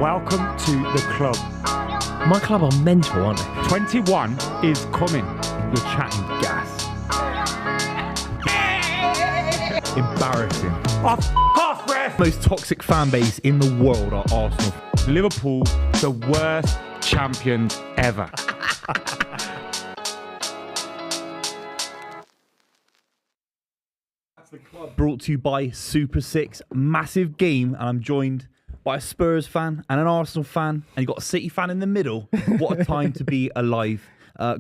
Welcome to the club. My club are mental, aren't they? 21 is coming. You're chatting gas. Embarrassing. Off, ref! Most toxic fan base in the world are Arsenal. Liverpool, the worst champions ever. Brought to you by Super 6. Massive game, and I'm joined by a Spurs fan and an Arsenal fan, and you've got a City fan in the middle. What a time to be alive.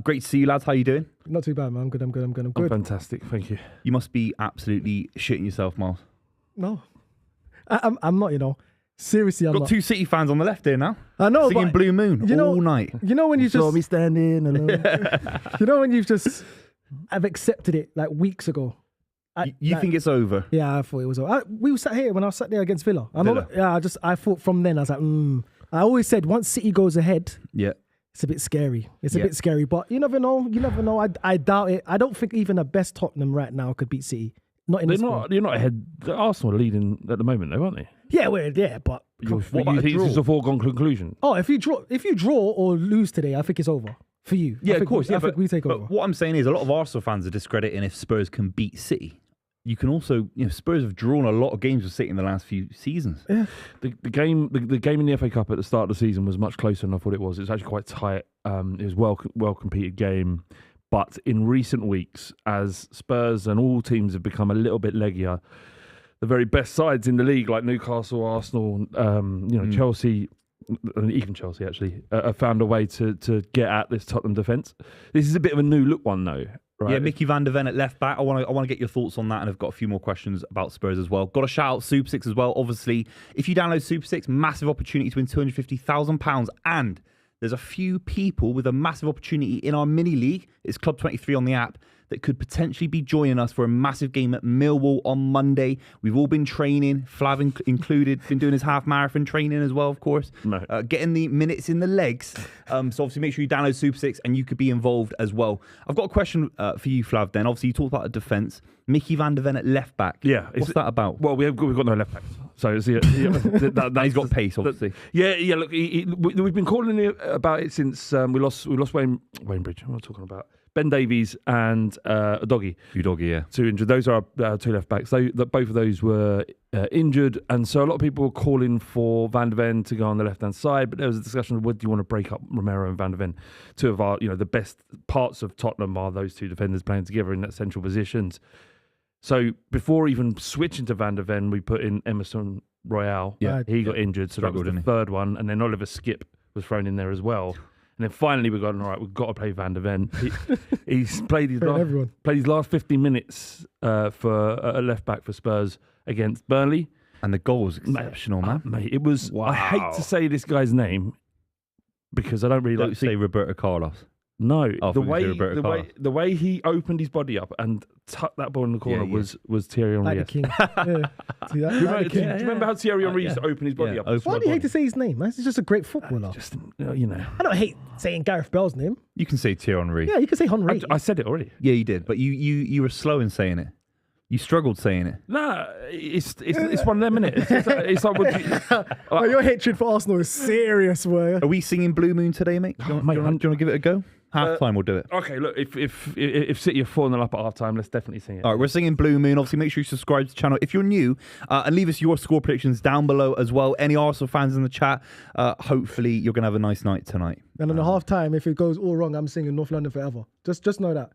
Great to see you, lads. How you doing? Not too bad, man. I'm good. I'm good. Fantastic, thank you. You must be absolutely shitting yourself, Miles. No, I'm not. Seriously, I'm Got not. two City fans on the left here now. I know, singing but Blue Moon all night. You know when you Saw just me standing alone. you know when you've just I've accepted it like weeks ago. You think it's over? Yeah, I thought it was. We were sat here when I was sat there against Villa. Villa. I thought from then I was like, I always said once City goes ahead, Yeah. it's a bit scary. It's a bit scary, but you never know. You never know. I doubt it. I don't think even the best Tottenham right now could beat City. Not in this squad. You're not ahead. Arsenal are leading at the moment, though, aren't they? Yeah, but What about a This draw? is a foregone conclusion. oh, if you draw or lose today, I think it's over for you. Yeah, I of think course. I think we take but over. what I'm saying is a lot of Arsenal fans are discrediting if Spurs can beat City. You can also, Spurs have drawn a lot of games with City in the last few seasons. Yeah. The game in the FA Cup at the start of the season was much closer than I thought it was. It was actually quite tight. It was well competed game. But in recent weeks, as Spurs and all teams have become a little bit leggier, the very best sides in the league, like Newcastle, Arsenal, Chelsea, and even Chelsea actually, have found a way to get at this Tottenham defence. This is a bit of a new look one though. Right. Yeah, Mickey van der Ven at left back. I want to get your thoughts on that, and I've got a few more questions about Spurs as well. Got to shout out Super 6 as well. Obviously, if you download Super 6, massive opportunity to win £250,000, and there's a few people with a massive opportunity in our mini league. It's Club 23 on the app that could potentially be joining us for a massive game at Millwall on Monday. We've all been training, Flav included, been doing his half marathon training as well, of course. No. Getting the minutes in the legs. So obviously make sure you download Super 6 and you could be involved as well. I've got a question for you, Flav, then. Obviously you talked about a defence. Mickey van der Ven at left back. Yeah. What's that about? Well, we've got no left backs. So it's, He's got pace, obviously. Yeah. Look, we've been calling about it since we lost Wayne Bridge. What am I talking about? Ben Davies and Udogie. Udogie, yeah. Two injured. Those are our two left backs. Both of those were injured, and so a lot of people were calling for Van der Ven to go on the left hand side. But there was a discussion of whether you want to break up Romero and Van der Ven. Two of our, the best parts of Tottenham are those two defenders playing together in that central positions. So before even switching to Van der Ven, we put in Emerson Royale. Yeah, he got injured, so that was the third one, and then Oliver Skipp was thrown in there as well. And then finally we got, all right, we've got to play Van der Ven. He's played his last 15 minutes for a left back for Spurs against Burnley. And the goal was exceptional, man. Mate, it was, wow. I hate to say this guy's name because I don't really Don't like say Roberto Carlos. No, Oh, the way he opened his body up and tucked that ball in the corner was Thierry Henry. Like the king. Yeah. See that? Do you Like the king. remember how Thierry Henry used to open his body up? Why do you hate to say his name? He's just a great footballer. I I don't hate saying Gareth Bale's name. You can say Thierry Henry. Yeah, you can say Henry. I said it already. Yeah, you did. But you were slow in saying it. You struggled saying it. Nah, it's one of them, innit? It's like Your hatred for Arsenal is serious, boy. Are we singing Blue Moon today, mate? Do you want to give it a go? Half time, we'll do it. Okay, look, if City are 4-0 up at half time, let's definitely sing it. All right, we're singing Blue Moon. Obviously, make sure you subscribe to the channel if you're new, and leave us your score predictions down below as well. Any Arsenal fans in the chat, hopefully you're going to have a nice night tonight. And on the half time, if it goes all wrong, I'm singing North London Forever. Just know that.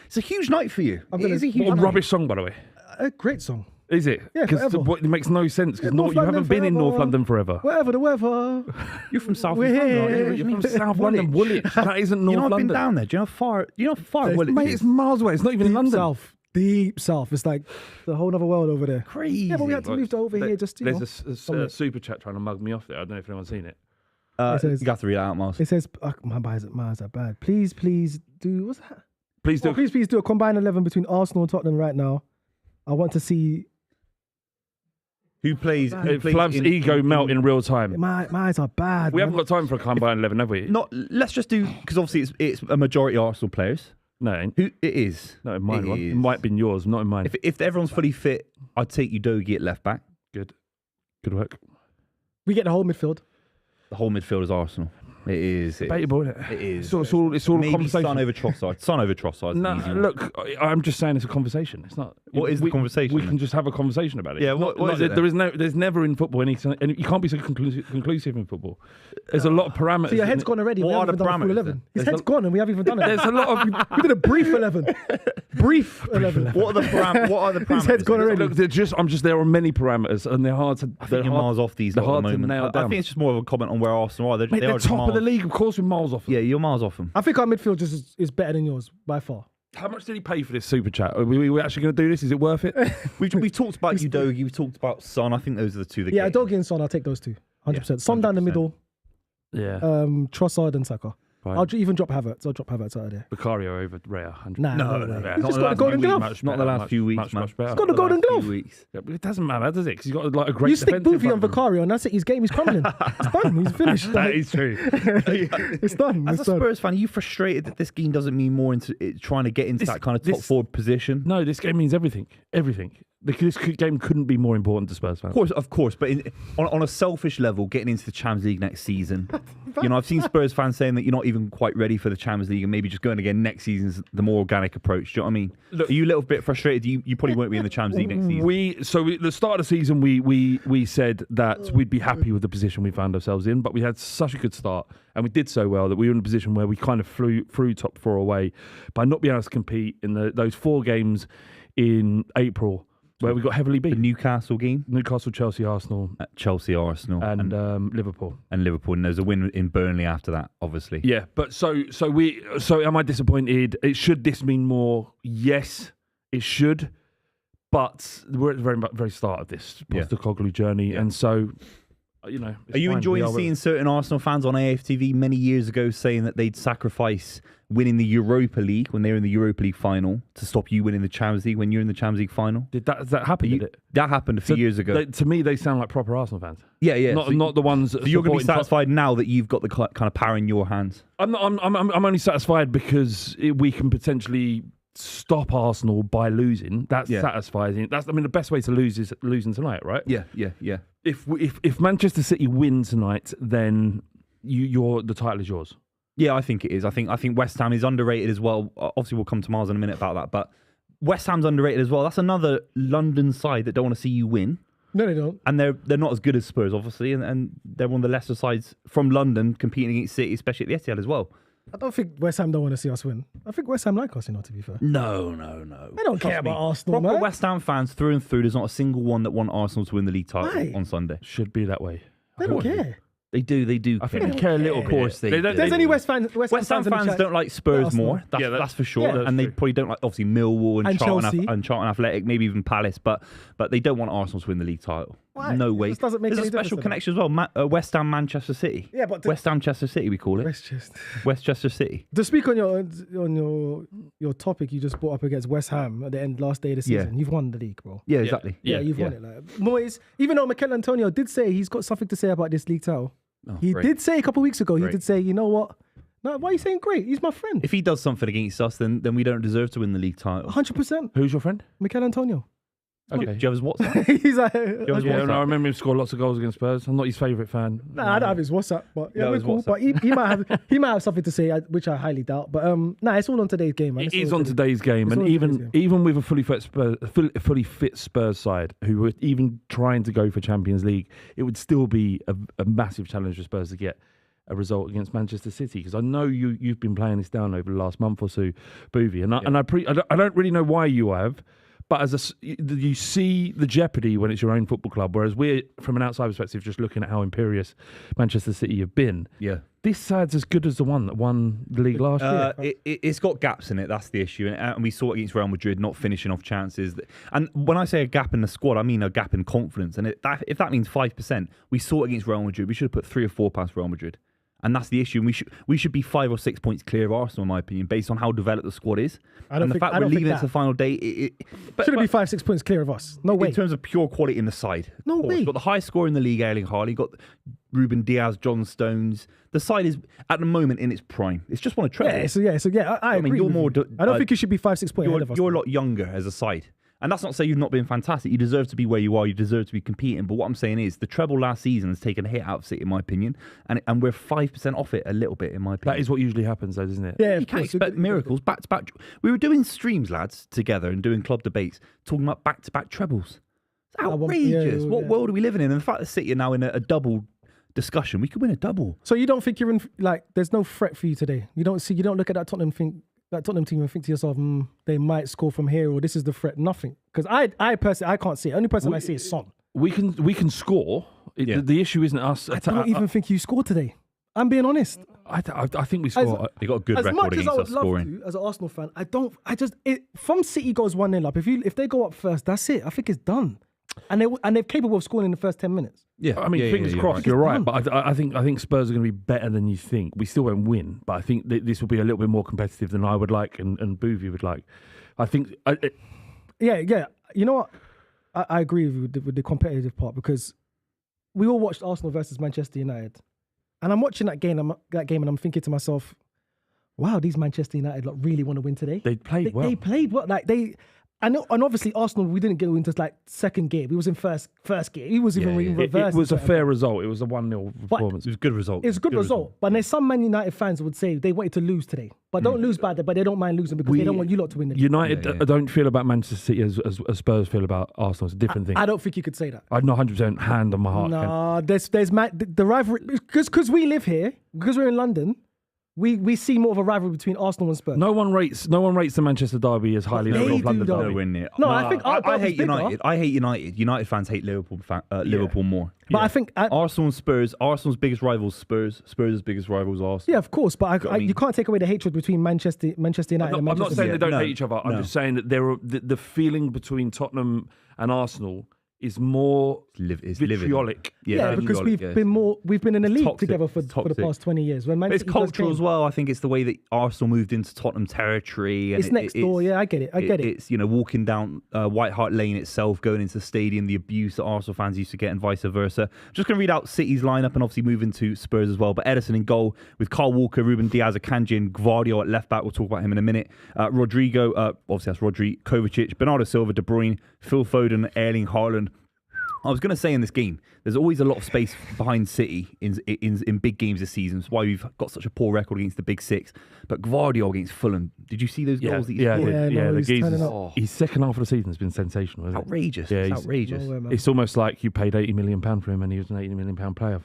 It's a huge night for you. It is a huge What a night. rubbish song, by the way. A great song. Is it? Yeah, Because forever. it makes no sense because North you London haven't been in forever. North London forever. Whatever the weather. You're from South We're London, here. aren't you? You're from South London, Woolwich. That isn't North You know, I've London. been down there. Do you know how far Woolwich Mate, is? it's miles away. It's not even in London. Deep south. It's like the whole other world over there. Crazy. Yeah, but we had to move over here just, There's a super chat trying to mug me off there. I don't know if anyone's seen it. It says- you got to read it out, Miles. It says, my eyes are bad. Please do, what's that? Please do. Please do a combined 11 between Arsenal and Tottenham right now. I want to see. Who plays Flav's ego melt in real time. My eyes are bad. We man. haven't got time for a combined 11, have we? Let's just do, because obviously it's a majority Arsenal players. No, it ain't. Who it is? Not in mine. It One. is. It might have been yours, not in mine. If everyone's fully fit, I'd take Udogie at left back. Good work. We get the whole midfield. The whole midfield is Arsenal. It is. Debatable, isn't it? It is. So it's all a Maybe conversation. Son over Trossard. Son over Trossard. No, look, I'm just saying it's a conversation. It's not. What is the conversation We then? can just have a conversation about it. Yeah, It's what not- is it then? there's never in football any, and you can't be so conclusive in football. There's a lot of parameters. So your head's gone already. We What are haven't the even done a full parameters 11. then? His There's head's a- gone and we haven't even done it. There's a lot of. We did a brief 11. Brief 11. What are the parameters? His head's gone already. Look, I'm just there are many parameters, and they're hard to. I think you're miles off these they're lot at hard the to moment. nail I down. think it's just more of a comment on where Arsenal are. Mate, They they're are just top of the miles- league, of course, with miles off them. Yeah, you're miles off them. I think our midfield is better than yours by far. How much did he pay for this super chat? Are we actually going to do this? Is it worth it? We've talked about Udogie. We've talked about Son. I think those are the two that Yeah, get you. Dogie and Son, I'll take those two. 100%. Son down the 100%. middle, Yeah. Trossard and Saka. Fine. I'll even drop Havertz. I'll drop Havertz out of there. Vicario over Rea. 100%. Nah, No, no, no, way. no. He's Not just the got a last golden few glove. weeks, Not the last few weeks, much, man. much better. He's got a golden glove. Weeks. Yeah, but it doesn't matter, does it? Because he's got like a great. You stick defence in Buvey on front of him. Vicario and that's it. His game is crumbling. It's done. He's finished. That is true. It's done. As It's a done. Spurs fan, are you frustrated that this game doesn't mean more into trying to get into that kind of top forward position? No, this game means everything. Everything. This game couldn't be more important to Spurs fans. Of course, but on a selfish level, getting into the Champions League next season, I've seen Spurs fans saying that you're not even quite ready for the Champions League, and maybe just going again next season's the more organic approach. Do you know what I mean? Look, are you a little bit frustrated? You probably won't be in the Champions League next season. At the start of the season, we said that we'd be happy with the position we found ourselves in, but we had such a good start, and we did so well that we were in a position where we kind of flew through top four away by not being able to compete in those 4 games in April. Where we got heavily beat. The Newcastle game, Newcastle, Chelsea, Arsenal, Chelsea, Arsenal, and Liverpool. And Liverpool. And there's a win in Burnley after that, obviously. Yeah, but so am I disappointed? Should this mean more? Yes, it should. But we're at the very start of this Postecoglou journey, and so it's Are you fine. enjoying seeing certain Arsenal fans on AFTV many years ago saying that they'd sacrifice winning the Europa League when they were in the Europa League final to stop you winning the Champions League when you're in the Champions League final? Did that happen? Did it? That happened a few years ago. To me, they sound like proper Arsenal fans. Yeah. Not the ones. So you're going to be supporting satisfied now that you've got the kind of power in your hands. I'm only satisfied because we can potentially stop Arsenal by losing. That's satisfying. The best way to lose is losing tonight, right? Yeah. If Manchester City win tonight, then the title is yours. Yeah, I think it is. I think West Ham is underrated as well. Obviously, we'll come to Miles in a minute about that, but West Ham's underrated as well. That's another London side that don't want to see you win. No, they don't. And they're not as good as Spurs, obviously, and they're one of the lesser sides from London competing against City, especially at the Etihad as well. I don't think West Ham don't want to see us win. I think West Ham like us, to be fair. No. They don't care about Arsenal, Proper man. West Ham fans through and through. There's not a single one that want Arsenal to win the league title Why? on Sunday. Should be that way. They don't care. They do. I think they care a little Of bit. course they do. don't- There's any West Ham West Ham fans in the fans chat? don't like Spurs Arsenal. more. That's for sure. Yeah, that's and they true. probably don't like, obviously, Millwall And Chelsea. and Charlton Athletic, maybe even Palace, but they don't want Arsenal to win the league title. Why? No It way. just doesn't make There's any a special difference, connection as well. West Ham, Manchester City. Yeah, but West Ham, Chester City, we call it. Westchester City. To speak on your topic you just brought up against West Ham at the end last day of the season, you've won the league, bro. Yeah, exactly. Yeah, you've won it. Like, Moyes, even though Mikel Antonio did say he's got something to say about this league title, he great. did say a couple of weeks ago, he Great. did say, you know what? No, why are you saying great? He's my friend. If he does something against us, then we don't deserve to win the league title. 100%. Who's your friend? Mikel Antonio. Okay. Do you have his WhatsApp? He's like, Yeah, no, I remember him score lots of goals against Spurs. I'm not his favourite fan. nah, I don't have his WhatsApp, but yeah, No, we're his cool. WhatsApp. But he might have something to say, which I highly doubt. But it's all on today's game, man. It It's is all on today's game, It's and on today's game. even with a fully fit Spurs side who were even trying to go for Champions League, it would still be a massive challenge for Spurs to get a result against Manchester City, because I know you've been playing this down over the last month or so, Buvey, and I don't really know why you have. But you see the jeopardy when it's your own football club, whereas we're, from an outside perspective, just looking at how imperious Manchester City have been. Yeah. This side's as good as the one that won the league last year. It's got gaps in it. That's the issue, and we saw it against Real Madrid, not finishing off chances. And when I say a gap in the squad, I mean a gap in confidence. And if that means 5%, we saw it against Real Madrid. We should have put 3 or 4 past Real Madrid. And that's the issue. And we should be 5 or 6 points clear of Arsenal, in my opinion, based on how developed the squad is. And the fact we're leaving it to the final day. Should it be 5-6 points clear of us? No way. In terms of pure quality in the side. No way. You've got the highest scorer in the league, Erling Haaland. You've got Ruben Diaz, John Stones. The side is, at the moment, in its prime. It's just won a treble. I agree. mean, you're with more you. I don't think you should be 5-6 points ahead of us. You're a lot younger as a side. And that's not to say you've not been fantastic. You deserve to be where you are. You deserve to be competing. But what I'm saying is the treble last season has taken a hit out of City, in my opinion. And we're 5% off it a little bit, in my opinion. That is what usually happens, though, isn't it? Yeah, You can't expect miracles back to back. We were doing streams, lads, together and doing club debates, talking about back to back trebles. It's outrageous. What world are we living in? And the fact that City are now in a double discussion, we could win a double. So you don't think you're in, like, there's no threat for you today? You don't look at that Tottenham team and think to yourself, they might score from here, or this is the threat. Nothing. Because I personally, I can't see it. Only person I see is Son. We can score. The issue isn't us. I don't even think you scored today. I'm being honest. I think we score. They got a good As record much as against I would us love scoring. to, as an Arsenal fan, from City goes 1-0 up. If they go up first, that's it. I think it's done. And they're capable of scoring in the first 10 minutes. Yeah, I mean, fingers crossed. You're right, but I think Spurs are going to be better than you think. We still won't win, but I think this will be a little bit more competitive than I would like and Buvey would like. I think. Yeah. You know what? I agree with the competitive part, because we all watched Arsenal versus Manchester United, and I'm watching that game and I'm thinking to myself, wow, these Manchester United really want to win today. They played well. They played well. And obviously Arsenal, we didn't go into like second gear. We was in first gear. He was even in reverse. It was a fair result. It was a 1-0 performance. It was a good result. It was a good result. But there's some Man United fans who would say they wanted to lose today. But don't lose by that, but they don't mind losing because they don't want you lot to win the league. United don't feel about Manchester City as Spurs feel about Arsenal. It's a different thing. I don't think you could say that. I'd not 100% hand on my heart. No, there's the rivalry, because we live here, because we're in London. We see more of a rivalry between Arsenal and Spurs. No one rates the Manchester derby as highly as the North London derby. Nowhere near. No, I think I hate United. I hate United. United fans hate Liverpool more. But I think Arsenal and Spurs. Arsenal's biggest rivals Spurs. Spurs' biggest rivals Arsenal. Yeah, of course. But you can't take away the hatred between Manchester United and Manchester I'm not saying City. they don't hate each other. I'm just saying that the feeling between Tottenham and Arsenal is more vitriolic. Yeah, because we've been in the league together for the past 20 years. When it's cultural as well. I think it's the way that Arsenal moved into Tottenham territory. And it's next door. Yeah, I get it. It's walking down White Hart Lane itself, going into the stadium, the abuse that Arsenal fans used to get, and vice versa. Just going to read out City's lineup and obviously move into Spurs as well. But Ederson in goal with Kyle Walker, Ruben Diaz, Akanji, and Gvardiol at left back. We'll talk about him in a minute. Rodrigo, obviously that's Rodri, Kovacic, Bernardo Silva, De Bruyne, Phil Foden, Erling Haaland. I was going to say in this game, there's always a lot of space behind City in big games this season. That's why we've got such a poor record against the big six. But Gvardiol against Fulham, did you see those goals that he scored? His second half of the season has been sensational, isn't it? Outrageous. Yeah, it's outrageous. It's almost like you paid £80 million for him and he was an £80 million player.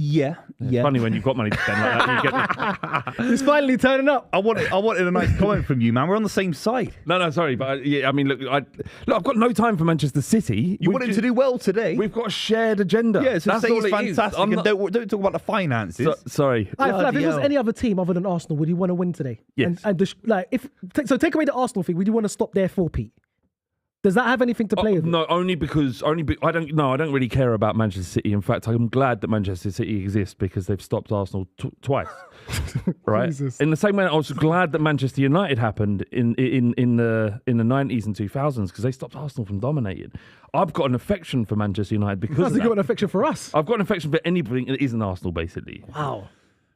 Yeah. Funny when you've got money to spend like that. It's finally turning up. I wanted a nice comment from you, man. We're on the same side. No, sorry, but I mean, look, I've got no time for Manchester City. You want him to do well today. We've got a shared agenda. Yeah, so that's say all it's it fantastic. Is. And don't talk about the finances. Sorry. If it was any other team other than Arsenal, would you want to win today? Yes. Take away the Arsenal thing. Would you want to stop there 4p? Does that have anything to play with? No, only because I don't really care about Manchester City. In fact, I'm glad that Manchester City exists because they've stopped Arsenal twice. Right? Jesus. In the same way, I was glad that Manchester United happened in the 90s and 2000s because they stopped Arsenal from dominating. I've got an affection for Manchester United because How's it got an affection for us? I've got an affection for anybody that isn't Arsenal, basically. Wow.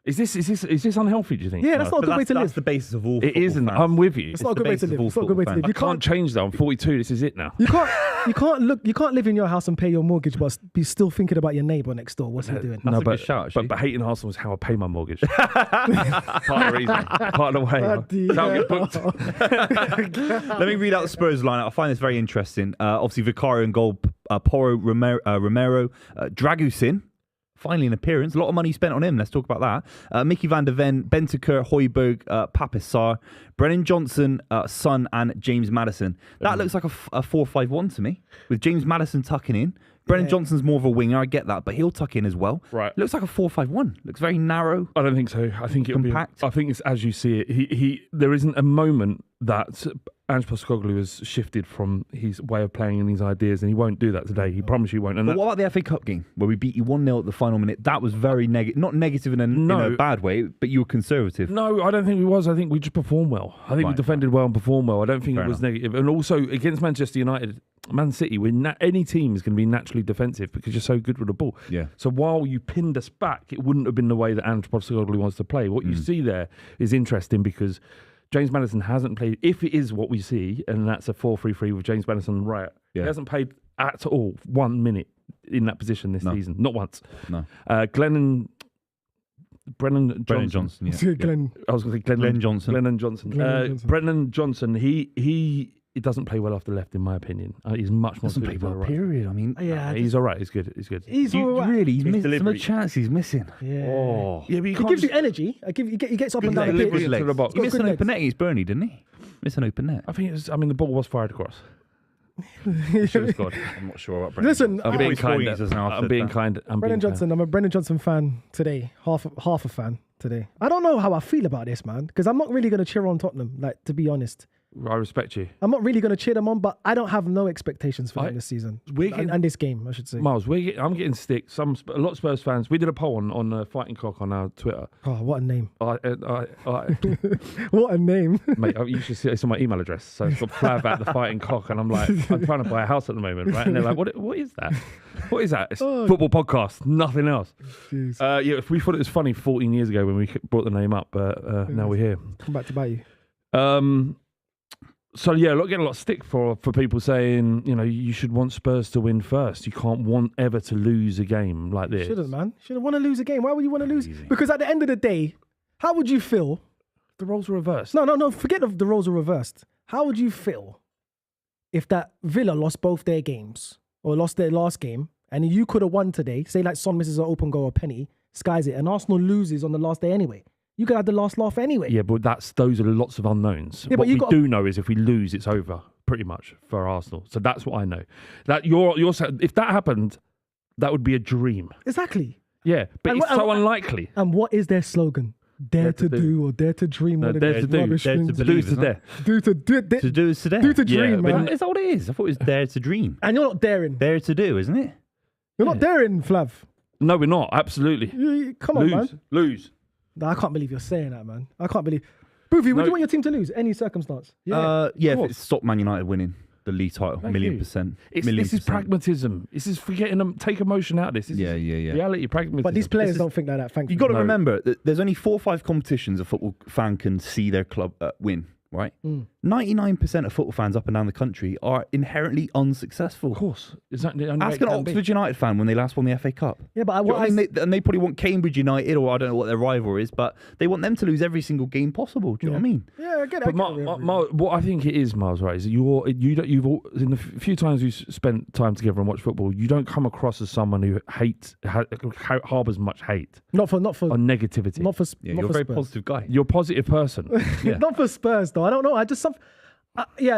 Is this unhealthy, do you think? Yeah, that's not a good way to live. That's the basis of all. It isn't. Fans. I'm with you. It's not a good way to live. It's not a good way to live. I can't change that. I'm 42. This is it now. You can't live in your house and pay your mortgage, but be still thinking about your neighbour next door. What's he doing? That's a good shout, but hating Arsenal is how I pay my mortgage. Part of the reason. Part of the way. That'll get booked. Let me read out the Spurs lineup. I find this very interesting. Obviously, Vicario in goal. Porro, Romero, Dragusin. Finally an appearance. A lot of money spent on him. Let's talk about that. Mickey van der Ven, Bentancur, Højbjerg, Papisar, Brennan Johnson, Son, and James Maddison. That looks like a 4-5-1 to me, with James Maddison tucking in. Brennan Johnson's more of a winger, I get that, but he'll tuck in as well. Right. Looks like a 4-5-1. Looks very narrow. I don't think so. I think it'll compact. I think it's as you see it. There isn't a moment that Ange Postecoglou has shifted from his way of playing and his ideas, and he won't do that today. He promised you won't. And but what about the FA Cup game where we beat you 1-0 at the final minute? That was very negative. Not negative in a bad way, but you were conservative. No, I don't think we was. I think we just performed well. I think we defended well and performed well. I don't think it was negative. And also against Manchester United, Man City, any team is going to be naturally defensive because you're so good with the ball. Yeah. So while you pinned us back, it wouldn't have been the way that Ange Postecoglou wants to play. What you see there is interesting because James Maddison hasn't played. If it is what we see, and that's a 4-3-3 with James Maddison right, he hasn't played at all 1 minute in that position this season, not once. No. Brennan Johnson. Yeah. I was going to say Glenn Johnson. Glennon Johnson. Brennan Johnson. He doesn't play well off the left, in my opinion. He's much more Doesn't play suited for the well, right. period. I mean, He's all right. He's good. He's good. He's all right. really, he's missed some of delivery. the chances he's missing. Yeah. Oh. Yeah, but He gives you energy. He gets up and down the delivery pitch. to the box. He missed an good open net against Burnley, didn't he? Missed an open net. I think the ball was fired across. Should have scored. I'm not sure about Brendan. Listen, I'm being kind. I'm being kind. Brendan Johnson. I'm a Brendan Johnson fan today. Half a fan today. I don't know how I feel about this, man, because I'm not really going to cheer on Tottenham. Like, to be honest, I respect you, I'm not really going to cheer them on, but I don't have no expectations for them this season and this game, I should say. Miles. I'm getting stick. A lot of Spurs fans. We did a poll on Fighting Cock on our Twitter. Oh, what a name! I What a name! Mate, you should see it's on my email address. So it's got Flav at the Fighting Cock, and I'm like, I'm trying to buy a house at the moment, right? And they're like, what is that? What is that? It's a football podcast, nothing else. Yeah, if we thought it was funny 14 years ago when we brought the name up, but now we're here. Come back to bite you. So yeah, getting a lot of stick for people saying, you should want Spurs to win first. You can't want ever to lose a game like this. Shouldn't, man. Shouldn't want to lose a game. Why would you want to lose? Because at the end of the day, how would you feel? The roles are reversed. No. Forget if the roles are reversed. How would you feel if that Villa lost both their games or lost their last game, and you could have won today? Say like Son misses an open goal or penny, skies it, and Arsenal loses on the last day anyway. You could have the last laugh anyway. Yeah, but those are lots of unknowns. Yeah, what we do know is if we lose, it's over pretty much for Arsenal. So that's what I know. That you're saying, if that happened, that would be a dream. Exactly. Yeah, but it's so unlikely. And what is their slogan? Dare to do or dare to dream. No, dare to do. Dare to Do believe, is to dare. Do to do is to dare. Do to dream, man. Is that what it is? I thought it was dare to dream. And you're not daring. Dare to do, isn't it? You're not daring, Flav. No, we're not. Absolutely. Come on, man. Lose. No, I can't believe you're saying that, man. I can't believe. Buvey, would you want your team to lose? Any circumstance? Yeah, if it stopped Man United winning the league title, %. This is pragmatism. This is forgetting them. Take emotion out of this. This is reality, pragmatism. But these players don't think like that, thankfully. You've got to remember that there's only 4 or 5 competitions a football fan can see their club win, right? 99% of football fans up and down the country are inherently unsuccessful. Of course. Exactly. Ask an Oxford United fan when they last won the FA Cup. Yeah, but they probably want Cambridge United, or I don't know what their rival is, but they want them to lose every single game possible. Do you know what I mean? Yeah, I get it. But what I think it is, Miles, right, is you've all, in the few times we've spent time together and watched football, you don't come across as someone who harbours much hate. Not for Oh, or negativity. You're a very positive guy. You're a positive person. Yeah. Not for Spurs though. I don't know. I just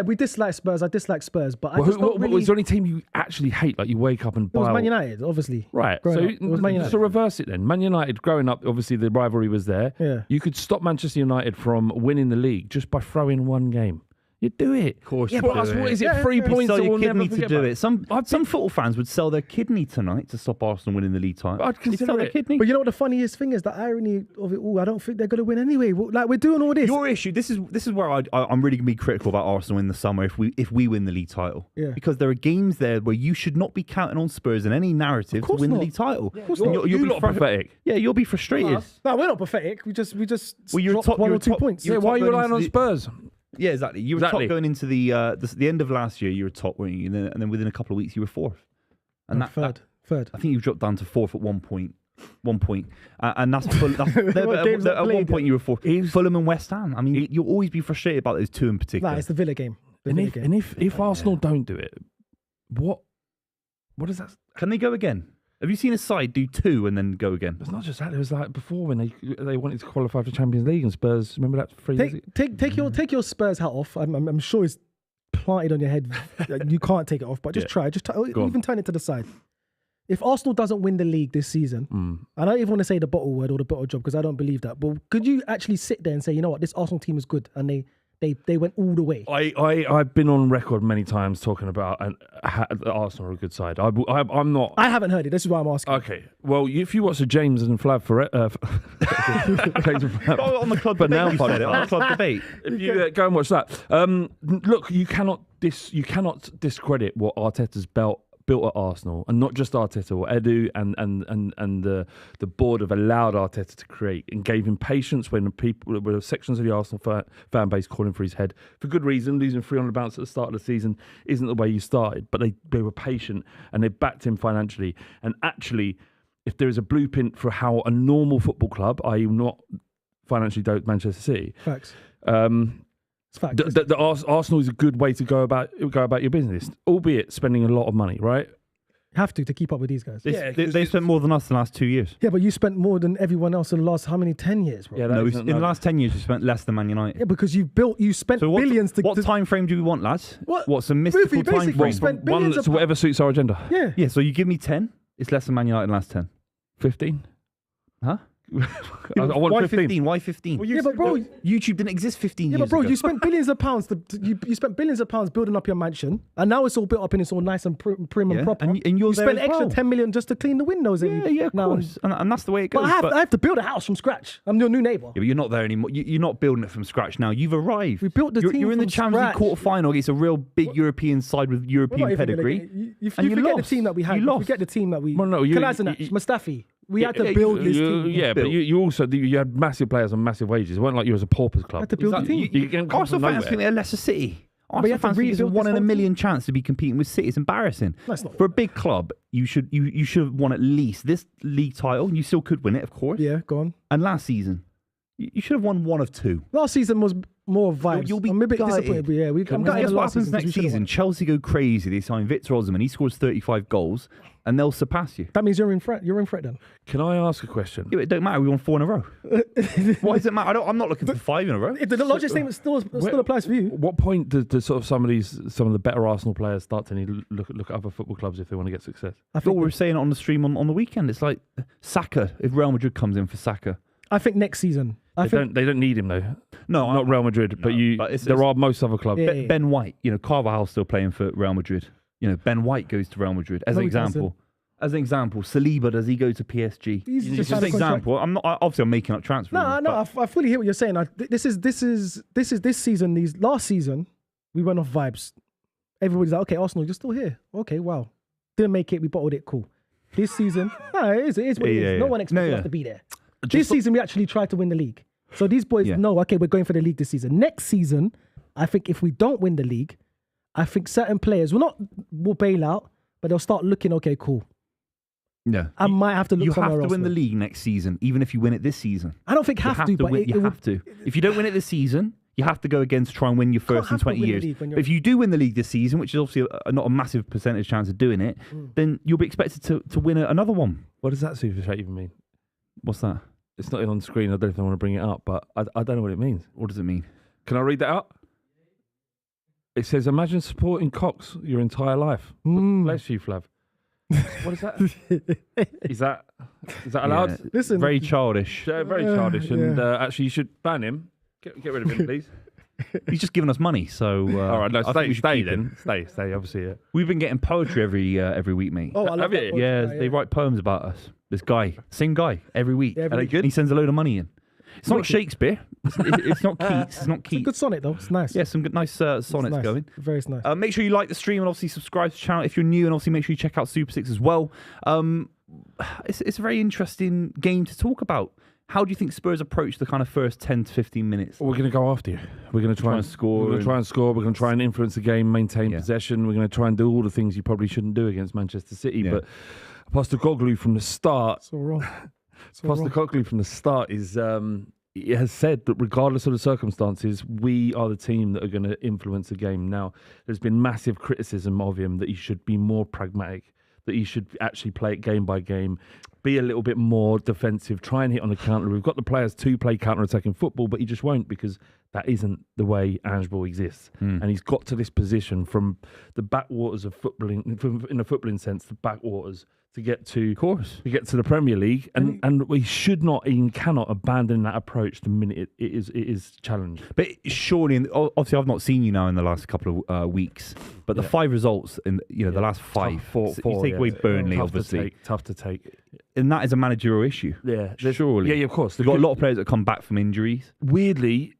we dislike Spurs. I dislike Spurs, but what was the only team you actually hate? Like you wake up and it was Man United, obviously. Right. So reverse it then. Man United, growing up, obviously the rivalry was there. Yeah. You could stop Manchester United from winning the league just by throwing one game. You do it. Of course, yeah. But what is it? 3 points sell that your we'll never kidney to forget do about. it. Some football fans would sell their kidney tonight to stop Arsenal winning the league title. I'd consider sell it. their kidney. But you know what the funniest thing is? The irony of it all. I don't think they're going to win anyway. Like, we're doing all this. Your issue. This is where I'm really going to be critical about Arsenal in the summer if we win the league title. Yeah. Because there are games there where you should not be counting on Spurs in any narrative to win the league title. Of course not. You're not pathetic. Yeah, you'll be frustrated. No, we're not pathetic. We just you're dropped top, 1 you're or 2 top, points. Yeah, why are you relying on Spurs? Yeah, exactly. You were top going into the end of last year. You were top, weren't you? And then within a couple of weeks, you were 4th. And third. I think you've dropped down to 4th at 1 point. And that's at 1 point you were 4th. Fulham and West Ham. I mean, you'll always be frustrated about those 2 in particular. Nah, it's the Villa game. And if Arsenal don't do it, what does that? Can they go again? Have you seen a side do 2 and then go again? It's not just that. It was like before when they wanted to qualify for Champions League and Spurs. Remember that 3 years ago? Take your Spurs hat off. I'm sure it's planted on your head. You can't take it off, but just try. Even turn it to the side. If Arsenal doesn't win the league this season, I don't even want to say the bottle word or the bottle job because I don't believe that. But could you actually sit there and say, you know what, this Arsenal team is good and they went all the way? I've been on record many times talking about Arsenal are a good side. I'm not. I haven't heard it. This is why I'm asking. Okay. Well, if you watch the James and Flav on the club debate, you said it, on the club debate. If you go and watch that, look, you cannot discredit what Arteta's built at Arsenal, and not just Arteta, or Edu and the board have allowed Arteta to create and gave him patience when there were sections of the Arsenal fan base calling for his head for good reason. Losing 300 bounce at the start of the season isn't the way you started, but they were patient and they backed him financially. And actually, if there is a blueprint for how a normal football club, i.e. not financially doped Manchester City, Facts. It's fact. Arsenal is a good way to go about your business, albeit spending a lot of money, right? Have to keep up with these guys. They spent more than us in the last 2 years. Yeah, but you spent more than everyone else in the last, how many, 10 years, bro? Yeah, No, in the last 10 years, we spent less than Man United. Yeah, because you spent So billions to... what time frame do we want, lads? What's a Buvey, mystical time basically, frame? spent One billions that's of... whatever suits our agenda. Yeah. Yeah, so you give me 10, it's less than Man United in the last 10. 15. Huh? I want Why 15. Why 15? Yeah, but bro... YouTube didn't exist 15 Yeah, years but bro, ago. you spent billions of pounds. You spent billions of pounds building up your mansion, and now it's all built up and it's all nice and prim and proper. And you're you there spent as extra well. 10 million just to clean the windows. Yeah, of course. And that's the way it goes. But I have to build a house from scratch. I'm your new neighbour. Yeah, but you're not there anymore. You're not building it from scratch now. You've arrived. We built the team You're in the from Champions League scratch. quarter-final against a real big European side with We're not European even gonna pedigree. get- You and you forget lost. the team that we had. You You lost. forget the team that we... Well, no, Kolasinac, Mustafi. We had to build this team. Yeah, but you also you had massive players on massive wages. It wasn't like you was a paupers club. Had to build the team. You can come Arsenal from fans nowhere. think they're Leicester City. you Arsenal have to fans think it's a rebuild 1 this in a whole million chance to be competing with City. It's embarrassing. No, it's not. For a big club, you should have won at least this league title. You still could win it, of course. Yeah, go on. And last season, you should have won one of two. Last season was more vibes. You'll be I'm a bit gutted. disappointed. But yeah, I'm Guess gutted what last happens season, 'cause next we should've season? won. Chelsea go crazy. They sign Victor Osimhen. He scores 35 goals, and they'll surpass you. That means you're in threat. You're in threat then. Can I ask a question? Yeah, it don't matter. We won 4 in a row. Why does it matter? I'm not looking for 5 in a row. If the logic statement still applies for you. What point do sort of some of the better Arsenal players start to need to look at other football clubs if they want to get success? I That's what think, we were saying on the stream on the weekend. It's like Saka. If Real Madrid comes in for Saka, I think next season. They don't need him though. no, Not Real Madrid, but there are most other clubs. Yeah. Ben White. Carvajal's still playing for Real Madrid. Ben White goes to Real Madrid as No, an he doesn't. example. As an example, Saliba, does he go to PSG? He's just Just signed an a contract. example. I'm not obviously I'm making up transfer. No, rules, I fully hear what you're saying. This season. Last season, we went off vibes. Everybody's like, okay, Arsenal, you're still here. Okay, wow. Didn't make it. We bottled it. Cool. This season, it is what it is. No one expected us to be there. This season, we actually tried to win the league. So these boys know, okay, we're going for the league this season. Next season, I think if we don't win the league, I think certain players will bail out, but they'll start looking, okay, cool. No, I might have to look you somewhere have to else win the now. league next season, even if you win it this season. I don't think have to, but you have to. If you don't win it this season, you have to go again to try and win your first in have to 20 win the years. league when But you're- if you do win the league this season, which is obviously not a massive percentage chance of doing it, then you'll be expected to win another one. What does that super chat even mean? What's that? It's not on screen. I don't know if I want to bring it up, but I don't know what it means. What does it mean? Can I read that out? It says, imagine supporting Cox your entire life. Bless you, Flav. What is that? Is that allowed? Yeah, Listen. very childish. Very childish. And actually, you should ban him. Get rid of him, please. He's just giving us money, so All right, no, I think stay we should keep him. then. Stay, obviously, yeah. We've been getting poetry every week, mate. Oh, I love Have that you? point. Yeah, they write poems about us. This guy, same guy, every week. Yeah, every Are they week. good? And he sends a load of money in. It's not Shakespeare. It's not Keats. It's not It's a Keats. good sonnet though. It's nice. Yeah, some good, nice sonnets nice. going. Very nice. Make sure you like the stream and obviously subscribe to the channel if you're new, and obviously make sure you check out Super 6 as well. It's a very interesting game to talk about. How do you think Spurs approach the kind of first 10 to 15 minutes? We're going to go after you. We're going to try and score. We're going to try and score. We're going to try and influence the game, maintain possession. We're going to try and do all the things you probably shouldn't do against Manchester City. Yeah. But Postecoglou from the start, So wrong. So wrong. Postecoglou from the start it has said that regardless of the circumstances, we are the team that are going to influence the game. Now, there's been massive criticism of him that he should be more pragmatic, that he should actually play it game by game, be a little bit more defensive, try and hit on the counter. We've got the players to play counter-attacking football, but he just won't because that isn't the way Angeball exists. And he's got to this position from the backwaters of footballing, in a footballing sense, the backwaters, to get to the Premier League, and we should not and cannot abandon that approach the minute it is challenged. But surely, and obviously, I've not seen you now in the last couple of weeks. But the 5 results in the last 5, Four, you take away Burnley, tough obviously, tough to take. and that is a managerial issue. Yeah, Surely, yeah, of course. They've got a lot of players that come back from injuries. Weirdly,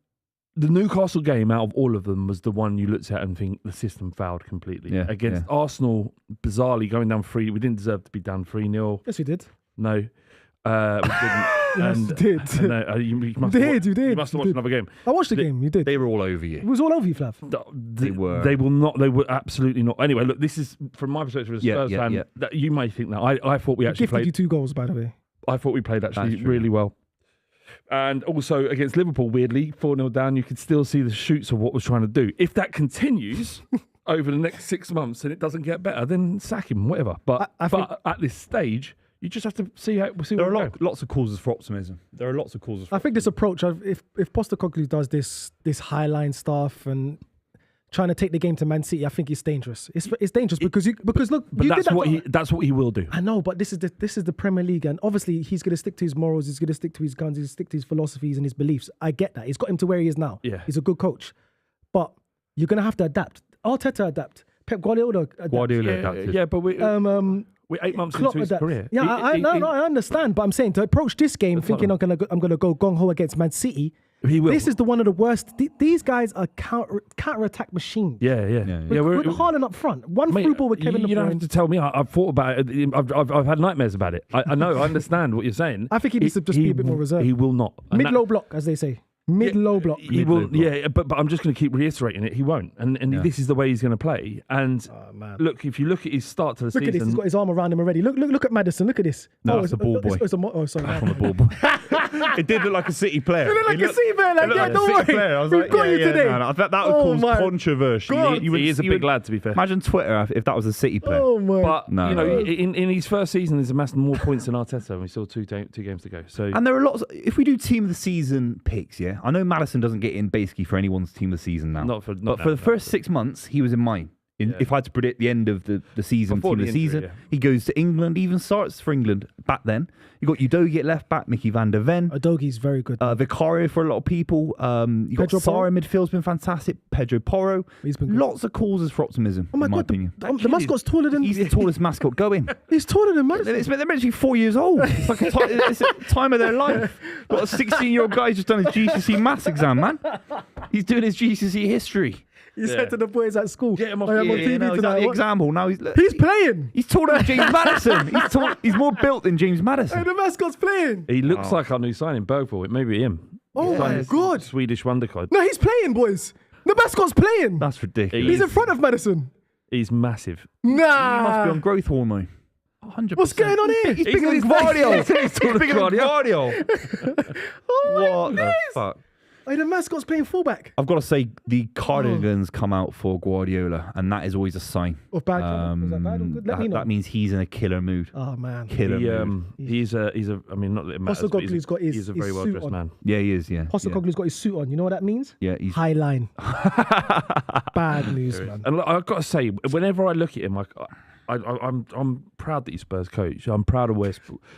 The Newcastle game out of all of them was the one you looked at and think the system failed completely. Yeah, Against Arsenal, bizarrely going down 3, we didn't deserve to be down 3-0. Yes, we did. No. We didn't. Yes, you did. No, you must You have did, you did, You must have you watched did. another game. I watched the game. You did. They were all over It you. was all over you, Flav. They were. They will not. They were absolutely not. Anyway, look, this is from my perspective as a Spurs fan. yeah. That you may think that I thought we He actually gifted played. you 2 goals, by the way. I thought we played actually That's true. really well. And also against Liverpool, weirdly, 4-0 down, you could still see the shoots of what we're trying to do. If that continues over the next 6 months and it doesn't get better, then sack him, whatever. But I think- at this stage, you just have to see how There where are we go. lots of causes for optimism. There are lots of causes for I think this approach, if Postecoglou does this high-line stuff and trying to take the game to Man City, I think it's dangerous. It's dangerous because look, But you that's did that what that's what he will do. I know, but this is the Premier League, and obviously he's going to stick to his morals. He's going to stick to his guns. He's going to stick to his philosophies and his beliefs. I get that. It's got him to where he is now. Yeah. He's a good coach, but you're going to have to adapt. Arteta adapt. Pep Guardiola adapt. Yeah, but we're 8 months Klopp into his adapt. career. Yeah, I understand, but I'm saying to approach this game thinking I'm going to go gong ho against Man City. He will. This is the one of the worst. These guys are counter-attack machines. Yeah. With Haaland up front, one Mate, through ball with Kevin De you don't have Bruyne. to tell me. I've thought about it. I've had nightmares about it. I know. I understand what you're saying. I think he needs to just be a bit more reserved. He will not. And Mid-low block, as they say. Mid-low block. He will. Yeah, but I'm just going to keep reiterating it. He won't. And this is the way he's going to play. And man. look, if you look at his start to the Look at this. season, He's got his arm around him already. Look at Madison. Look at this. No, it's the ball boy. Sorry. on the ball boy. It did look like a City player. It looked like a City player. Like, yeah, don't worry. I was We've like, got you today. No, that would Oh, cause my controversy. God. he is a big lad, to be fair. Imagine Twitter if that was a City player. Oh my. But No. you know, in his first season, he's amassed more points than Arteta, and we still two games to go. So And there are lots. If we do team of the season picks, yeah, I know Madison doesn't get in basically for anyone's team of the season now. Not for the first 6 months, he was in mine. If I had to predict the end of the season, Before team of the the injury, season, yeah. he goes to England. He even starts for England back then. You got Udogie at left back, Mickey van der Ven, Adogie's very good. Vicario for a lot of people. You got Pedro Sarr in midfield's been fantastic. Pedro Porro. He's been good. Lots of causes for optimism. Oh my in my God, opinion. the mascot's taller than. He's the tallest mascot going. He's taller than Madison. They're meant to be 4 years old. It's like it's a time of their life. Got a 16-year-old guy who's just done his GCSE maths exam, man. He's doing his GCSE history. He said to the boys at school, Get him off "I am the- on yeah, TV No, he's at tonight." the What? example. Now He's playing. He's taller than James Madison. He's more built than James Hey, Madison. the mascot's playing. he looks like our new signing, Bergvall. It may be him. Oh my God. Swedish wonder kid. No, he's playing, boys. The mascot's playing. That's ridiculous. He's in front of Madison. He's massive. He must Nah. be on growth hormone. 100%. What's going on here? He's bigger than Guardiola. He's bigger than Guardiola. Oh What my the days. fuck? Hey, the mascot's playing fullback. I've got to say, the cardigans come out for Guardiola, and that is always a sign. Or bad. Was that bad or good? Let me know. That means he's in a killer mood. Oh man. Killer mood. He's a. I mean, not that it matters. But Postecoglou's got his- he's a his very well suit dressed on. man. Yeah, he is. Yeah. Postecoglou's got his suit on. You know what that means? Yeah, he's. High line. Bad news, man. And look, I've got to say, whenever I look at him, I'm proud that he's Spurs coach. I'm proud of where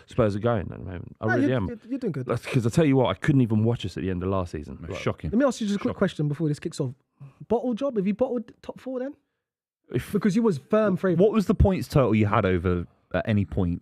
Spurs are going at the moment. I really am. You're doing good. Because I tell you what, I couldn't even watch us at the end of last season. Like, Shocking. Let me ask you just a quick question before this kicks off. Bottle job? Have you bottled top 4 then? if- Because you was firm favourite. What was the points total you had over at any point?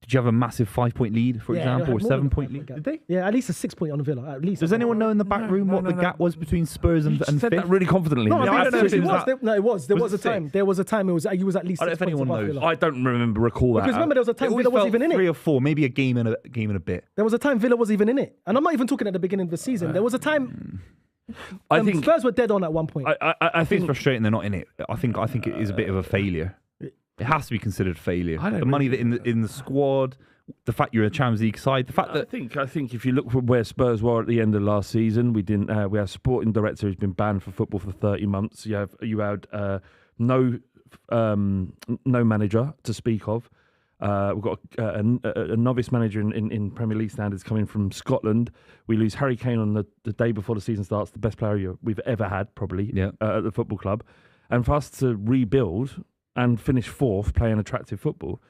Did you have a massive 5-point lead, for Yeah, example, they or had more than a 7-point 5-point lead? gap. Did they? Yeah, at least a 6-point on the Villa. At least. Does anyone know in the back room what the gap was between Spurs You and just and said fifth? that really confidently. No, Yeah, I I think don't know it if it was. was that. No, it was. There was a it time. six? There was a time. He was at least. I don't know 6 if points anyone above knows. Villa. I don't remember recall that. Because remember, there was a time It always Villa wasn't felt even in 3 it. or 4, maybe a game and a bit. There was a time Villa wasn't even in it, and I'm not even talking at the beginning of the season. There was a time I think Spurs were dead on at one point. I I think think it's frustrating they're not in it. I think it is a bit of a failure. It has to be considered failure. I don't The money that in the squad, the fact you're a Champions League side, the fact I that think if you look for where Spurs were at the end of last season, we didn't. We have a sporting director who's been banned from football for 30 months. You had no manager to speak of. We've got a novice manager in Premier League standards coming from Scotland. We lose Harry Kane on the day before the season starts, the best player we've ever had, probably, at the football club. And for us to rebuild and finish 4th playing attractive football,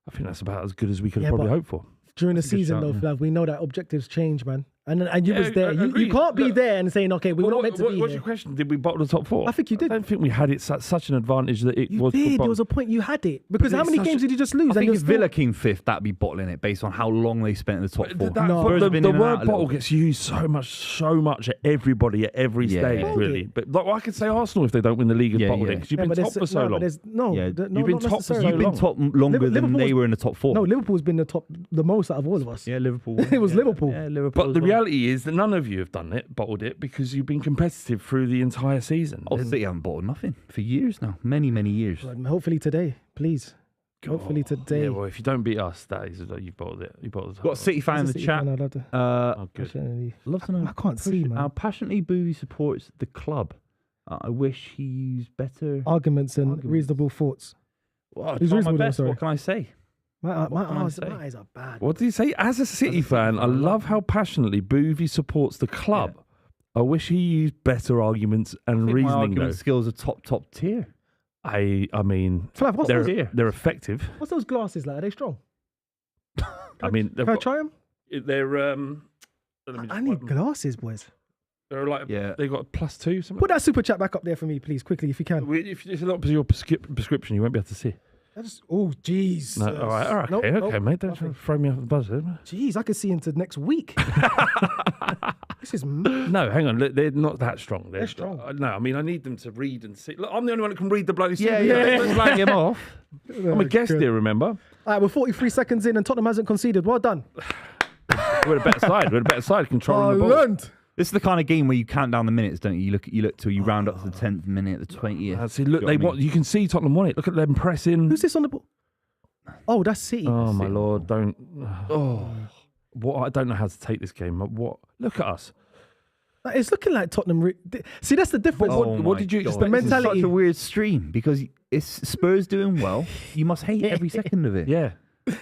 I think that's about as good as we could Yeah, probably but- hope for. During the That's a good season, shout, though, Flav, we know that objectives change, man. And you Yeah, was there. You agreed. can't be Look, there and saying, okay, we're not meant to be What's here. your question? Did we bottle the top 4? I think you did. I don't think we had it such an advantage that it You was. did. There was a point you had it. Because how it's many such games a- did you just lose? I think you're if still- Villa came 5th, that'd be bottling it based on how long they spent in the top 4. That, No. but Spurs have been the in and out word a little bottle bit. gets used so much at everybody at every Yeah. stage, Bottled really. it. But like, I could say Arsenal if they don't win the league have Yeah, bottled yeah. it because you've Yeah, been but top there's- for so no, but long. there's- No, Yeah, no, you've been not top for so necessarily. You've been top longer than Liverpool's- they were in the top 4. No, Liverpool's been the most out of all of us. Yeah, Liverpool. It was Liverpool. Yeah, Liverpool. But the reality is that none of you have done it, bottled it, because you've been competitive through the entire season. Oh, City haven't bottled nothing for years now. Many years. But hopefully today, please. Hopefully today. Yeah, well, if you don't beat us, that is you've bottled it. You bottled it. Got a City fan in As a the City chat. fan, I'd love to- Oh, good. Personally. Love to know. I can't see, man. How passionately Buvey supports the club. I wish he used better Arguments and Arguments. reasonable thoughts. Well, I He's try my reasonable, best. sorry. What can I say? My can I eyes say? my eyes are bad. What did he say? As a City fan, I love how passionately Buvey supports the club. I wish he used better arguments and I think my reasoning. argument Though. skills are top tier. I mean, Flav, what's those, they're effective. what's those glasses like? Are they strong? I mean, they've Can I got, try them? they're let me just I wipe need them. glasses, boys. They're like Yeah. they got a +2. Something. Put that super chat back up there for me, please, quickly, if you can. If it's not your prescription, you won't be able to see. Oh, jeez. No, all right, Nope, okay, nope, mate. Don't nothing. throw me off the buzzer. Jeez, I could see into next week. This is No, hang on. They're not that strong. They're strong. No, I mean, I need them to read and see. Look, I'm the only one that can read the bloody. Yeah, CV. yeah. Let's slag him off. I'm a guest here. Remember, All right, we're 43 seconds in and Tottenham hasn't conceded. Well done. we're a better side. We're a better side controlling the ball. Ireland. This is the kind of game where you count down the minutes, don't you? You look till you round up to the 10th minute, the 20th. See, look, You know they what I want. You can see Tottenham want it. Look at them pressing. Who's this on the ball? Oh, that's City. Oh my lord! Don't. Oh, what? I don't know how to take this game. What? Look at us. It's looking like Tottenham. See, that's the difference. What did you expect? The mentality. It's such a weird stream because it's Spurs doing well. You must hate every second of it. Yeah.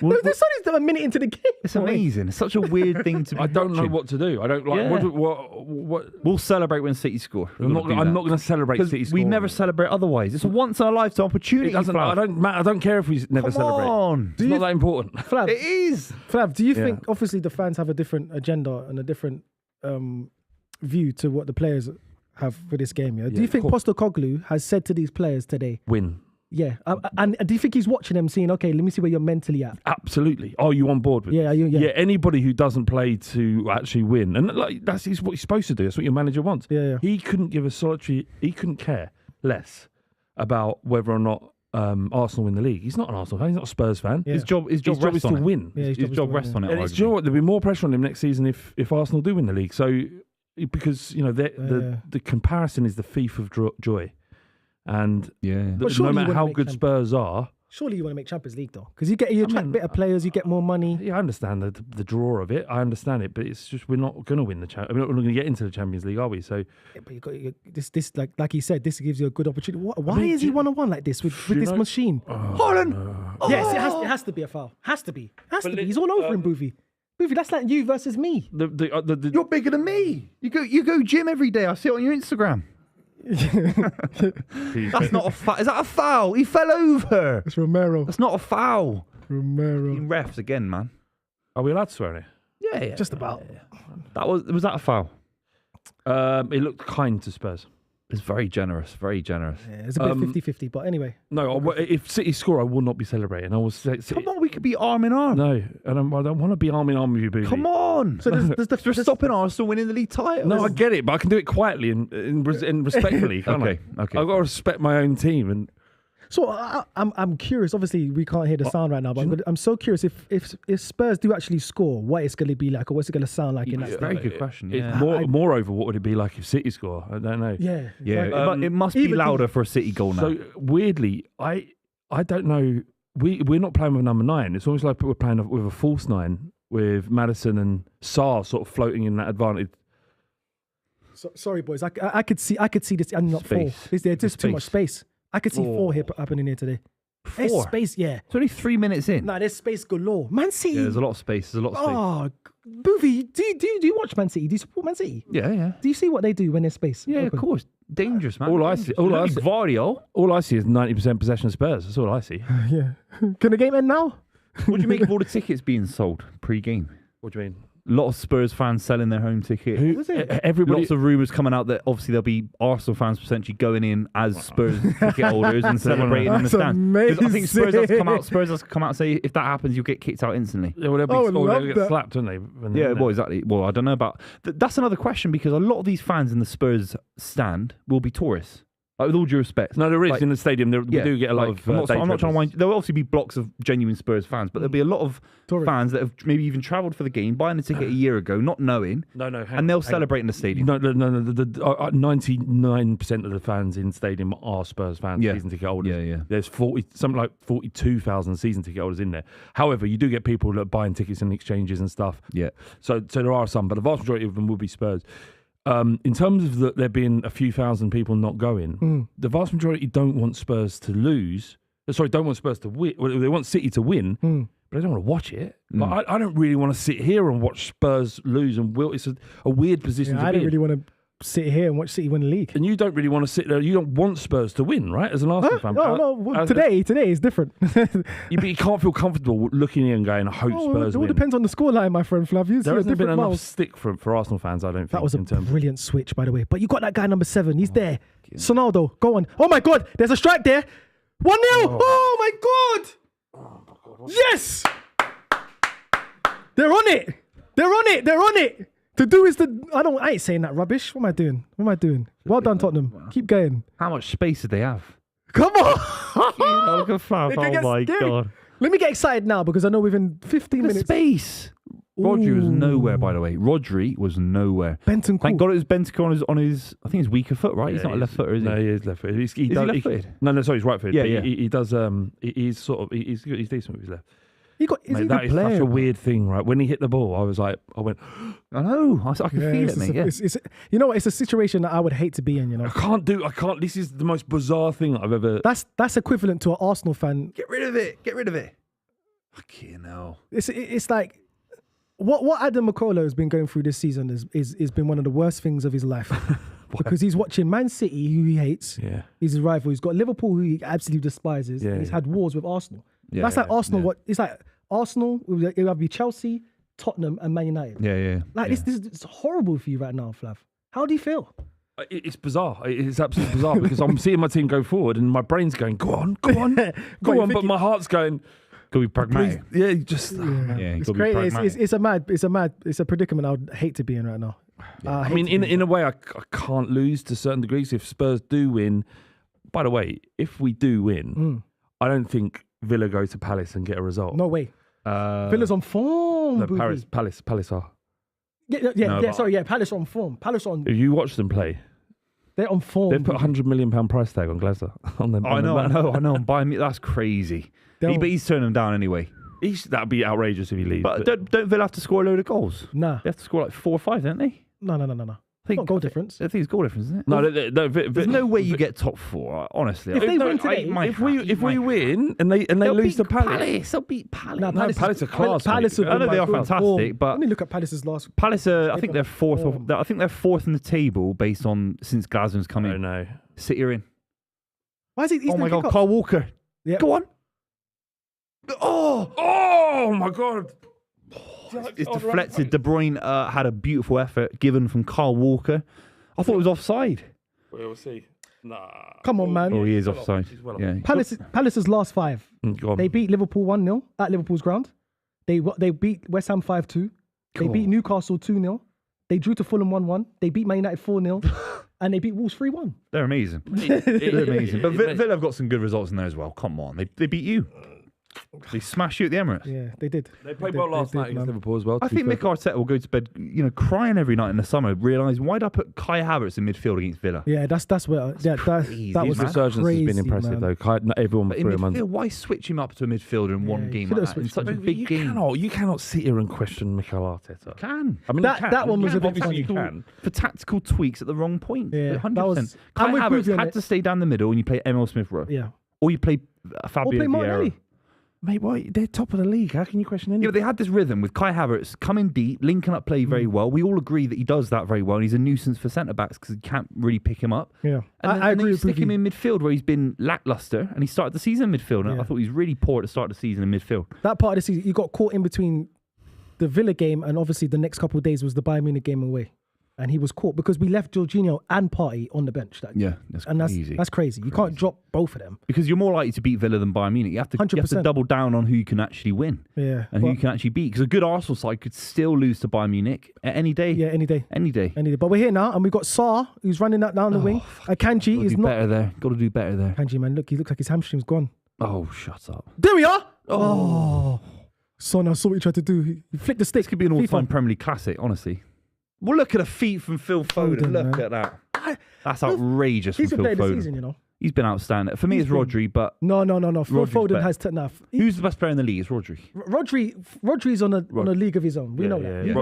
No, this only a minute into the game. It's amazing. It's such a weird thing to be I don't know watching. what to do. I don't like. Yeah. What? We'll celebrate when City score. I'm not going to celebrate because City we scoring. never celebrate otherwise. It's a once in a lifetime opportunity. It doesn't. Flav. I don't care if we never Come celebrate. on. It's not that important. Flav, It is. Flav, do you Yeah. think, obviously, the fans have a different agenda and a different view to what the players have for this game? Yeah. Do Yeah, you think of course. Postecoglou has said to these players today, Win. yeah, and do you think he's watching them saying, okay, let me see where you're mentally at? Absolutely. Are you on board with Yeah, this? yeah. Anybody who doesn't play to actually win, and like that's what he's supposed to do. That's what your manager wants. Yeah. He couldn't give a solitary. He couldn't care less about whether or not Arsenal win the league. He's not an Arsenal fan. He's not a Spurs fan. Yeah. His job His job is rests to on it. win. Yeah, His is to job win, rests yeah. on it. And it's, do you know what? There'll be more pressure on him next season if Arsenal do win the league. So because the comparison is the thief of joy, and Yeah. But surely no you matter wouldn't how make good champions. Spurs are. Surely you want to make Champions League though, because you attract mean, better players, you get more money. Yeah, I understand the draw of it. I understand it, but it's just we're not going to win the we're not going to get into the Champions League, are we? So Yeah, but this like he said, this gives you a good opportunity. Why mean, is he 1-on-1 like this with you this know- machine? Haaland. Yes, it has to be a foul. Has to be. But He's all over him, Buvey. Buvey, that's like you versus me. the You're bigger than me. You go gym every day. I see it on your Instagram. That's not a foul. Is that a foul? He fell over. It's Romero. That's not a foul. Romero. Fucking refs again, man. Are we allowed to swear in Yeah. Just about. That was that a foul? it? It looked kind to Spurs. It's very generous. Very generous. Yeah, it's a bit 50-50, but anyway. No, if City score, I will not be celebrating. I will say, Come on, we could be arm in arm. No, and I don't want to be arm in arm with you, Booby. Come on. So We're stopping Arsenal winning the league title. No, I get it, but I can do it quietly and respectfully. Can't Okay, I? okay. I've got to respect my own team, and So I'm curious. Obviously, we can't hear the sound right now, but I'm so curious if Spurs do actually score, what it's going to be like, or what's it going to sound like in that. Very good question. it's Yeah. moreover, what would it be like if City score? I don't know. Yeah. Yeah. Like, It must be even- louder for a City goal now. So weirdly, I don't know. We're not playing with number 9. It's almost like we're playing with a false 9 with Maddison and Sarr sort of floating in that advantage. sorry, boys. I could see this and not Space. 4. There's just too much space. I could see 4 here happening here today. There's 4? space, yeah. It's only 3 minutes in. Nah, there's space galore. Man City. Yeah, there's a lot of space. There's a lot of space. Oh, Buvey, do you watch Man City? Do you support Man City? Yeah. Do you see what they do when there's space? Yeah, open? of course. Dangerous, man. All I see- all I see- Vario. All I see is 90% possession of Spurs. That's all I see. Yeah. Can the game end now? What do you make of all the tickets being sold pre-game? What do you mean? A lot of Spurs fans selling their home ticket. Everybody. Lots of rumours coming out that obviously there'll be Arsenal fans potentially going in as Spurs ticket holders and celebrating in the stand. I think Spurs has to come out and say if that happens, you'll get kicked out instantly. Yeah, well, they'll get slapped, don't they? Yeah, well, exactly. Well, I don't know about... That's another question because a lot of these fans in the Spurs stand will be tourists. Like, with all due respect. No, there is in the stadium. We do get a lot of. I'm not trying to wind. There'll obviously be blocks of genuine Spurs fans, but there'll be a lot of fans that have maybe even travelled for the game, buying a ticket a year ago, not knowing. And they'll celebrate in the stadium. No. 99% of the fans in stadium are Spurs fans, season ticket holders. Yeah. There's something like 42,000 season ticket holders in there. However, you do get people that are buying tickets in exchanges and stuff. Yeah. So there are some, but the vast majority of them will be Spurs. In terms of there being a few thousand people not going, the vast majority don't want Spurs to lose. Sorry, don't want Spurs to win. Well, they want City to win, but they don't want to watch it. Like, I don't really want to sit here and watch Spurs lose and will. It's a weird position to be in. I don't really want to sit here and watch City win the league. And you don't really want to sit there. You don't want Spurs to win, right? As an Arsenal fan. No. Today is different. You can't feel comfortable looking in and going, I hope Spurs It all win. depends on the scoreline, my friend Flav. There hasn't been enough stick for Arsenal fans, I don't think. That was a brilliant switch, by the way. But you got that guy number 7. He's there. Sonaldo, go on. Oh my God, there's a strike there. 1-0. Oh my God. Yes. They're on it. To do is I ain't saying that rubbish. What am I doing? Well done, Tottenham. Keep going. How much space did they have? Come on. Look at Flav. Oh my God. Let me get excited now because I know within 15 minutes. Space. Rodri was nowhere, by the way. Rodri was nowhere. Benton. Thank God it was Bentancur on his, I think his weaker foot, right? He's not a left footer, is he? No, he is left footed. Is he left-footed? No, sorry, he's right footed. Yeah. He does. He's he's decent with his left. That is such a weird thing, right? When he hit the ball, I went, I know. I can feel it, mate. It's you know what? It's a situation that I would hate to be in. You know, I can't. This is the most bizarre thing I've ever. That's equivalent to an Arsenal fan. Get rid of it. Fucking hell. It's like what Adam McKola has been going through this season is been one of the worst things of his life. Because he's watching Man City, who he hates. Yeah. He's his rival. He's got Liverpool, who he absolutely despises. Yeah, and he's had wars with Arsenal. Yeah, That's like Arsenal. What it's like Arsenal. It would be Chelsea, Tottenham, and Man United. Yeah. Like this is horrible for you right now, Flav. How do you feel? It's bizarre. It's absolutely bizarre because I'm seeing my team go forward and my brain's going, go on, but my heart's going. Go be pragmatic. It's crazy. It's a predicament I would hate to be in right now. Yeah. I mean, in a way, I can't lose to certain degrees. If Spurs do win, by the way, if we do win, I don't think Villa go to Palace and get a result. No way. Villa's on form. No, Palace are. Palace are on form. If you watch them play, they're on form. They've put £100 million price tag on Glazer on them. I know. Buying me, that's crazy. But he's turning them down anyway. That'd be outrageous if he leaves. But don't Villa have to score a load of goals? Nah. They have to score like 4 or 5, don't they? No. I think goal difference. I think it's goal difference, isn't it? No, there's no way you get top 4. Honestly, if they win today, if we win and they lose to Palace, they'll beat Palace. No, Palace are class. Palace I know they are fantastic, but let me look at Palace's last. Palace, I think they're fourth. I think they're fourth in the table based on since Glasgow's come in. Oh no, City are in. Why is he? Oh my God, Kyle Walker. Yeah. Go on. Oh my God. It's deflected. De Bruyne had a beautiful effort given from Kyle Walker. I thought it was offside. We'll see. Nah. Come on, man. Oh, he is offside. Yeah. Palace's last 5. They beat Liverpool 1-0 at Liverpool's ground. They beat West Ham 5-2. They beat Newcastle 2-0. They drew to Fulham 1-1. They beat Man United 4-0. And they beat Wolves 3-1. They're amazing. They're amazing. But Villa have got some good results in there as well. Come on. They beat you. They smashed you at the Emirates. Yeah, they did. They played well last night against Liverpool as well. I think Mick Arteta will go to bed, crying every night in the summer, realising why did I put Kai Havertz in midfield against Villa? Yeah, that's where. That was resurgence has been impressive though. Everyone but in midfield, why switch him up to a midfielder in one game like that? In such a big game. You cannot sit here and question Mikel Arteta. You can. I mean, that one was a bit funny. You can. For tactical tweaks at the wrong point. Yeah, 100%. Kai Havertz had to stay down the middle and you play Emil Smith-Rowe. Yeah. Or you play Fabio Vieira. Mate, why? They're top of the league. How can you question anything? Yeah, but they had this rhythm with Kai Havertz coming deep, linking up play very well. We all agree that he does that very well. And he's a nuisance for centre-backs because you can't really pick him up. Yeah, I agree. You stick him in midfield where he's been lacklustre and he started the season in midfield. And I thought he was really poor at the start of the season in midfield. That part of the season, he got caught in between the Villa game, and obviously the next couple of days was the Bayern Munich game away. And he was caught because we left Jorginho and Partey on the bench. That's crazy. That's crazy. You can't drop both of them. Because you're more likely to beat Villa than Bayern Munich. You have to 100%. double down on who you can actually win. Yeah. And who you can actually beat. Because a good Arsenal side could still lose to Bayern Munich at any day. Yeah, any day. Any day. But we're here now, and we've got Sarr, who's running that down the wing. Kanji is not. Better there. Got to do better there. Kanji, man, look, he looks like his hamstring's gone. Oh, shut up. There we are. Oh. Son, I saw what he tried to do. He flicked the stick. This could be an all-time Premier League classic, honestly. Well, look at the feet from Phil Foden. Look at that. That's outrageous from Phil Foden. He's been playing the season, you know. He's been outstanding. For me, it's Rodri, but... No. Phil Foden has enough. Who's the best player in the league? It's Rodri. Rodri's on a league of his own. We know that. Yeah.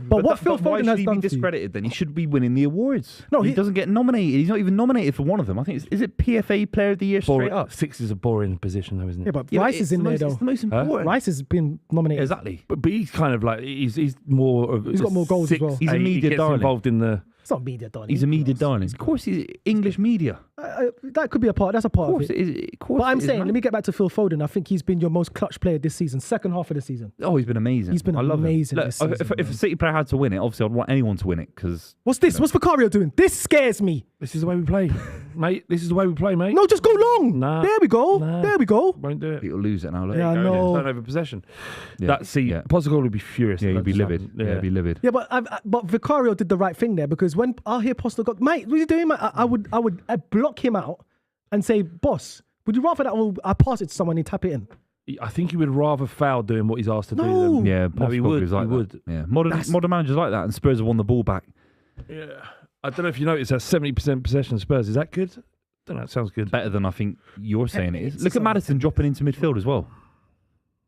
But what Phil Foden has done why should he be discredited then? He should be winning the awards. No, he doesn't get nominated. He's not even nominated for one of them. I think is it PFA Player of the Year straight up? 6 is a boring position though, isn't it? Yeah, but Rice is in there though. It's the most important. Rice has been nominated. Exactly. But he's kind of like he's more of. He's got more goals as well. He's a media darling. Involved in the. It's not media darling. He's a media darling. Of course, he's English media. That could be a part. That's a part of it. But I'm saying, let me get back to Phil Foden. I think he's been your most clutch player this season, second half of the season. Oh, he's been amazing. He's been amazing this season. If a City player had to win it, obviously I'd want anyone to win it because. What's this? What's Vicario doing? This scares me. This is the way we play, mate. This is the way we play, mate. No, just go long. Nah. There we go. Nah. There we go. Won't do it. He'll lose it now. Look. Yeah, I know. Turnover possession. Postecoglou would be furious. Yeah, he'd be livid. Yeah, he'd be livid. Yeah, but Vicario did the right thing there because when I hear Postecoglou, mate, what are you doing, mate? I'd block him out and say, boss, would you rather that I pass it to someone and tap it in? I think he would rather foul doing what he's asked to do. Than, yeah, he would. Like he would. That. Yeah, modern managers like that, and Spurs have won the ball back. Yeah, I don't know if you noticed that 70% possession of Spurs. Is that good? I don't know. It sounds good. Better than I think you're saying it is. Look at Maddison dropping into midfield as well.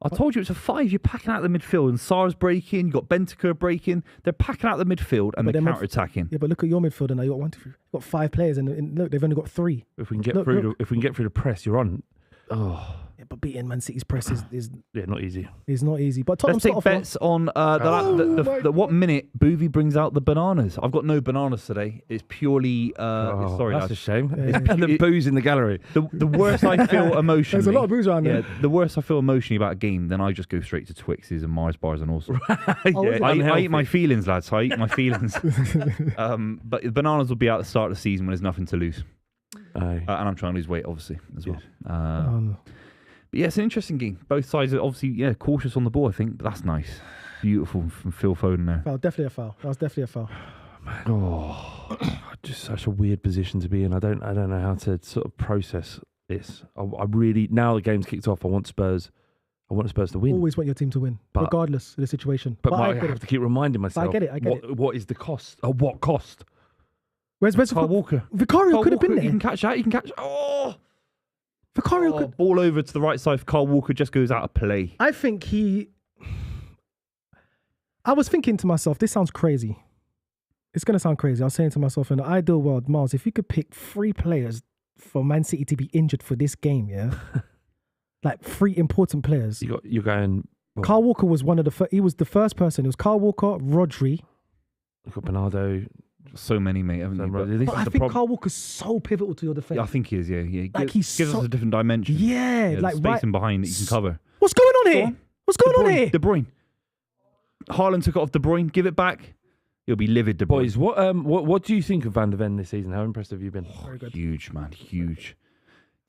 I told you it's a 5. You're packing out the midfield, and Sarr's breaking. You got Bentancur breaking. They're packing out the midfield and they're counter-attacking. Yeah, but look at your midfield, and now you got 1, 2, 3. You've got 5 players, and look, they've only got 3. If we can get through, if we can get through the press, you're on. Oh. Yeah, but beating Man City's press is not easy. It's not easy. But Tottenham let's take bets on what minute Buvey brings out the bananas. I've got no bananas today. It's purely sorry, that's a shame. Yeah. And the booze in the gallery. The worse I feel emotionally. There's a lot of booze around there. The worse I feel emotionally about a game, then I just go straight to Twixes and Mars bars and all sorts. I eat my feelings, lads. I eat my feelings. But the bananas will be out at the start of the season when there's nothing to lose. And I'm trying to lose weight, obviously, as well. But yeah, it's an interesting game. Both sides are obviously cautious on the ball, I think, but that's nice. Beautiful from Phil Foden there. Foul, definitely a foul. That was definitely a foul. Man, just such a weird position to be in. I don't know how to sort of process this. I really, now the game's kicked off, I want Spurs to win. Always want your team to win, regardless of the situation. But I have to keep reminding myself. I get it. What is the cost? At what cost? Where's Kyle Walker? Vicario could have been there. You can catch that. You can catch. Oh! Vicario could. Ball over to the right side for Kyle Walker, just goes out of play. I think I was thinking to myself, this sounds crazy. It's going to sound crazy. I was saying to myself, in the ideal world, Miles, if you could pick 3 players for Man City to be injured for this game, yeah? Like 3 important players. You're going... Well, Kyle Walker was one of the first. He was the first person. It was Kyle Walker, Rodri. You've got Bernardo... So many, mate, haven't you? But I think Kyle Walker's so pivotal to your defense. Yeah, I think he is, yeah. Like gives us a different dimension. Yeah, like spacing behind that you can cover. What's going on here? What's going on here? De Bruyne. Haaland took it off De Bruyne. Give it back. You'll be livid, De Bruyne. Boys, what do you think of Van de Ven this season? How impressed have you been? Very good. Huge, man. Huge.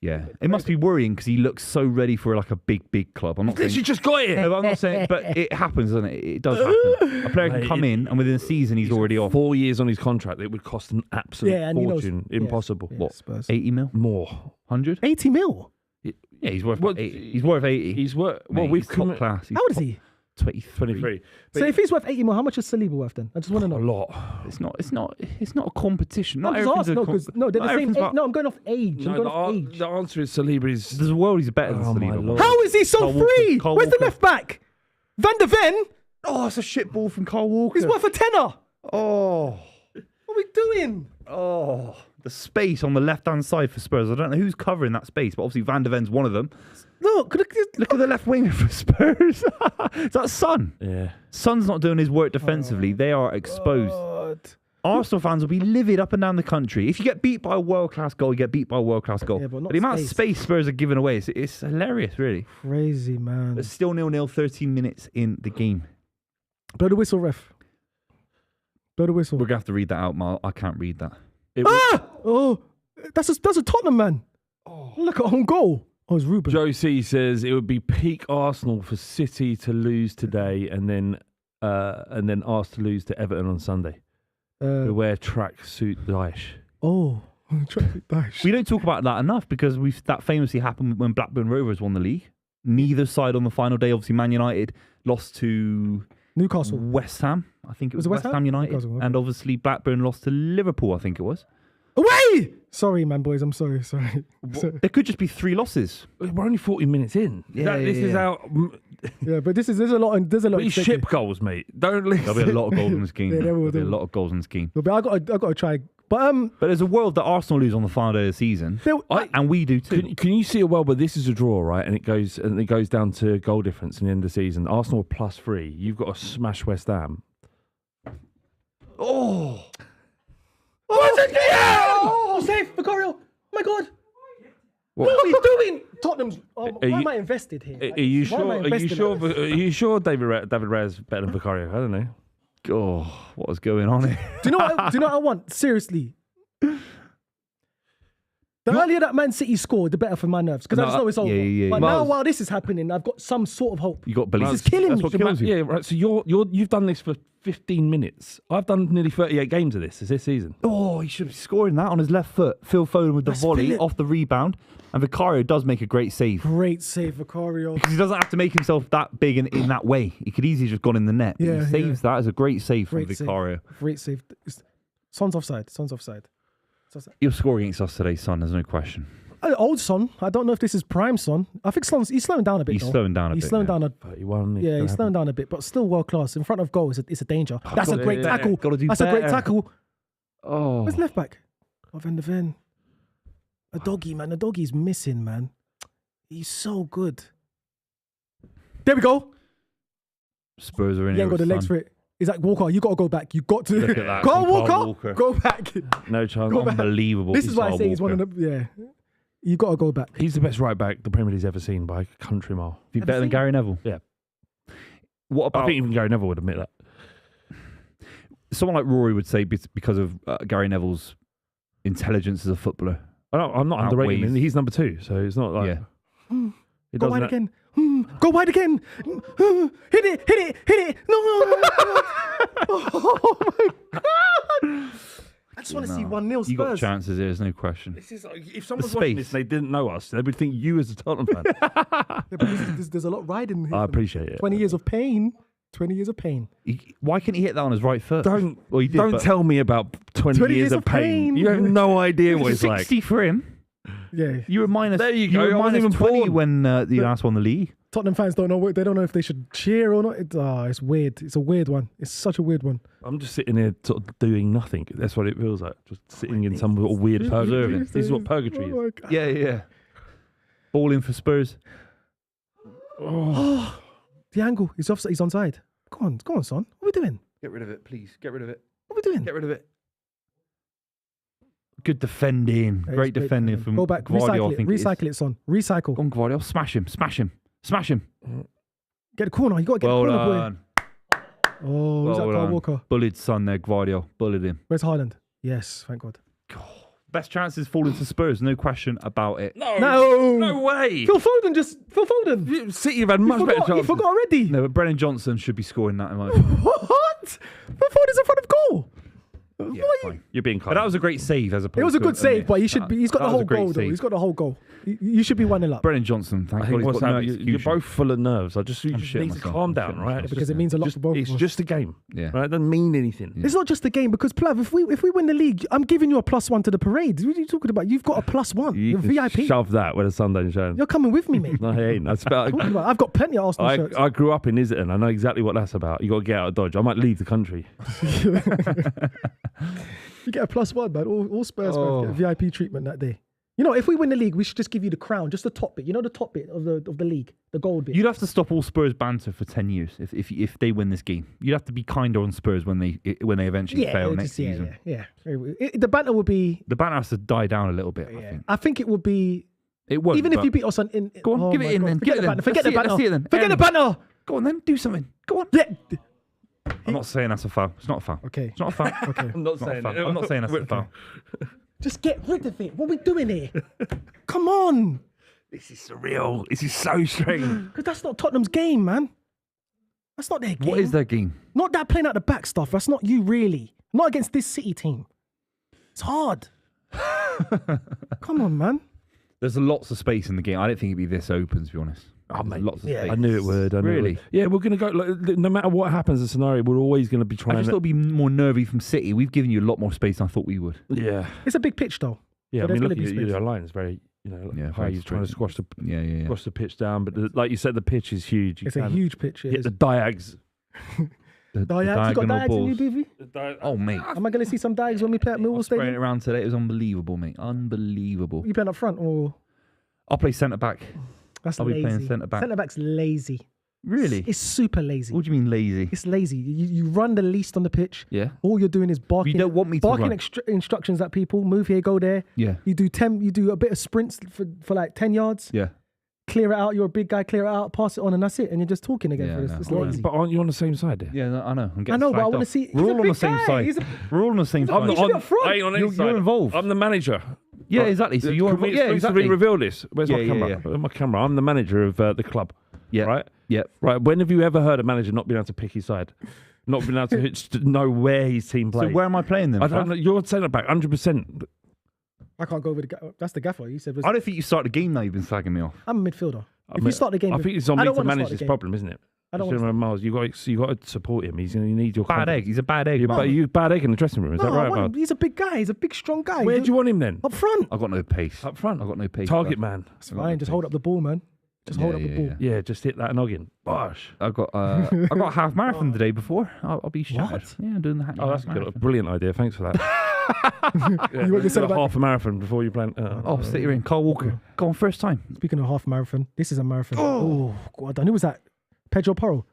Yeah, it must be worrying because he looks so ready for like a big club. I'm not saying you just got it. No, I'm not saying, but it happens, doesn't it? It does happen. A player can come in and within a season he's already off. 4 years on his contract, it would cost an absolute fortune. Impossible. Yeah, what? Spurs. 80 mil? More. 100? 80 mil. Yeah, he's worth 80. He's worth 80. He's worth. Well, we've top class. How old is he? 23. So if he's worth 80 mil, how much is Saliba worth then? I just want to know. A lot. It's not a competition. I'm just asking, they're the same age. No, I'm going off age. The answer is Saliba is... There's a world he's better than Saliba. How is he so free? Where's the left back? Van de Ven? Oh, it's a shit ball from Kyle Walker. He's worth a tenner. Oh. What are we doing? Oh. The space on the left-hand side for Spurs. I don't know who's covering that space, but obviously Van de Ven's one of them. Look at the left winger for Spurs. Is that Son? Yeah. Son's not doing his work defensively. They are exposed. God. Arsenal fans will be livid up and down the country. If you get beat by a world-class goal, you get beat by a world-class goal. Yeah, but the amount of space Spurs are giving away, it's hilarious, really. Crazy, man. It's still 0-0, 13 minutes in the game. Blow the whistle, ref. Blow the whistle. We're gonna have to read that out, Mal. I can't read that. Oh, that's a Tottenham man. Oh, look at own goal. Oh, it's Ruben. Joe C says it would be peak Arsenal for City to lose today, and then Arsenal to lose to Everton on Sunday. Wear tracksuit Daesh. Oh, tracksuit Daesh. We don't talk about that enough because that famously happened when Blackburn Rovers won the league. Neither side on the final day. Obviously, Man United lost to Newcastle, West Ham. I think it was West West Ham? Ham United, Newcastle, okay. and obviously Blackburn lost to Liverpool. I think it was. Away! Sorry, man, boys. I'm sorry. Sorry. There could just be 3 losses. We're only 40 minutes in. This is out. Yeah, but there's a lot. There's a lot. These ship goals, mate. Don't listen. There'll be a lot of goals in this game. Yeah, There'll be a lot of goals in this game. But I got to try. But there's a world that Arsenal lose on the final day of the season, and we do too. Can you see a world where this is a draw, right? And it goes down to goal difference in the end of the season. Arsenal are +3. You've got to smash West Ham. Oh! What's it? Yeah! Oh, safe, Vicario. Oh my God. What are we doing? Tottenham's. Why am I invested here? Are you sure? Are you sure David Raya is better than Vicario? I don't know. Oh, what was going on here? Do you know what I want? Seriously. The earlier that Man City scored, the better for my nerves. Because I just know it's over. But now while this is happening, I've got some sort of hope. You got belief. This is killing me. What kills you. Yeah, right. So you've done this for 15 minutes. I've done nearly 38 games of this season. Oh, he should be scoring that on his left foot. Phil Foden with the volley off the rebound. And Vicario does make a great save. Great save, Vicario. Because he doesn't have to make himself that big in that way. He could easily just gone in the net. Yeah, he saves that as a great save from Great Vicario. Great save. Son's offside. He'll score against us today, Son. There's no question. Old Son. I don't know if this is prime Son. I think he's slowing down a bit. He's slowing down a bit. He's slowing down 31. Yeah, he's slowing down a bit, but still world class. In front of goal, it's a danger. That's a great tackle. That's a great tackle. Oh, where's left back? Van der Ven. A doggy, man. The doggy's missing, man. He's so good. There we go. Spurs are in He here. ain't got the legs for it. He's like, Walker, you got to go back. You got to. Look at that. Go on, Walker. Walker. Go back. no chance. Go back. Unbelievable. This is why I say he's one of the. Yeah. You got to go back. He's the best right back the Premier League's ever seen by a country mile. Be better than Gary Neville. Yeah. What about? I think even Gary Neville would admit that. Someone like Rory would say because of Gary Neville's intelligence as a footballer. I'm not underrating him. He's number 2, so it's not like. Yeah. Go wide again. Go wide again. Hit it. No. Oh my God. I just want to see 1-0 Spurs. You got chances here, there's no question. This is if someone's watching this and they didn't know us, they would think you as a Tottenham fan. Yeah, but there's a lot riding here. I appreciate it. 20 years of pain. 20 years of pain. Why couldn't he hit that on his right foot? Don't tell me about 20 years of pain. You have no idea what it's 60 like. 60 for him. Yeah. You were minus. There you go. You were I wasn't minus even 20 born. when the last won the league. Tottenham fans don't know. They don't know if they should cheer or not. It's weird. It's a weird one. It's such a weird one. I'm just sitting here sort of doing nothing. That's what it feels like. Just sitting in some little weird purgatory. This is what purgatory is. Oh my God. Yeah. Ball in for Spurs. Oh, the angle. He's offside. He's onside. Go on, son. What are we doing? Get rid of it, please. Get rid of it. What are we doing? Get rid of it. Good defending. Yeah, Great defending from Go back. Guardiola. Recycle it, son. Recycle. Go on, Guardiola. Smash him. Get the corner. You got to get Well the corner, done. boy. Oh, who's that? Well Kyle done. Walker. Bullied son there, Guardiola. Bullied him. Where's Haaland? Yes, thank God. Best chances falling to Spurs. No question about it. No way. Phil Foden. City have had much better You chances. forgot already. No, but Brennan Johnson should be scoring that in my What? Phil Foden's in front of goal. Yeah, fine. You're being But kind. that was a great save as opposed It was a to good save, but he should be. He's got that the was a whole great goal, though. save. He's got the whole goal. You should be 1-0 up. Brennan Johnson, thank I God think he's what's got no happening, you're execution. both full of nerves. I just shitting need to myself. calm I'm down, shitting right? myself. Because it means a lot for both It's of us. just a game. Yeah. Right? It doesn't mean anything. It's not just a game because Plav, if we win the league, I'm giving you a +1 to the parade. What are you talking about? You've got a +1. You You're can VIP. shove that when the sun don't shine. You're coming with me, mate. No, I ain't. That's about. Talking about, I've got plenty of Arsenal shirts. I grew up in Islington. I know exactly what that's about. You got to get out of Dodge. I might leave the country. You get a +1, man. All Spurs fans get a VIP treatment that day. You know, if we win the league, we should just give you the crown, just the top bit. You know, the top bit of the league, the gold bit. You'd have to stop all Spurs banter for 10 years if they win this game. You'd have to be kinder on Spurs when they eventually fail next season. Yeah. The banter would be. The banter has to die down a little bit, I think. I think it would be. It won't. Even if you beat us on. Go on, give it in then. Forget the banter. Forget the banter. Let's see it then. Forget the banter. Go on then, do something. Go on. Yeah. I'm not saying that's a foul. It's not a foul. Okay. It's not a foul. Okay. I'm not It's not a saying foul. it. I'm not saying that's a foul. Just get rid of it. What are we doing here? Come on. This is surreal. This is so strange. Because that's not Tottenham's game, man. That's not their game. What is their game? Not that playing out the back stuff. That's not you, really. Not against this City team. It's hard. Come on, man. There's lots of space in the game. I don't think it'd be this open, to be honest. Oh, There's mate. lots of Yeah. space. I knew it would. Really? Yeah, we're going to go. Like, no matter what happens in the scenario, we're always going to be I trying just to. thought it'd be more nervy from City. We've given you a lot more space than I thought we would. Yeah. It's a big pitch, though. Yeah, So I mean, there's look gonna at be your space. line is very, Yeah, how very you're trying to straight. squash the Yeah. squash the pitch down. But like you said, the pitch is huge. You It's a can huge pitch. It hit is. the diags. Diags. You The got diagonal diags in you, balls. Buvey? Oh, mate. Am I going to see some diags when we play at I Millwall was spraying it Stadium? around today. It was unbelievable, mate. Unbelievable. You playing up front or I'll play centre back. that's I'll be lazy? playing centre back. Centre back's lazy. Really? It's super lazy. What do you mean lazy? It's lazy. You run the least on the pitch. Yeah. All you're doing is barking. You don't want me to barking run. instructions at people. Move here, go there. Yeah. You do a bit of sprints for like 10 yards. Yeah. Clear it out. You're a big guy. Clear it out. Pass it on, and that's it. And you're just talking again. Yeah, for this. I It's know. lazy. But aren't you on the same side there? Yeah, no, I know. I'm I getting know, but I slagged want to off. see. We're he's all a on the big same guy. side. He's a- We're all on the same I'm side. not- be up front. I ain't on any You're side. involved. I'm the manager. Yeah, exactly. So you're Can we yeah, exactly. reveal this? Where's my Yeah, camera? yeah. Where's my camera? I'm the manager of the club. Yeah. Right? Yeah. Right. When have you ever heard a manager not being able to pick his side? Not being able to know where his team So plays? where am I playing then? I don't know. You're centre back, 100%. I can't go over the. That's the gaffer. You said. I don't think you start the game now. You've been slagging me off. I'm a midfielder. If you start the game, I think it's on I me don't to wanna manage start the this game. problem, isn't it? I don't Just wanna remember, Miles, you got to support him. You need your Bad confidence. egg. He's a bad egg. You man. bad egg in the dressing room. Is No, that I right, want Miles? him. He's a big guy. He's a big, strong guy. Where do you want him then? Up front. I got no pace. Up front. I got no pace. Target bro. man. That's fine. Just hold up the ball, man. Just hold up the ball. Yeah, just hit that noggin. Bosh. I got I got a half marathon the day before. I'll be shattered. What? Yeah, I'm doing the half Oh, that's a good, marathon. brilliant idea. Thanks for that. Yeah, You want to say do a about- half a marathon before you plan. Oh, sit here in Carl Walker. Go on, first time. Speaking of half marathon, this is a marathon. Oh, God. And who was that? Pedro Porro.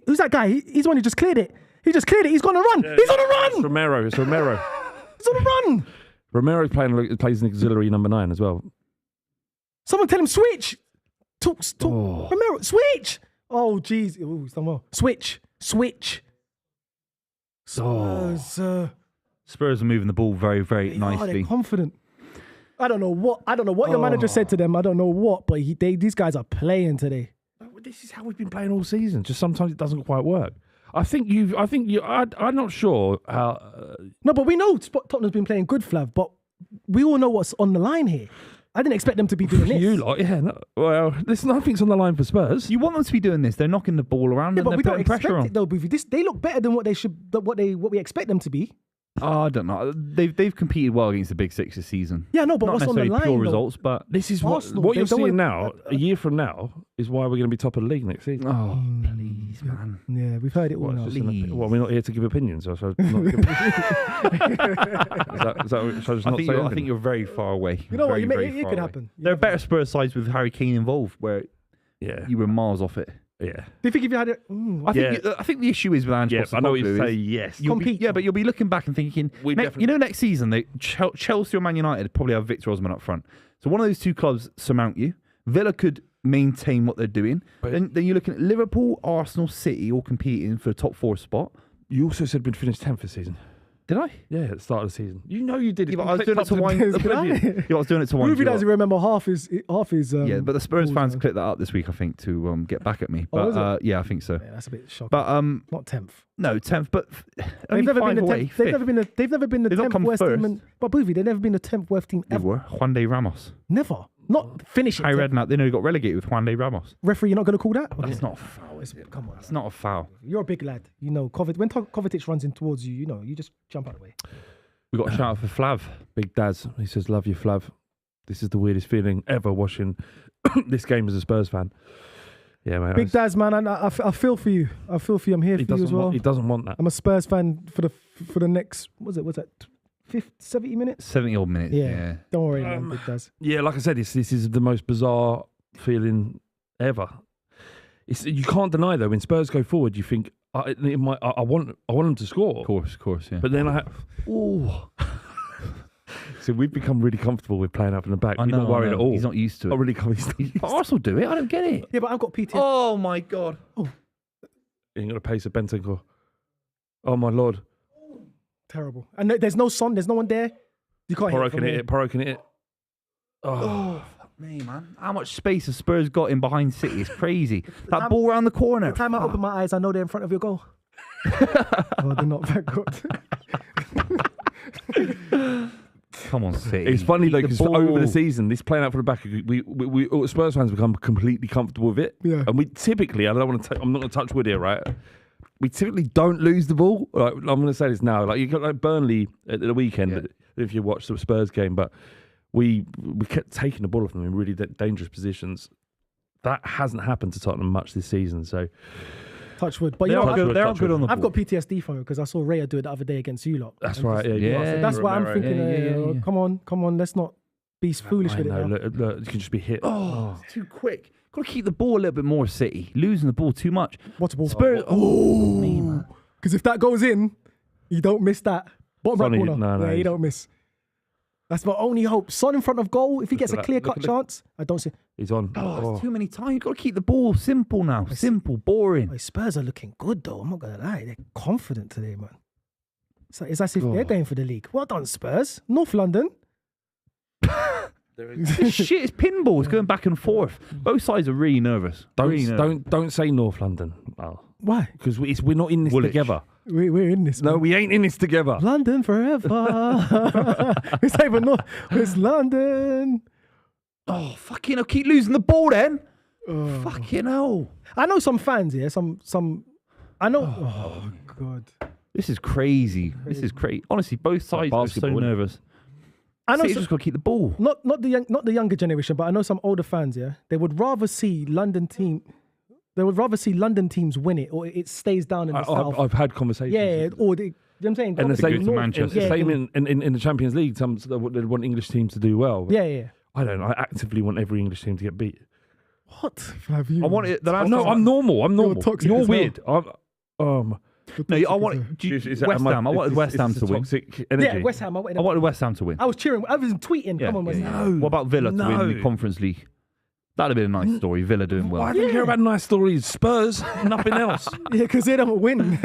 Who's that guy? He's the one who just cleared it. He just cleared it. He's going to run. He's on a It's run. Romero. It's Romero. He's on a run. Romero plays an auxiliary number 9 as well. Someone tell him switch. Talk. Oh. Romero, switch. Oh, jeez. Oh, he's done well. Switch. Spurs are moving the ball very, very They're nicely. confident. I don't know what your manager said to them. I don't know what, but these guys are playing today. This is how we've been playing all season. Just sometimes it doesn't quite work. I'm not sure how. No, but we know Tottenham's been playing good, Flav, but we all know what's on the line here. I didn't expect them to be doing this. You lot, yeah. No, well, listen, nothing's on the line for Spurs. You want them to be doing this. They're knocking the ball around Yeah, and but they're we don't putting expect pressure on. it though, Buvey. They look better than what they should, what we expect them to be. Oh, I don't know. They've competed well against the Big Six this season. Yeah, no, but Not what's on the necessarily line? pure though? results, but This is Arsenal, what they you're don't seeing want- now. A year from now is why we're going to be top of the league next season. oh, please, man. Yeah, we've heard it all What, now. it's just an please. we're not here to give opinions. So should I not give, is that, should I just I not think, say I anything? think you're very far away. You know what? Very, very It far could away. happen. There are better Spurs sides with Harry Kane involved where Yeah, you were miles off it. yeah. Do you think if you had it? I think the issue is with Ange Yeah, I know what you Postecoglou say. is Yes, you'll be, Compete. yeah, but you'll be looking back and thinking, We mate, definitely- you know, next season Chelsea or Man United probably have Victor Osimhen up front. So one of those two clubs surmount you. Villa could maintain what they're doing. But- Then you're looking at Liverpool, Arsenal, City all competing for a top 4 spot. You also said we'd finished 10th this season. Did I? Yeah, at the start of the season. You know you did. Yeah, It's but I was been doing it clipped to up wind. the- Did I? Yeah, I was doing it to wind Buvey you up. doesn't remember half his. Yeah, but the Spurs balls, fans man. clipped that up this week, I think, to get back at me. Oh, But is it? yeah, I think so. Yeah, that's a bit shocking. But Not 10th. no, 10th. But They've only never 5 been the away. 10th. They've never been the. They've never been the They've not 10th come worst first. team. But Buvey, they've never been the 10th worst team They ever. were Juan de Ramos. Never. Not finishing. Harry Redknapp, they nearly got relegated with Juan de Ramos. Referee, you're not going to call that? That's not a foul. Is it? Come on. It's not a foul. You're a big lad. You know, when Kovacic runs in towards you, you know, you just jump out of the way. We got a shout out for Flav. Big Daz, he says, "Love you, Flav. This is the weirdest feeling ever watching this game as a Spurs fan." Yeah, man. Big Daz, man, I feel for you. I feel for you. I'm here He for you as doesn't well. want. He doesn't want that. I'm a Spurs fan for the next. What's that? 50, 70 minutes? 70 odd minutes. Yeah. Yeah. Don't worry, man. Big Daz. Yeah, like I said, this is the most bizarre feeling ever. You can't deny though. When Spurs go forward, you think I want them to score. Of course, yeah. But then so we've become really comfortable with playing up in the back. I We're know, not worried I at know. all. He's not used to it. Not really coming. But Arsenal do it. I don't get it. Yeah, but I've got PT. Oh my god. You ain't got the pace of Bentancur. Oh my lord. Terrible. And there's no Son. There's no one there. You can't hit it Porro from can hit here. it. Porro can hit it. Oh, fuck me, man. How much space has Spurs got in behind City? It's crazy. That ball around the corner. The time I open my eyes, I know they're in front of your goal. Oh, they're not that good. Come on, City. It's funny though Keep because the over the ball. season, this playing out for the back, we Spurs fans become completely comfortable with it. Yeah. And we typically, I don't want to. I'm not going to touch wood here, right? We typically don't lose the ball. Like, I'm going to say this now. Like you got like Burnley at the weekend, if you watch the Spurs game, but we kept taking the ball off them in really dangerous positions. That hasn't happened to Tottenham much this season. So Touch wood. But They you know, are good. They are good on the I've ball. got PTSD from it because I saw Raya do it the other day against you lot. that's And right. just- Yeah, Yeah, So that's why I'm Romero. thinking, Yeah. come on, let's not be foolish I with it know. now. Look, you can just be hit. Oh, it's too quick. Got to keep the ball a little bit more, City. Losing the ball too much. What's a ball? Spurs. Oh, me, man. Because if that goes in, you don't miss that. Bottom right Sonny, corner. no, Yeah, you he's- don't miss. That's my only hope. Son in front of goal. If he gets a at that. clear-cut Look at chance, I don't see. He's on. Oh, it's too many times. You've got to keep the ball simple now. Simple, boring. Oh, Spurs are looking good though. I'm not gonna lie. They're confident today, man. It's as if they're going for the league. Well done, Spurs. North London. This shit is pinball. It's going back and forth. Both sides are really nervous. Really nervous. Don't say North London. Why? Because we're not in this Woolwich. together. We're in this. No, man. we ain't in this together. London forever. It's not even North. It's London. Oh, fucking hell. Keep losing the ball then. Fucking hell. I know some fans. Yeah, some. I know. Oh God. This is crazy. This is crazy. Honestly, both sides are so basketball, isn't it? nervous. I know. City Some, just got to keep the ball. not the younger generation, but I know some older fans. Yeah, they would rather see London teams win it, or it stays down in the south. I've had conversations. Yeah, or they. You know what I'm saying? And the Go same, to Manchester. the Yeah, same in the Champions League. Some they want English teams to do well. Yeah. I don't. I actively want every English team to get beat. What have you? I want it. The last No, time- I'm normal. I'm normal. toxic You're as hell. weird. No, I wanted West Ham. I wanted West Ham to win. Toxic energy. Yeah, West Ham. I wanted West Ham to win. I was cheering. I was tweeting. Come on, West Ham. What about Villa to win the No. Conference League? That'd have been a nice story. Villa doing well. I don't care about nice stories. Spurs, nothing else. Yeah, because they don't win.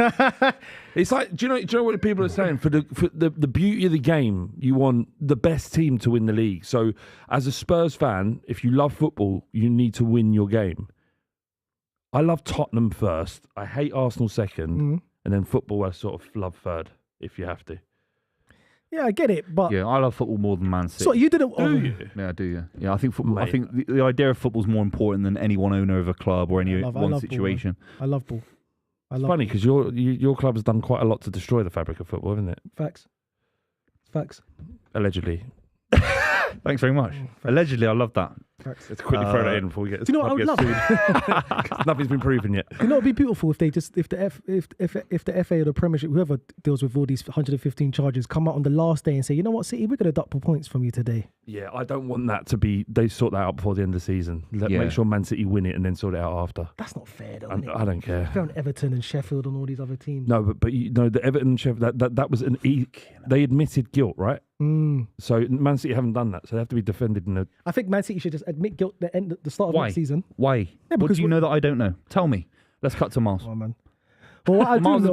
It's like, do you know what people are saying? For the beauty of the game, you want the best team to win the league. So, as a Spurs fan, if you love football, you need to win your game. I love Tottenham first. I hate Arsenal second, and then football I sort of love third. If you have to. Yeah, I get it, but Yeah, I love football more than Man City. so you didn't. Yeah, I do. Yeah. I think football. I Mate. think the idea of football is more important than any one owner of a club or any I love one ball, situation. I love ball. I It's love funny because your club has done quite a lot to destroy the fabric of football, hasn't it? facts. Allegedly. Thanks very much. Allegedly, I love that. Facts. Let's quickly throw that in before we get. Do you know what I would love? Nothing's been proven yet. You know, it'd be beautiful if they just if the FA or the Premiership, whoever deals with all these 115 charges, come out on the last day and say, you know what, City, we're going to double points from you today. Yeah, I don't want that to be. They sort that out before the end of the season. Yeah. Make sure Man City win it and then sort it out after. That's not fair, though. Isn't it? I don't care. Fair on Everton and Sheffield and all these other teams. No, but you know the Everton Sheffield that was they admitted guilt, right? So Man City haven't done that, so they have to be defended in a. I think Man City should just admit guilt at the start of Why? next season. Why? Yeah, What because do you know that I don't know? Tell me. Let's cut to Miles. Oh man. Well, what I do Miles is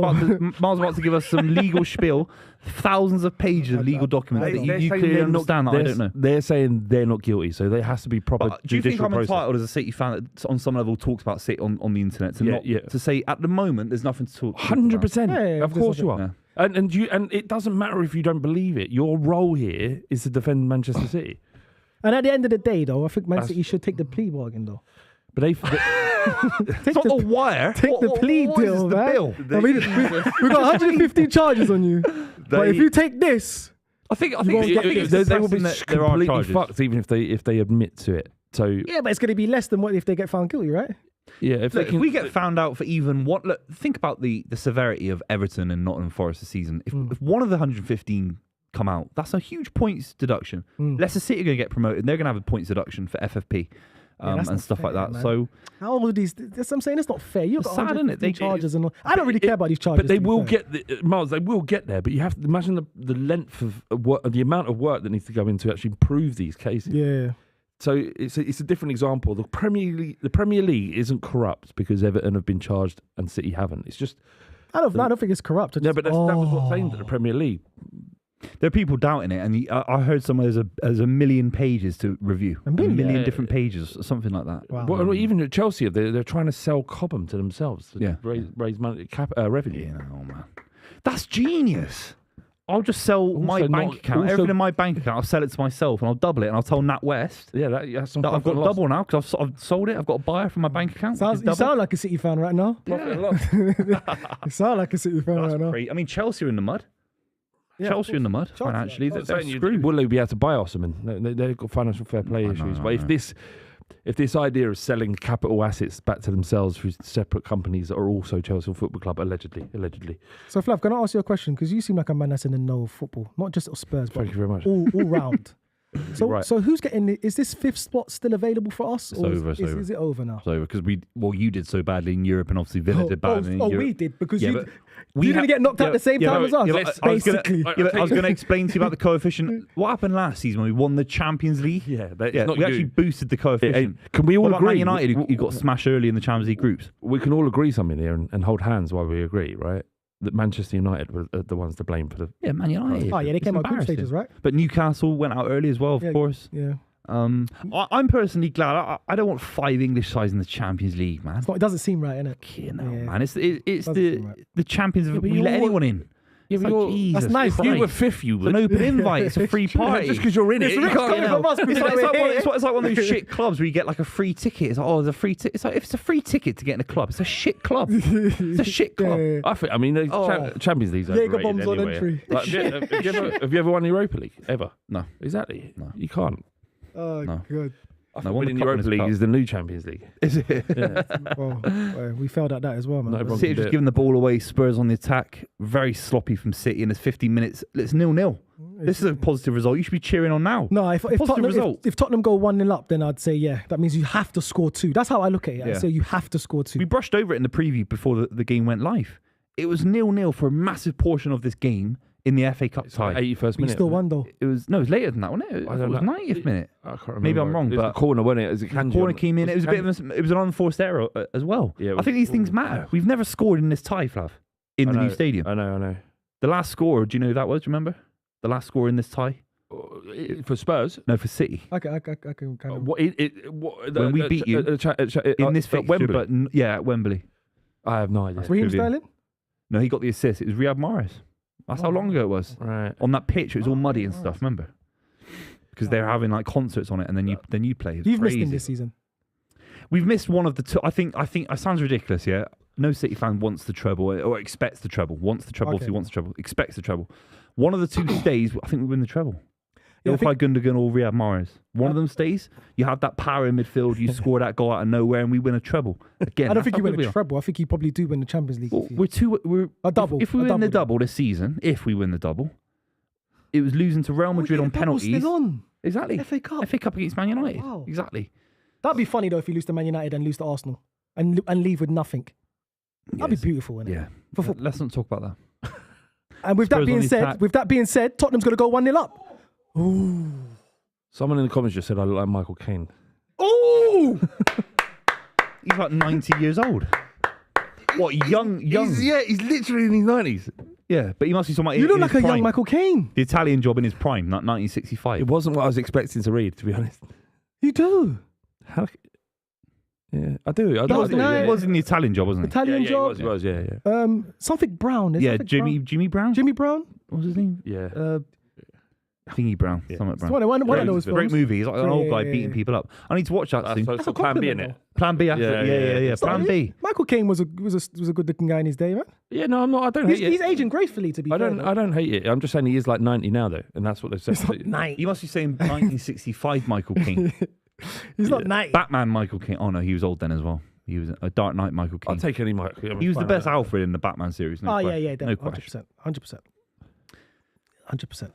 know, about to give us some legal spiel, thousands of pages of legal documents that you clearly understand that I don't know. They're saying they're not guilty, so there has to be proper But do you think judicial I'm process. entitled as a City fan that on some level talks about City on the internet to say at the moment there's nothing to talk about? 100%. Yeah, Of course you are. Yeah. And it doesn't matter if you don't believe it. Your role here is to defend Manchester City. and at the end of the day, though, I think Man City should take the plea bargain, though. But they It's not the wire. Take the plea what is deal, the man. bill? I mean, we got 115 charges on you. But if you take this, I think won't get it's they will be depressing that there are completely charges. fucked even if they admit to it. So yeah, but it's going to be less than what if they get found guilty, right? yeah, if Look, they can, if we get found out for even what, look, think about the severity of Everton and Nottingham Forest this season. If one of the 115 come out, that's a huge points deduction. Leicester City are going to get promoted. They're going to have a points deduction for FFP that's and not stuff like fair, that. man. So How old are these? That's what I'm saying. It's not fair. You've It's got sad, isn't it? 115 charges and all. I don't really care about these charges. but they to be will fair. get Miles. They will get there. But you have to imagine the length of work, the amount of work that needs to go into actually prove these cases. Yeah. So it's a different example. The Premier League isn't corrupt because Everton have been charged and City haven't. It's just I don't think it's corrupt. Yeah, but that was what's aimed at the Premier League. There are people doubting it, and I heard somewhere there's a million pages to review. A million? Different pages, or something like that. Wow. Well, even at Chelsea, they're trying to sell Cobham to themselves to Yeah. raise money, revenue. You know, man. That's genius. I'll just sell my Also bank not- account. also- Everything in my bank account, I'll sell it to myself, and I'll double it, and I'll tell NatWest Yeah, that's some that I've profit got and loss. double now because I've sold it. I've got a buyer from my bank account. which is You double. sound like a City fan right now. Profit and loss. You sound like a City fan That's right now. crazy. I mean, Chelsea are in the mud. Yeah, Chelsea are in the mud Chelsea, financially. yeah. They're Saying screwed. will they be able to buy Osman? They've got financial fair play issues. But if this idea of selling capital assets back to themselves through separate companies that are also Chelsea Football Club, allegedly. So, Flav, can I ask you a question? Because you seem like a man that's in the know of football, not just of Spurs, but Thank you very much. all round. So, Right. so who's getting? Is this fifth spot still available for us? It's or over, it's over. Is it over now? So because you did so badly in Europe, and obviously Villa did badly in Europe. we did because Yeah, you but you didn't get knocked out at the same time as us. Yeah, but I was gonna- basically. I was going to explain to you about the coefficient. What happened last season when we won the Champions League? Yeah, but it's Yeah, not we you. actually boosted the coefficient. Can we all What about agree? Man United, who got smashed early in the Champions League groups? We can all agree something here and hold hands while we agree, right? That Manchester United were the ones to blame for the. Yeah, Man United. Oh yeah, they It's came out group embarrassing. stages, right? But Newcastle went out early as well, of Yeah, course. Yeah. I'm personally glad. I don't want 5 English sides in the Champions League, man. It doesn't seem right, innit? You know, Yeah. man. It's Doesn't seem right. the Champions. Yeah, but we you let all- anyone in. Yeah, It's but like, you're- Jesus that's nice. If you were Christ. fifth, you It's would. an open invite. It's a free party. Just because you're in it, It's you rich can't. coming from us. It's like one of those shit clubs where you get like a free ticket. It's like, oh, there's a free ticket. It's like, if it's a free ticket to get in a club, it's a shit club. It's a shit club. Yeah. I mean, the Oh. Champions League's Jaeger overrated bombs on anyway. entry. Like, have you ever won the Europa League ever? No. Exactly. No. You can't. Oh, No. good. I No, thought won winning the the Cup Europa Winners' League Cup. is the new Champions League. Is it? Yeah. Well, we failed at that as well, man. Not everyone City can do just it. giving the ball away. Spurs on the attack. Very sloppy from City. And there's 15 minutes. It's 0-0. This is a positive result. You should be cheering on now. No, if Tottenham, result. if Tottenham go 1-0 up, then I'd say, yeah, that means you have to score 2. That's how I look at it. I Yeah. say you have to score 2. We brushed over it in the preview before the game went live. It was 0-0 for a massive portion of this game in the FA Cup tie. 81st But you minute. still won, though. It was later than that, wasn't it? I It don't was know. 90th minute. I can't remember. Maybe I'm wrong, It was but the corner, wasn't it? As a corner came in. It was a bit of it was an unforced error as well. Yeah, it I was- think these things matter. We've never scored in this tie, Flav, in the new stadium. I know. The last score, do you know who that was? Do you remember? The last score in this tie? For Spurs, No, for City. I can kind of. When we beat you in this fixture, Wembley. but at Wembley. I have no idea. Raheem trivia. Sterling? No, he got the assist. It was Riyad Mahrez. That's how long ago it was. Right. On that pitch, it was all muddy and stuff. Remember? Because they were having like concerts on it, and then you play. It's You've missed him crazy. this season. We've missed one of the two. I think it sounds ridiculous. Yeah, no City fan wants the treble or expects the treble. Wants the treble. Okay. Obviously wants the treble. Expects the treble. One of the two stays. I think we win the treble. Yeah, I Ilkay Gundogan or Riyad Mahrez. One of them stays. You have that power in midfield. You score that goal out of nowhere, and we win a treble again. I don't that's think how you win good we a are. treble. I think you probably do win the Champions League. Well, if you- we're A double. If we A win the double. double this season, if we win the double, it was losing to Real Madrid yeah, on the double's penalties. still on. Exactly. FA Cup. FA Cup against Man United. Wow. Exactly. That'd be funny though if you lose to Man United and lose to Arsenal and leave with nothing. That'd Yes. be beautiful, wouldn't it? Yeah. For football. Let's not talk about that. And with Spurs that on being the said, attack. Tottenham's going to go 1-0 up. Ooh. Someone in the comments just said I look like Michael Caine. Ooh. He's like 90 years old. What, young? He's literally in his 90s. Yeah, but he must be someone You in look like his a young prime. Michael Caine. The Italian job in his prime, not 1965. It wasn't what I was expecting to read, to be honest. You do. How? Yeah, I do. I He do. was, no, he was in the Italian job, wasn't he? Italian job. He was, yeah. Something Brown. Is Yeah, something Jimmy Brown. Brown? Jimmy Brown. What was his name? Yeah. Thingy Brown. Yeah. Something It's Brown. one of Great- those Great films. movie. He's like an old guy Yeah. beating people up. I need to watch that soon. So That's a plan B in compliment, it. Plan B after. Yeah, Yeah, yeah, yeah. Plan B. Michael Caine was a good looking guy in his day, man. Yeah, no, I'm not. I don't He's, hate it. he's aging gracefully, to be I fair. don't hate it. I'm just saying he is like 90 now, though, and that's what they've said. He's not 90. You must be saying 1965 Michael King. He's not 90. Batman Michael King. Oh no, he was old then as well. He was a Dark Knight Michael King. I'll take any Michael. He was the best Alfred in the Batman series. No Oh, question. yeah, No definitely. question. 100%. 100%.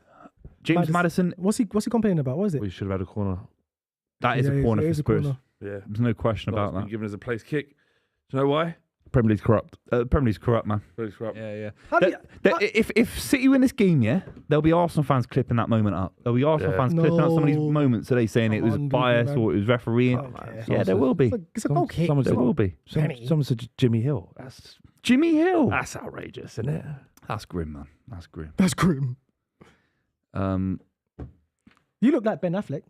James Maddison. What's he complaining about? What is it? We should have had a corner. That is Yeah, a corner it for is a Spurs. corner. Yeah. There's no question about that. Giving us a place kick. Do you know why? Premier League's corrupt. Premier League's corrupt, man. Premier League's corrupt. Yeah. How do If City win this game, yeah, there'll be Arsenal fans clipping that moment up. There'll be Arsenal Yeah. fans clipping out some of these No. moments today saying it Come was on, bias man. or it was refereeing. Okay. Yeah, there will be. It's a goal kick. Someone There said, will be. Penny. someone said Jimmy Hill. That's Jimmy Hill. That's outrageous, isn't it? That's grim, man. That's grim. That's grim. You look like Ben Affleck.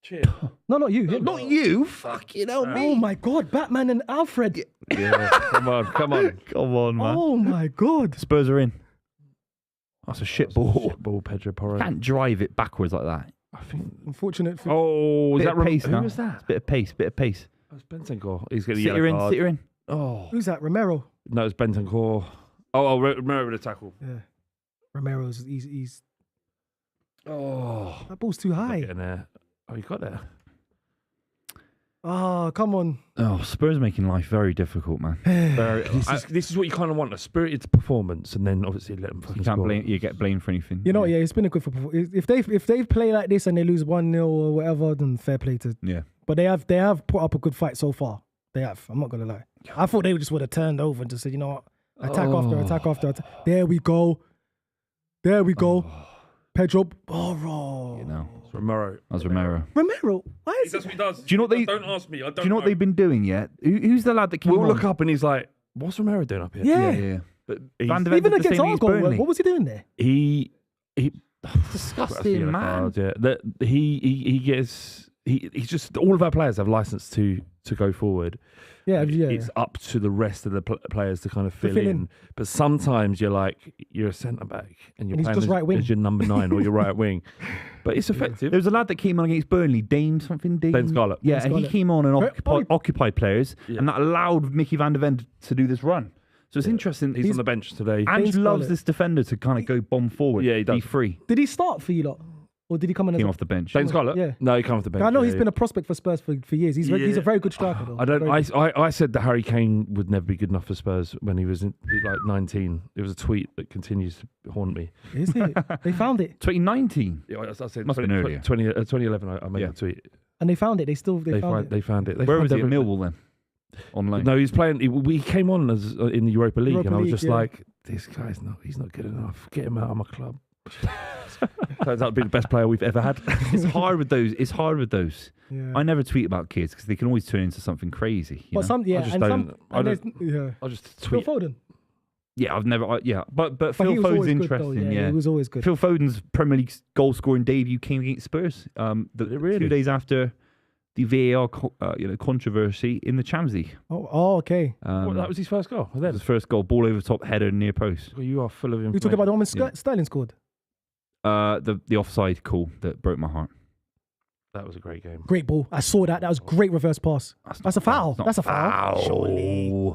Cheers. No, not you. him. Not you. Fucking hell, Oh my God, Batman and Alfred. Yeah, come on. Come on, man. Oh my God. Spurs are in. That's a shit ball. Shit ball, Pedro Porro. Can't drive it backwards like that. I think. Unfortunate. For, Oh, is Bit that of pace Who now. was that? Bit of pace. That's Bentancur. He's getting a Sit her yellow in, card. sit her in. Oh, Who's that? Romero. no, it's Bentancur. Oh, remember the tackle. Yeah. Romero's. He's. Oh, That ball's too high. getting there. Oh, you got there. Oh, come on. Oh, Spurs making life very difficult, man. Very, this is what you kind of want, a spirited performance, and then obviously let them fucking You can't score. blame. You get blamed for anything. You know, yeah, it's been a good football. If they play like this and they lose 1-0 or whatever, then fair play to. Yeah. But they have put up a good fight so far. They have. I'm not gonna lie. I thought they just would have turned over and just said, you know what, attack after attack. There we go. Pedro. Oh, You know, It's Romero. that's Romero. Romero. Why is That's what he does. Do you know what they? Don't ask me. I don't Do you know what they've been doing yet? Who's the lad that came We'll on? look up and he's like, what's Romero doing up here? Yeah. Yeah. But Van he's, der Ven even did the against same our against goal? Burnley. What was he doing there? he Disgusting, yellow man. card, yeah. He's just all of our players have license to go forward. Yeah. It's up to the rest of the players to kind of fill in. But sometimes you're a centre back and you're And he's playing just right wing. as your number 9 or your right wing. But it's effective. There was a lad that came on against Burnley, Dane Scarlett. Yeah, Dane and he Scarlett. came on and Very- occupied players, Yeah. and that allowed Mickey van der Ven to do this run. So it's interesting. He's on the bench today. Ange Dane loves Scarlett. this defender to kind of go bomb forward. Yeah, he does. Be free. Did he start for you lot, or did he come in? Came As off the bench. Dane Scarlett? Yeah. No, he comes off the bench. I know yeah, he's been a prospect for Spurs for years. He's Yeah. a very good striker though. I don't. Very good. I said that Harry Kane would never be good enough for Spurs when he was like 19. It was a tweet that continues to haunt me. Is it? They found it 2019. Yeah, I said Must have been earlier. 2011. I made Yeah. a tweet. and they found it. They found it. They found it. They Where found was he at everything. Millwall then? Online. No, he's playing. We came on as in the Europa League, Europa and I was League, just yeah. like, "This guy's he's not good enough. Get him out of my club." Turns out to be the best player we've ever had. It's hard with those. Yeah. I never tweet about kids because they can always turn into something crazy. You But know? some, yeah, I just and don't- some, I and don't- there's- yeah. I'll just Phil tweet. Foden. Yeah, I've never. But But Phil he was Foden's always good, though. interesting. Yeah, Yeah, he was always good. Phil Foden's Premier League goal scoring debut came against Spurs. Really? 2 days after the VAR controversy in the Champions League. Oh, okay. What, that was his first goal. that was his first goal. Ball over the top, header near post. Well, you are full of information. We talking about the one when Yeah. Sterling scored. The offside call that broke my heart. That was a great game. Great ball. I saw that. That was great reverse pass. That's a foul. not That's a foul. Surely.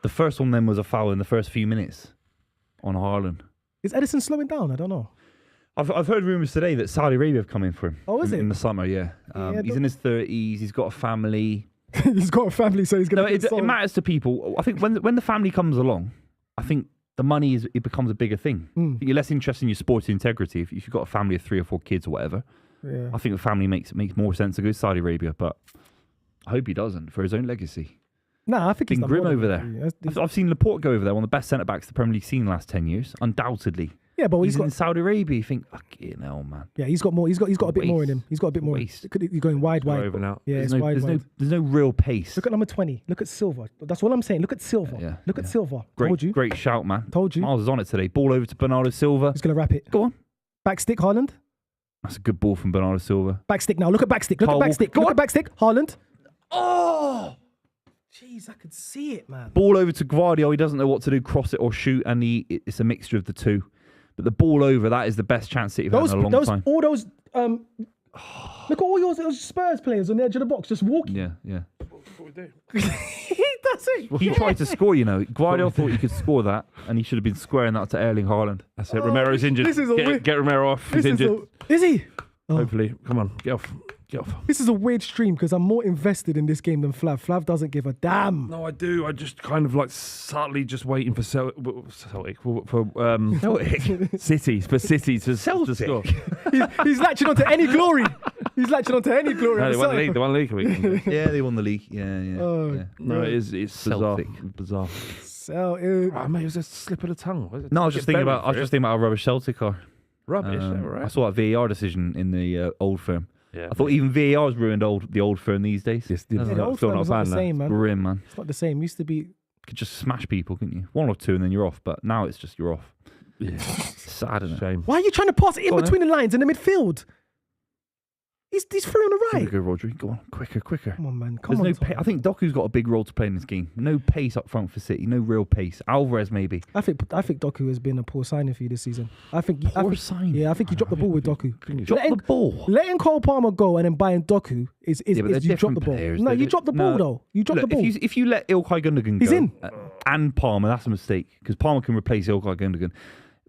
The first one then was a foul in the first few minutes on Haaland. Is Edison slowing down? I don't know. I've heard rumours today that Saudi Arabia have come in for him. Oh, is it? In the summer, yeah. Yeah, He's in his 30s. He's got a family. He's got a family, so he's No, going to it matters to people. I think when the family comes along, I think the money it becomes a bigger thing. I think you're less interested in your sporting integrity if you've got a family of 3 or 4 kids or whatever. Yeah. I think the family makes more sense to go to Saudi Arabia, but I hope he doesn't for his own legacy. Nah, I think he's Been done grim more than over that. there. I've seen Laporte go over there, one of the best centre backs the Premier League's seen in the last 10 years, undoubtedly. Yeah, but He's he's in got. Saudi Arabia. You think, fucking hell, man. Yeah, he's got more. He's got a bit more in him. He's got a bit more. Waste. He's going wide. Over now. Yeah, There's it's no, wide. there's no real pace. Look at number 20. Look at Silva. That's what I'm saying. Look at Silva. Yeah, Look at yeah. Silva. Told you. Great shout, man. Told you. Miles is on it today. Ball over to Bernardo Silva. He's going to wrap it. Go on. Back stick, Haaland. That's a good ball from Bernardo Silva. Back stick now. Look at back stick. Look Carl at back Walker. stick. Go Look on. at back stick. Haaland. Oh! Jeez, I could see it, man. Ball over to Guardiola. He doesn't know what to do, cross it or shoot, and it's a mixture of the two. But the ball over, that is the best chance City have had in a long time. All those, look at all those Spurs players on the edge of the box just walking. Yeah, yeah. That's it. He tried to score, you know. Guardiola thought he could score that, and he should have been squaring that to Erling Haaland. That's it. Romero's injured. this is a weird- Get Romero off. He's This is injured. is he? Oh. Hopefully. Come on. Get off. Get off. This is a weird stream because I'm more invested in this game than Flav. Flav doesn't give a damn. No, I do. I just kind of like subtly just waiting for Celtic for City to score. He's latching onto any glory. He's latching onto any glory. No, I'm they won the sorry. league. They won the league a week ago. Yeah, they won the league. Yeah, yeah. Oh, yeah. No, it's bizarre. Celtic. Bizarre. So, Oh, mate, it was a slip of the tongue. No, I was just thinking about how rubbish Celtic are. Rubbish. They were I right. saw that VAR decision in the Old Firm. Yeah. I thought even VAR's ruined the Old Firm these days. Yes, yeah, the old still firm not is a not fan the now. same, man. Grim, man. It's not the same. Used to be. could just smash people, couldn't you? 1 or 2 and then you're off. But now it's just you're off. Yeah. Sad, isn't it? Shame. Why are you trying to pass it in between the lines in the midfield? He's free on the Here right. we go, Rodri. Go on, quicker. Come on, man. Come There's on. no I think Doku's got a big role to play in this game. No pace up front for City. No real pace. Alvarez maybe. I think Doku has been a poor signing for you this season. I think signing. Yeah, I think you dropped the ball with Doku. Drop the ball. Letting Cole Palmer go and then buying Doku is but they're you drop the different ball. players. No, They're you drop the ball though. You drop the ball. If you let Ilkay Gundogan He's go in. And Palmer, that's a mistake because Palmer can replace Ilkay Gundogan.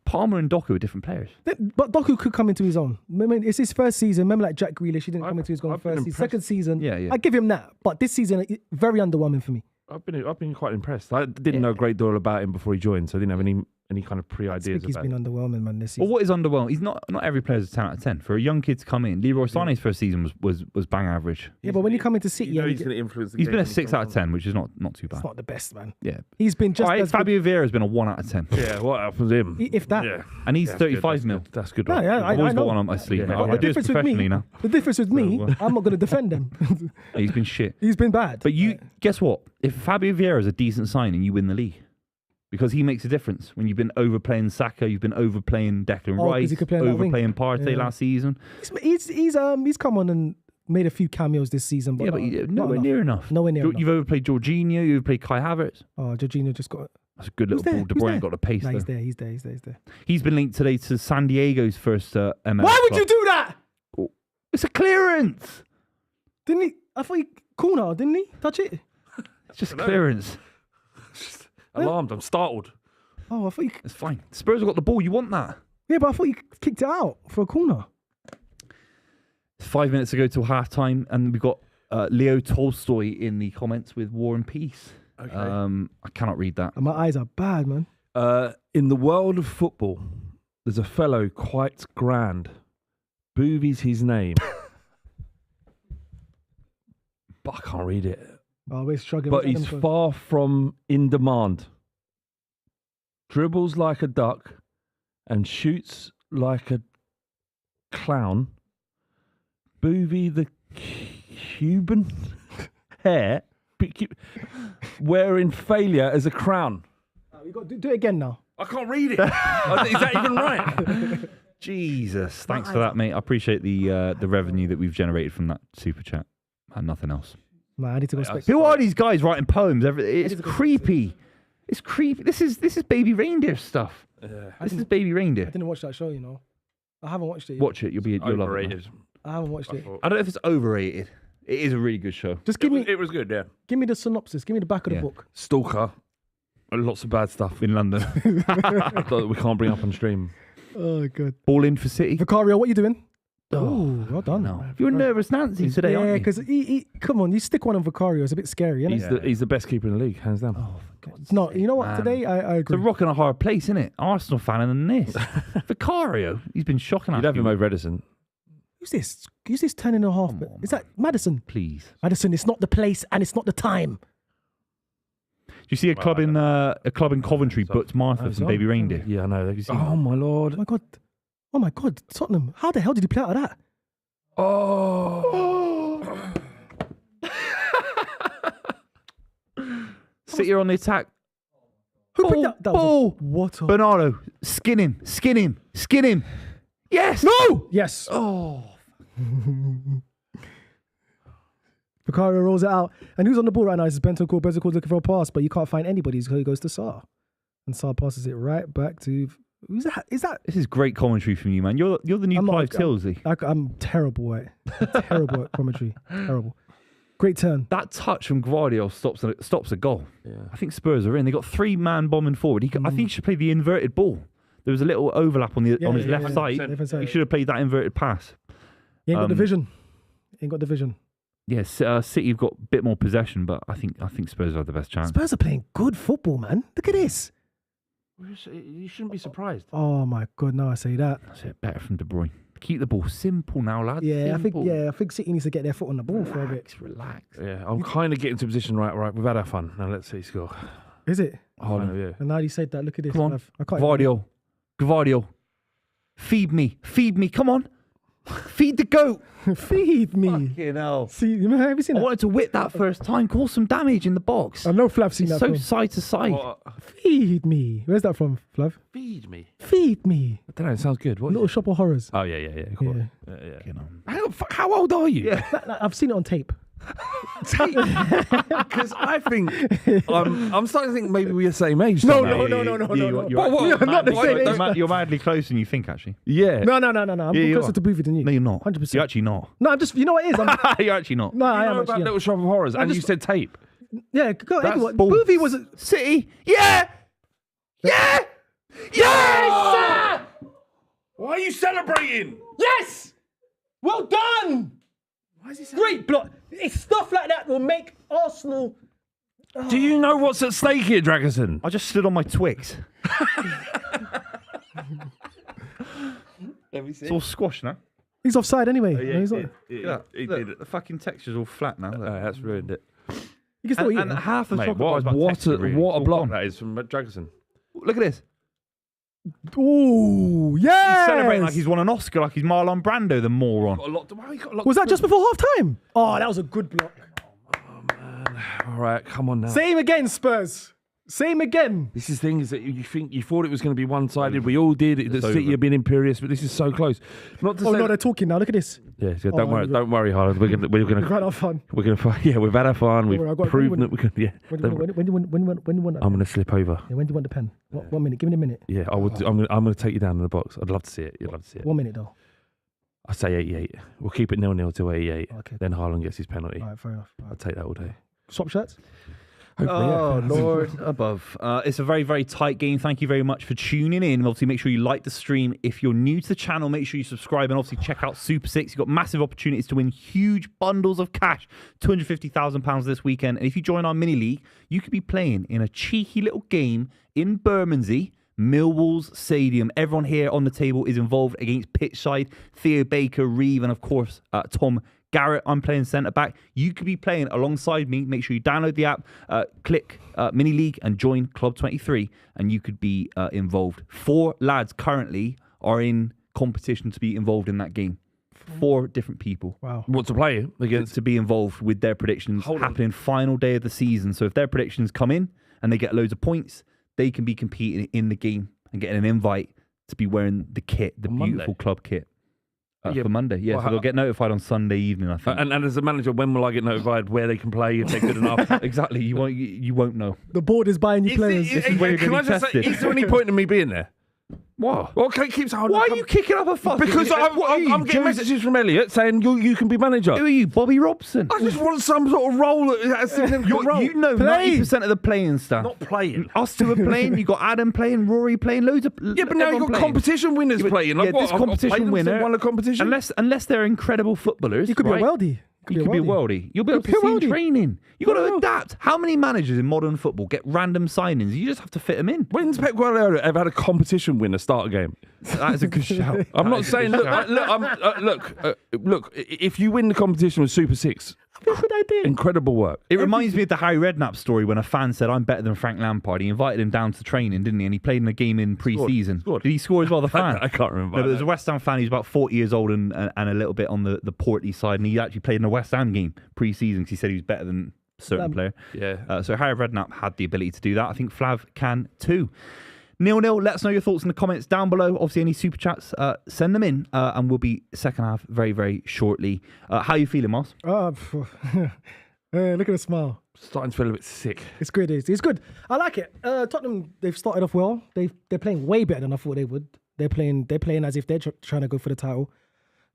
Palmer and Doku are different players. But Doku could come into his own. I mean, it's his first season. Remember, like Jack Grealish, he didn't come into his own I've been first season. impressed. Second season, Yeah. I give him that. But this season, very underwhelming for me. I've been quite impressed. I didn't know a great deal about him before he joined, so I didn't have any kind of I pre-ideas think he's about been it. underwhelming, man, this Well, season. what is underwhelming? He's not every player's a 10 out of 10. For a young kid to come in, Leroy Sané's first season was bang average. Yeah, but when you come into City, You know and he's going to influence the He's game been a when he 6 comes out of on. 10, which is not too bad. it's not the best, man. Yeah. He's been just All right, as good. Fabio Vieira's been a 1 out of 10. Yeah, what happens to him? If that. Yeah. And he's That's good, 35 that's mil. good. That's good. No, yeah, I've always I got know. one on my sleeve. Yeah. mate. Well, I do it professionally now. The difference with me, So, I'm not going to defend him. He's been shit. He's been bad. But guess what? If Fabio Vieira is a decent signing, you win the league. Because he makes a difference. When you've been overplaying Saka, you've been overplaying Declan 'cause Rice, he could play on that wing. overplaying Partey Yeah. last season. He's come on and made a few cameos this season, but Yeah, but not nowhere enough. near enough. Nowhere near enough. You've overplayed Jorginho, you've overplayed Kai Havertz. Oh, Jorginho just got. That's a good Who's little there? ball. De Who's Bruyne there? got the pace No, though. he's there. He's been linked today to San Diego's first MLS Why would club. you do that? It's a clearance. Didn't he? I thought he corner, didn't he? Touch it. It's just clearance. Alarmed. I'm startled. Oh, I thought he. It's fine. Spurs have got the ball. You want that? Yeah, but I thought he kicked it out for a corner. 5 minutes ago till half time, and we've got Leo Tolstoy in the comments with War and Peace. Okay. I cannot read that. And my eyes are bad, man. In the world of football, there's a fellow quite grand. Buvey's his name. But I can't read it. Oh, we're struggling. But with he's them. far from in demand. Dribbles like a duck and shoots like a clown. Buvey the Cuban hair wearing failure as a crown. You got to do it again now. I can't read it. Is that even right? Jesus, thanks for that, mate. I appreciate the revenue that we've generated from that super chat and nothing else. Man, I need to go spec. Who are these guys writing poems? It's need to go creepy. It's creepy. This is baby reindeer stuff. This is baby I reindeer. didn't watch that show, you know. I haven't watched it yet. Watch it. You'll love it. man. Overrated. I haven't watched it. I don't know if it's overrated. It is a really good show. Just give me It was good, yeah. the synopsis. Give me the back of the Yeah. book. Stalker. Lots of bad stuff In London. that we can't bring up on stream. Oh, good. Ball in for City. Vicario, what are you doing? Oh, well done. No. You're nervous Nancy today, Yeah, aren't you? because he come on, you stick one on Vicario. It's a bit scary, isn't it? He's the best keeper in the league, hands down. Oh, for God's It's not. sake, You know what? man. Today, I It's a agree. rock and a hard place, isn't it? Arsenal fan and then this. Vicario, he's been shocking us. You'd have him over Edison. Who's this? Who's this 10 and a half? Come on, Is that Madison? Please. Madison, it's not the place and it's not the time. Do you see a club in Coventry booked Martha from Baby Reindeer? Yeah, I know. Oh, my Lord. Oh my God, Tottenham. How the hell did he play out of that? Oh. City are on the attack. Who picked that? That Ball. was what a... Bernardo, skin him. Yes. No. Yes. Oh. Vicario rolls it out. And who's on the ball right now? It's Bentancur. Bentancur's looking for a pass, but you can't find anybody, so he goes to Sarr. And Sarr passes it right back to... Who's that? Is that... This is great commentary from you, man. You're the new I'm not- Clive Tilsley. I'm terrible at it. Terrible at commentary. Terrible. Great turn. That touch from Guardiola stops a goal. Yeah. I think Spurs are in. They got 3-man bombing forward. I think he should play the inverted ball. There was a little overlap on his left side. 100%. He should have played that inverted pass. He ain't got the vision. He ain't got the vision. Yes, City have got a bit more possession, but I think Spurs have the best chance. Spurs are playing good football, man. Look at this. You shouldn't be surprised. Oh my God! Now I say that. That's it. Better from De Bruyne. Keep the ball simple now, lads. Yeah, Simple. I think City needs to get their foot on the ball for a bit. Relax. Yeah, I'm kind of getting to a position right. We've had our fun. Now let's see score. Is it? Oh, no, yeah. And now you said that. Look at this. Come on. I can't. Guardiola. Feed me. Come on. Feed the goat. Feed me. You know. See, have you seen I that? wanted to whip that first time, cause some damage in the box. I know Flav's seen that So film. side to side. Feed me. Where's that from, Flav? Feed me. Feed me. I don't know. It sounds good. What is Little it? Shop of Horrors. Oh yeah. Cool. Yeah. You know. How old are you? I've seen it on tape. Because I think I'm starting to think maybe we're the same age. No, now. no. You're not the same age. You're madly closer than you think, actually. Yeah. No. I'm you closer are. to Buvey than you. No, you're not. 100%. You're actually not. No, I'm just, you know what it is? You're actually not. No, I You am know about actually. Little Shop of Horrors, and just- you said tape. Yeah, go That's everyone. balls. Buvey was. City. Yeah. Yes. Why are you celebrating? Yes! Well done! Why is he Great block. It's stuff like that will make Arsenal. Do you know what's at stake here, Dragerson? I just stood on my twigs. It's all squashed now. He's offside anyway. Oh, No, he's not. Look, the fucking texture's all flat now. Look. That's ruined it. You can still eat And it. half the Mate, chocolate bar is about what texture, really. a It's all block gone. that is from Dragerson. Look at this. Ooh, He's yes! celebrating like he's won an Oscar, like he's Marlon Brando, the moron. Was that just before half time? Oh, that was a good block. All right, come on now. Same again, Spurs. Same again. This is the thing is that you thought it was going to be one-sided. We all did. The It's City over. have been imperious, but this is so close. Not to Oh say no, they're talking now. Look at this. yeah, Oh, don't worry, Harlan. We're We've gonna had our fun. yeah, we've had our fun. We've worry, I've got- proven that we can. Yeah, When do you want that? I'm gonna slip over. Yeah, when do you want the pen? 1 minute. Give me a minute. Yeah, I would. I'm gonna take you down in the box. I'd love to see it. You'd love to see it. 1 minute though. I say 88. We'll keep it 0-0 till 88. Okay. Then Harlan gets his penalty. All right, fair enough. All I'd right. take that all day. Swap shirts. Hopefully, Oh, yeah. Lord above. It's a very, very tight game. Thank you very much for tuning in. Obviously, make sure you like the stream. If you're new to the channel, make sure you subscribe and obviously check out Super 6. You've got massive opportunities to win huge bundles of cash, £250,000 this weekend. And if you join our mini league, you could be playing in a cheeky little game in Bermondsey, Millwall's Stadium. Everyone here on the table is involved against Pitchside, Theo Baker, Reeve, and of course, Tom Garrett. I'm playing centre back. You could be playing alongside me. Make sure you download the app, click Mini League, and join Club 23, and you could be involved. 4 lads currently are in competition to be involved in that game. 4 different people. Wow. What to play against? To be involved with their predictions Hold on. happening final day of the season. So if their predictions come in and they get loads of points, they can be competing in the game and getting an invite to be wearing the kit, the On beautiful Monday? club kit. Yeah, For Monday, yeah. well, So they'll get notified on Sunday evening, I think. And as a manager, when will I get notified where they can play if they're good enough? Exactly. You won't know. The board is buying you players. This is where you're Can gonna I be just say, tested. is there any point in me being there? What? Well, okay, keeps on. Why are you kicking up a fuss? Because I'm getting messages from Elliot saying you can be manager. Who are you, Bobby Robson? I just want some sort of role, a significant role. You know Play. 90% of the playing staff. Not playing. Us two are playing. You got Adam playing, Rory playing, loads of. Yeah, but now you've got competition winners playing. Like, Yeah, what, this I've got to play competition them to winner won a competition. Unless they're incredible footballers. You could right? be a weldie. You could be a worldie. You'll be able Could to be a see worldie. training. You got to No. adapt. How many managers in modern football get random signings? You just have to fit them in. When's Pep Guardiola ever had a competition winner start a game? That is a good shout. I'm That not is a saying. good Look, shout. look. If you win the competition with Super 6, Good idea. incredible work. It reminds me of the Harry Redknapp story when a fan said, "I'm better than Frank Lampard." He invited him down to training, didn't he? And he played in a game in pre-season. Scored. Did he score as well, the fan? I can't remember. No, but there's a West Ham fan who's about 40 years old and a little bit on the portly side, and he actually played in a West Ham game pre-season because he said he was better than a certain player. Yeah. So Harry Redknapp had the ability to do that. I think Flav can too. 0-0. Let us know your thoughts in the comments down below. Obviously, any super chats, send them in, and we'll be second half very, very shortly. How are you feeling, Moss? Look at the smile. Starting to feel a bit sick. It's good. It's good. I like it. Tottenham, they've started off well. They're playing way better than I thought they would. They're playing as if they're trying to go for the title.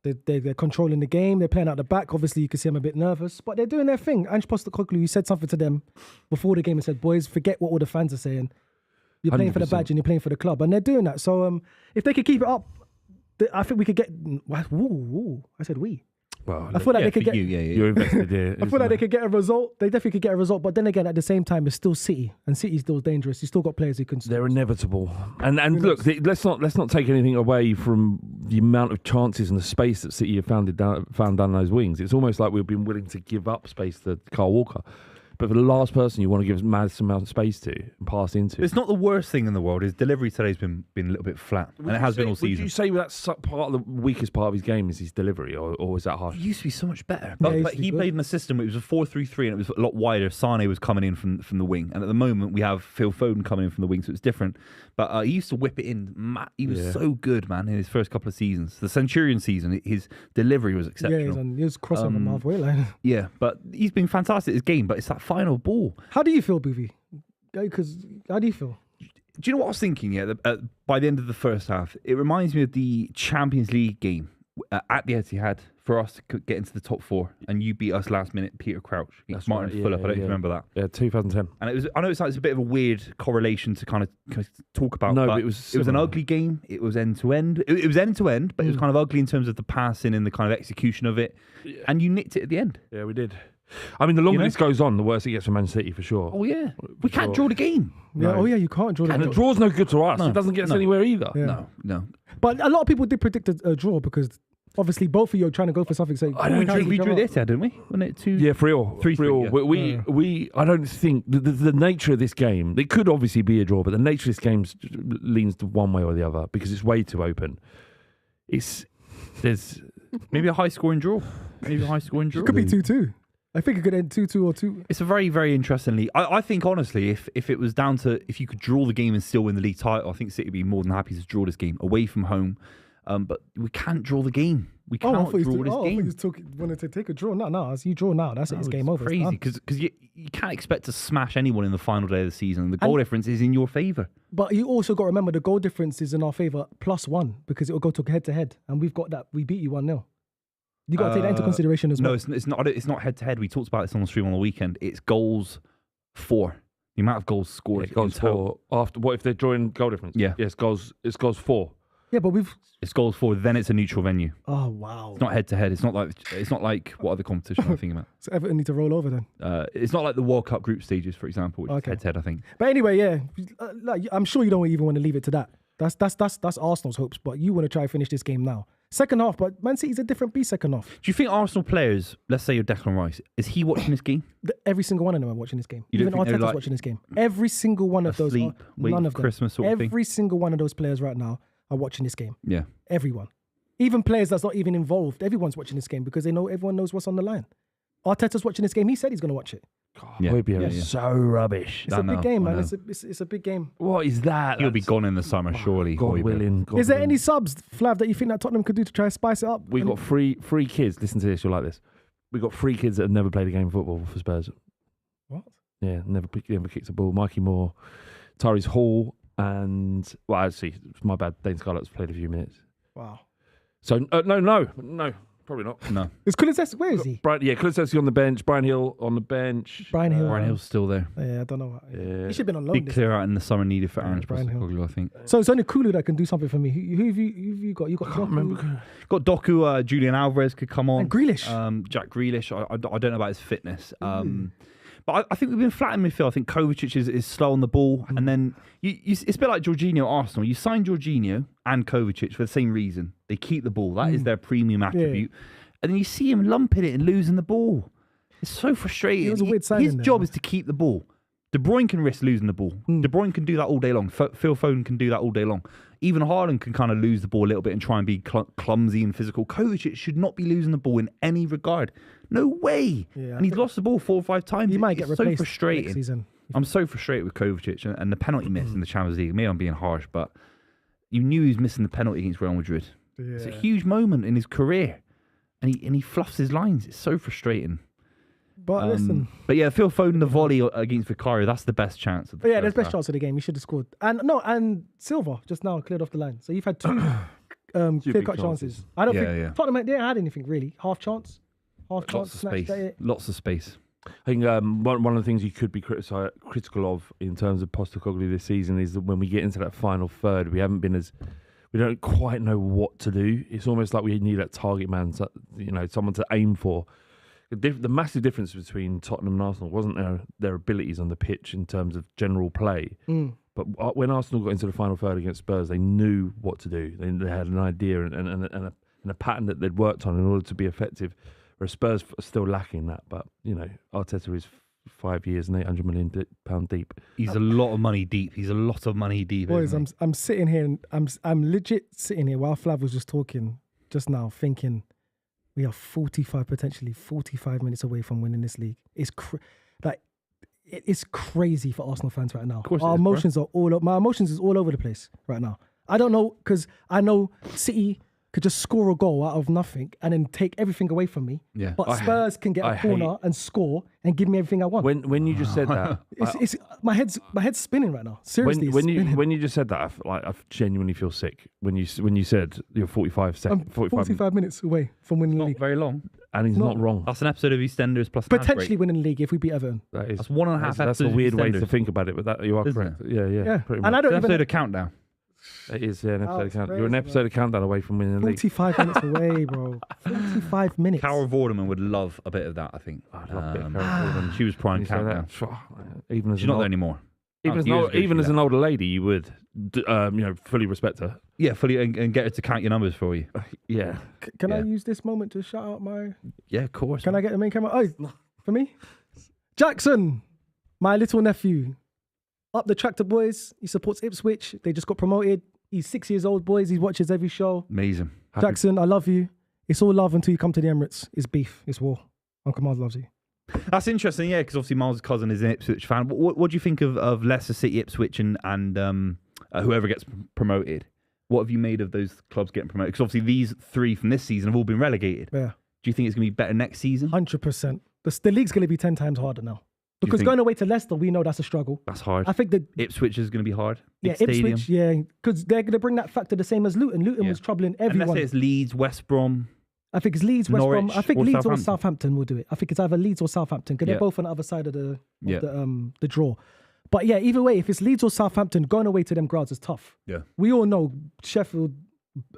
They're controlling the game. They're playing out the back. Obviously, you can see them a bit nervous, but they're doing their thing. Ange Postecoglou, you said something to them before the game and said, "Boys, forget what all the fans are saying. You're playing for the 100%. badge and you're playing for the club," and they're doing that. So if they could keep it up, I think we could get. Ooh, I said we. Well, I feel like they for could get. you, you're invested here. I feel like they could get a result. They definitely could get a result, but then again, at the same time, it's still City, and City's still dangerous. You still got players who can. They're inevitable, and look, let's not take anything away from the amount of chances and the space that City have found down those wings. It's almost like we've been willing to give up space to Kyle Walker, but for the last person you want to give massive amount of space to and pass into. It's not the worst thing in the world. His delivery today's been a little bit flat, and it has been all season. Would you say that's part of the weakest part of his game is his delivery, or is that harsh? He used to be so much better. Yeah, But he played in a system where it was a 4-3-3 and it was a lot wider. Sane was coming in from the wing. And at the moment, we have Phil Foden coming in from the wing, so it's different. But he used to whip it in. He was so good, man, in his first couple of seasons. The Centurion season, his delivery was exceptional. Yeah, he was crossing from halfway line. Yeah, but he's been fantastic this game, but it's that final ball. How do you feel, Buvey? Because how do you feel? Do you know what I was thinking? Yeah, by the end of the first half, it reminds me of the Champions League game at the Etihad for us to get into the top four, and you beat us last minute, Peter Crouch against Martin Fulop. I don't know if you remember that. Yeah, 2010. And it was. I know it's a bit of a weird correlation to kind of talk about. No, but but it was an ugly game. It was end to end. It was end to end, but it was kind of ugly in terms of the passing and the kind of execution of it. Yeah. And you nicked it at the end. Yeah, we did. I mean, the longer this goes on, the worse it gets for Man City, for sure. Oh, yeah. We can't draw the game. Yeah. No. Oh, yeah, you can't draw the game. And the draw's no good to us. No. It doesn't get us anywhere either. Yeah. No. But a lot of people did predict a draw because obviously both of you are trying to go for something. So We drew this, didn't we? Wasn't it 2? Yeah, 3-3. 3-3, yeah. We I don't think the nature of this game, it could obviously be a draw, but the nature of this game leans to one way or the other because it's way too open. There's maybe a high scoring draw. Maybe a high scoring draw. It could be 2-2. I think it could end 2-2 or 2. It's a very, very interesting league. I think, honestly, if it was down to if you could draw the game and still win the league title, I think City would be more than happy to draw this game away from home. But we can't draw the game. We can't draw this game. I thought you wanted to take a draw. No, as you draw now, that's it. It's game over. Crazy, because you can't expect to smash anyone in the final day of the season. The goal difference is in your favour. But you also got to remember the goal difference is in our favour +1 because it will go to head-to-head. And we've got that. We beat you 1-0. You got to take that into consideration as well. No, it's not. It's not head to head. We talked about this on the stream on the weekend. It's goals for the amount of goals scored. Yeah, goals for after. What if they're drawing goal difference? Yeah. Yes, goals. It's goals for. Yeah, but it's goals for. Then it's a neutral venue. Oh wow! It's not head to head. It's not like what other competition I'm thinking about. So Everton need to roll over then. It's not like the World Cup group stages, for example, which is head to head. I think. But anyway, yeah, I'm sure you don't even want to leave it to that. That's Arsenal's hopes, but you want to try and finish this game now. Second half, but Man City's a different beast second half. Do you think Arsenal players, let's say you're Declan Rice, is he watching this game? Every single one of them are watching this game. You Even Arteta's watching this game. Every single one of those. None of them. Christmas sort of thing. Every single one of those players right now are watching this game. Yeah. Everyone. Even players that's not even involved. Everyone's watching this game because everyone knows what's on the line. Arteta's watching this game. He said he's going to watch it. God, so rubbish. It's a big game, man. It's a big game. What is that? He'll be gone in the summer, surely. God willing. Is there any subs, Flav, that you think that Tottenham could do to try and spice it up? We've got three kids. Listen to this. You'll like this. We've got 3 kids that have never played a game of football for Spurs. What? Yeah, never kicked a ball. Mikey Moore, Tyrese Hall, and well, actually, it's my bad. Dane Scarlett's played a few minutes. Wow. So no. Probably not. No. Is Kulusevski, where is he? Kulusevski on the bench. Brian Hill on the bench. Brian Hill's still there. Yeah, I don't know. Yeah. He should have been on loan. Big clear out in the summer needed for Aaron Postecoglou, I think. So it's only Kulu that can do something for me. Who have you got? You got? I can't remember. Got Doku. Julian Alvarez could come on. And Grealish. Jack Grealish. I don't know about his fitness. But I think we've been flat in midfield. I think Kovacic is slow on the ball. And then it's a bit like Jorginho at Arsenal. You sign Jorginho and Kovacic for the same reason. They keep the ball. That is their premium attribute. And then you see him lumping it and losing the ball. It's so frustrating. It was a weird signing. His job is to keep the ball. De Bruyne can risk losing the ball. De Bruyne can do that all day long. Phil Foden can do that all day long. Even Haaland can kind of lose the ball a little bit and try and be clumsy and physical. Kovacic should not be losing the ball in any regard. No way. Yeah, and he's lost the ball 4 or 5 times. He might get replaced so frustrating. next season. I'm so frustrated with Kovacic and the penalty miss in the Champions League. Maybe I'm being harsh, but you knew he was missing the penalty against Real Madrid. Yeah. It's a huge moment in his career. And he fluffs his lines. It's so frustrating. But listen. But yeah, Phil Foden, the volley against Vicario, that's the best chance. Of the there's best chance of the game. He should have scored. And Silva just now cleared off the line. So you've had 2 clear-cut chances. I don't think Tottenham didn't had anything really. Half chance. Lots of space. Lots of space. I think one of the things you could be critical of in terms of Postecoglou this season is that when we get into that final third, we don't quite know what to do. It's almost like we need that target man, someone to aim for. The massive difference between Tottenham and Arsenal wasn't their abilities on the pitch in terms of general play. But when Arsenal got into the final third against Spurs, they knew what to do. They had an idea and a pattern that they'd worked on in order to be effective. Whereas Spurs are still lacking that. But Arteta is 5 years and £800 million deep. He's a lot of money deep. He's a lot of money deep. Boys, isn't he? I'm sitting here and I'm legit sitting here while Flav was just talking just now, thinking we are potentially 45 minutes away from winning this league. It's it's crazy for Arsenal fans right now. Of course, my emotions is all over the place right now. I don't know, because I know City could just score a goal out of nothing and then take everything away from me. Yeah. But Spurs can get a corner and score and give me everything I want. When you just said that, it's my head's spinning right now. Seriously, when you just said that, I genuinely feel sick. When you said you're 45 minutes away from winning the Not league. very long. and he's not wrong. That's an episode of EastEnders plus Potentially winning the league if we beat Everton. That's 1.5 That's episodes a of weird way to EastEnders. think about it, but that you are Isn't correct. Yeah, pretty much. And I don't It's an even episode of Countdown. It is, yeah, an episode of countdown. crazy, You're an man. episode of countdown away from winning the league. 45 minutes away, bro. 45 minutes. Carol Vorderman would love a bit of that, I think. I'd love a bit of Carol Vorderman. She was prime You say Countdown. that? Even as She's an not old- there anymore. Even as, Years ago even she as an left. older lady, you would, fully respect her. Yeah, fully and get her to count your numbers for you. Yeah. Can I Yeah. use this moment to shout out my... Yeah, of course. Can I get the main camera? Oh, for me? Jackson, my little nephew. Up the tractor, boys. He supports Ipswich. They just got promoted. He's 6 years old, boys. He watches every show. Amazing. Jackson, I love you. It's all love until you come to the Emirates. It's beef. It's war. Uncle Miles loves you. That's interesting, yeah, because obviously Miles' cousin is an Ipswich fan. What do you think of Leicester City, Ipswich, and whoever gets promoted? What have you made of those clubs getting promoted? Because obviously these three from this season have all been relegated. Yeah, Do you think it's going to be better next season? 100%. The league's going to be 10 times harder now. Because think- going away to Leicester, we know that's a struggle. That's hard. I think that, Ipswich is going to be hard. yeah, Big stadium. Ipswich, yeah, because they're going to bring that factor the same as Luton. Luton Yeah. was troubling And let's everyone. say it's Leeds, West Brom. I think it's Leeds, West Brom. Norwich I think or Leeds or Southampton. Southampton will do it. I think it's either Leeds or Southampton because Yeah. they're both on the other side of the Yeah. the draw. But yeah, either way, if it's Leeds or Southampton, going away to them grounds is tough. Yeah. We all know Sheffield,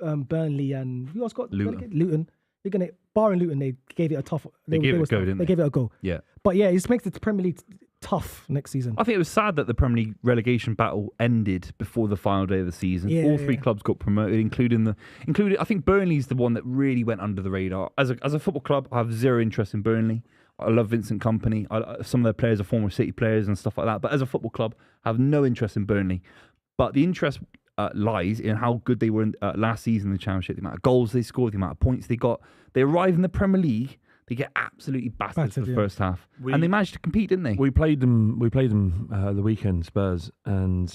Burnley, and who else got Luton. relegated? Luton. You're gonna barring Luton, they gave it a tough. They gave it a was go, tough. didn't They they? gave it a go. Yeah. But yeah, it just makes the Premier League tough next season. I think it was sad that the Premier League relegation battle ended before the final day of the season. Yeah, All three yeah. clubs got promoted, including I think Burnley's the one that really went under the radar. As a football club, I have zero interest in Burnley. I love Vincent Kompany. Some of their players are former City players and stuff like that. But as a football club, I have no interest in Burnley. But the interest lies in how good they were last season in the Championship, the amount of goals they scored, the amount of points they got. They arrive in the Premier League, they get absolutely battered for the yeah. first half. And they managed to compete, didn't they? We played them the weekend, Spurs, and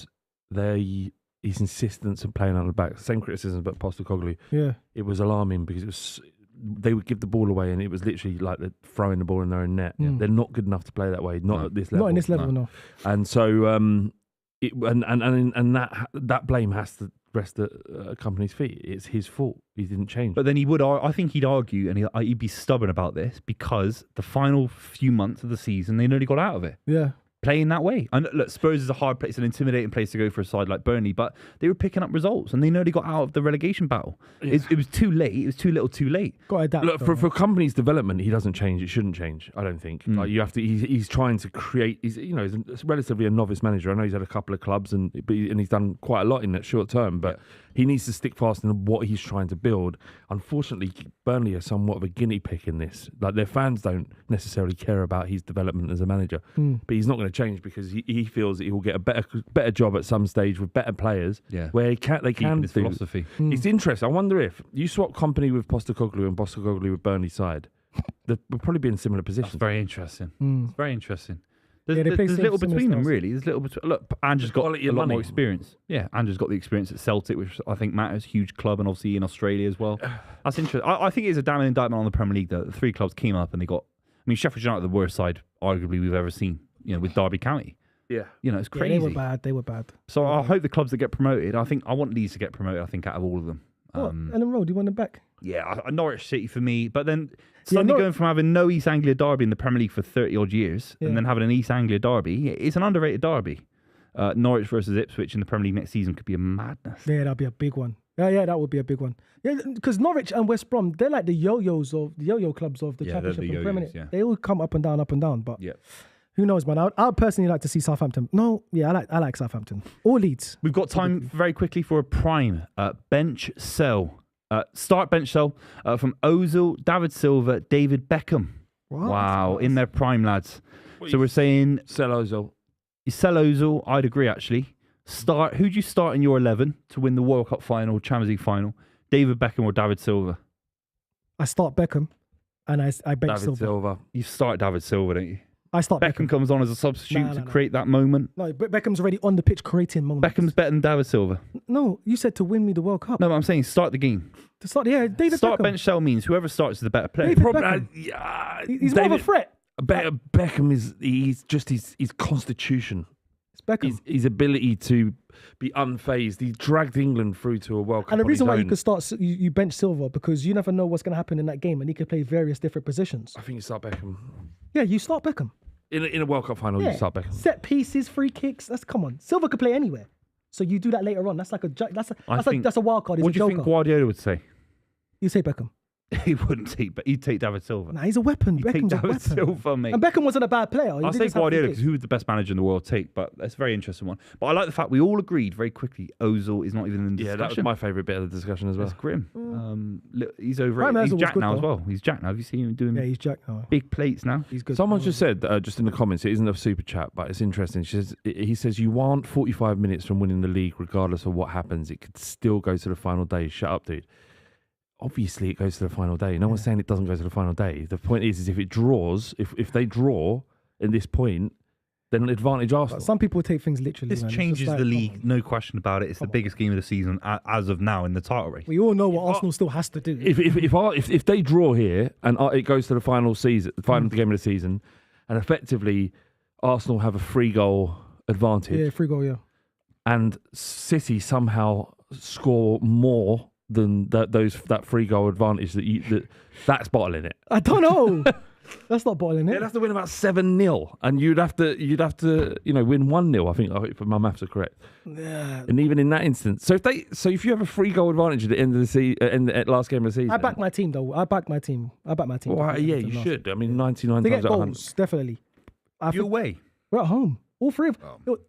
his insistence of playing on the back, same criticism, but Postecoglou, Yeah. it was alarming because they would give the ball away and it was literally like they're throwing the ball in their own net. Mm. They're not good enough to play that way, not at this level. Not in this level, no. And so that blame has to rest the company's feet. It's his fault. He didn't change. But then I think he'd argue, and he'd be stubborn about this, because the final few months of the season, they nearly got out of it. Yeah. Playing that way. And look, Spurs is a hard place, an intimidating place to go for a side like Burnley, but they were picking up results, and they nearly got out of the relegation battle. It was too late. It was too little too late. Got to adapt. Look, though, for company's development, he doesn't change. It shouldn't change. I don't think. Like you have to. He's trying to create. He's relatively a novice manager. I know he's had a couple of clubs and he's done quite a lot in that short term. But he needs to stick fast in what he's trying to build. Unfortunately, Burnley are somewhat of a guinea pig in this. Like their fans don't necessarily care about his development as a manager. But he's not going to change because he feels that he will get a better job at some stage with better players. Yeah. Where they can Keeping his do. philosophy. It's interesting. I wonder if you swap Company with Postecoglou and Postecoglou with Burnley side, they'll probably be in similar That's positions. very interesting. It's very interesting. Yeah, they play There's similar little between them, styles. really. There's little between. Look, Andrew's got Quality a of lot more money. experience. Yeah, Andrew's got the experience at Celtic, which I think matters. Huge club, and obviously in Australia as well. That's interesting. I think it is a damning indictment on the Premier League that the three clubs came up and they got. I mean, Sheffield United, the worst side arguably we've ever seen. With Derby County. Yeah. It's Yeah, crazy. they were bad. They were bad. So I hope the clubs that get promoted. I want Leeds to get promoted. I think out of all of them. What? Ellen Road, you want them back? Yeah, Norwich City for me. But then suddenly Nor- going from having no East Anglia derby in the Premier League for 30 odd years, Yeah. and then having an East Anglia derby, it's an underrated derby. Norwich versus Ipswich in the Premier League next season could be a madness. Yeah, that'd be a big one. Yeah, that would be a big one. Yeah, because Norwich and West Brom, they're like the yo-yo clubs of the Yeah, they're Championship the and Premier yo-yos, League. yeah. They all come up and down. But Yeah. who knows, man? I'd personally like to see Southampton. No, yeah, I like Southampton. Or Leeds. We've got time very quickly for a prime bench sell. Start bench sell from Ozil, David Silva, David Beckham. What? Wow, in their prime, lads. So we're saying Sell Ozil. you sell Ozil. I'd agree, actually. Who'd you start in your 11 to win the World Cup final, Champions League final? David Beckham or David Silva? I start Beckham, and I bench David Silva. You start David Silva, don't you? I start Beckham comes on as a substitute to create that moment. No, but Beckham's already on the pitch creating moments. Beckham's better than David Silva. No, you said to win me the World Cup. No, but I'm saying start the game. To start, David Start Beckham. bench sell means whoever starts is the better player. David Problem- Beckham. yeah, He's more of a threat. Beckham is he's just his constitution. It's Beckham. His ability to be unfazed. He dragged England through to a World Cup. And the on reason his why own. you could start, you bench Silva, because you never know what's going to happen in that game, and he could play various different positions. I think you start Beckham. Yeah, you start Beckham. In a World Cup final, you start Beckham. Set pieces, free kicks. Come on. Silva could play anywhere. So you do that later on. That's like that's a wild card. He's What a do you joker. think Guardiola would say? You say Beckham. He wouldn't take, but he'd take David Silva. Nah, he's a weapon. He'd take Beckham's a David weapon. Silva, mate. And Beckham wasn't a bad player. He I'll did say just have free Guardiola kicks. because who would the best manager in the world take? But that's a very interesting one. But I like the fact we all agreed very quickly Ozil is not even in the Yeah, discussion. that was my favourite bit of the discussion as well. That's grim. He's over Right, it. Ozil He's was jacked good, now as though. well. He's jacked now. Have you seen him doing Yeah, he's Jack now. big plates now? He's good. Someone just said, just in the comments, it isn't a super chat, but it's interesting. He says, you aren't 45 minutes from winning the league, regardless of what happens. It could still go to the final day. Shut up, dude. Obviously, it goes to the final day. No one's saying it doesn't go to the final day. The point is if it draws, if they draw in this point, then an advantage Arsenal. But some people take things literally. This man. It's changes just like, the come league, on. no question about it. It's the biggest game of the season as of now in the title race. We all know what Arsenal still has to do. If they draw here and it goes to the final game of the season, and effectively Arsenal have a 3-goal advantage, Yeah, free goal, yeah. and City somehow score more than that 3-goal advantage that's bottling it. I don't know. That's not boiling They'd it. have to win about 7-0, and you'd have to win 1-0. I think if my maths are correct. Yeah. And even in that instance, so if you have a 3-goal advantage at the end of the at last game of the season, I back my team though. I back my team. Well, yeah, you should. I mean, 99 They times get out of 100. goals, definitely. You're away. We're at home. All three of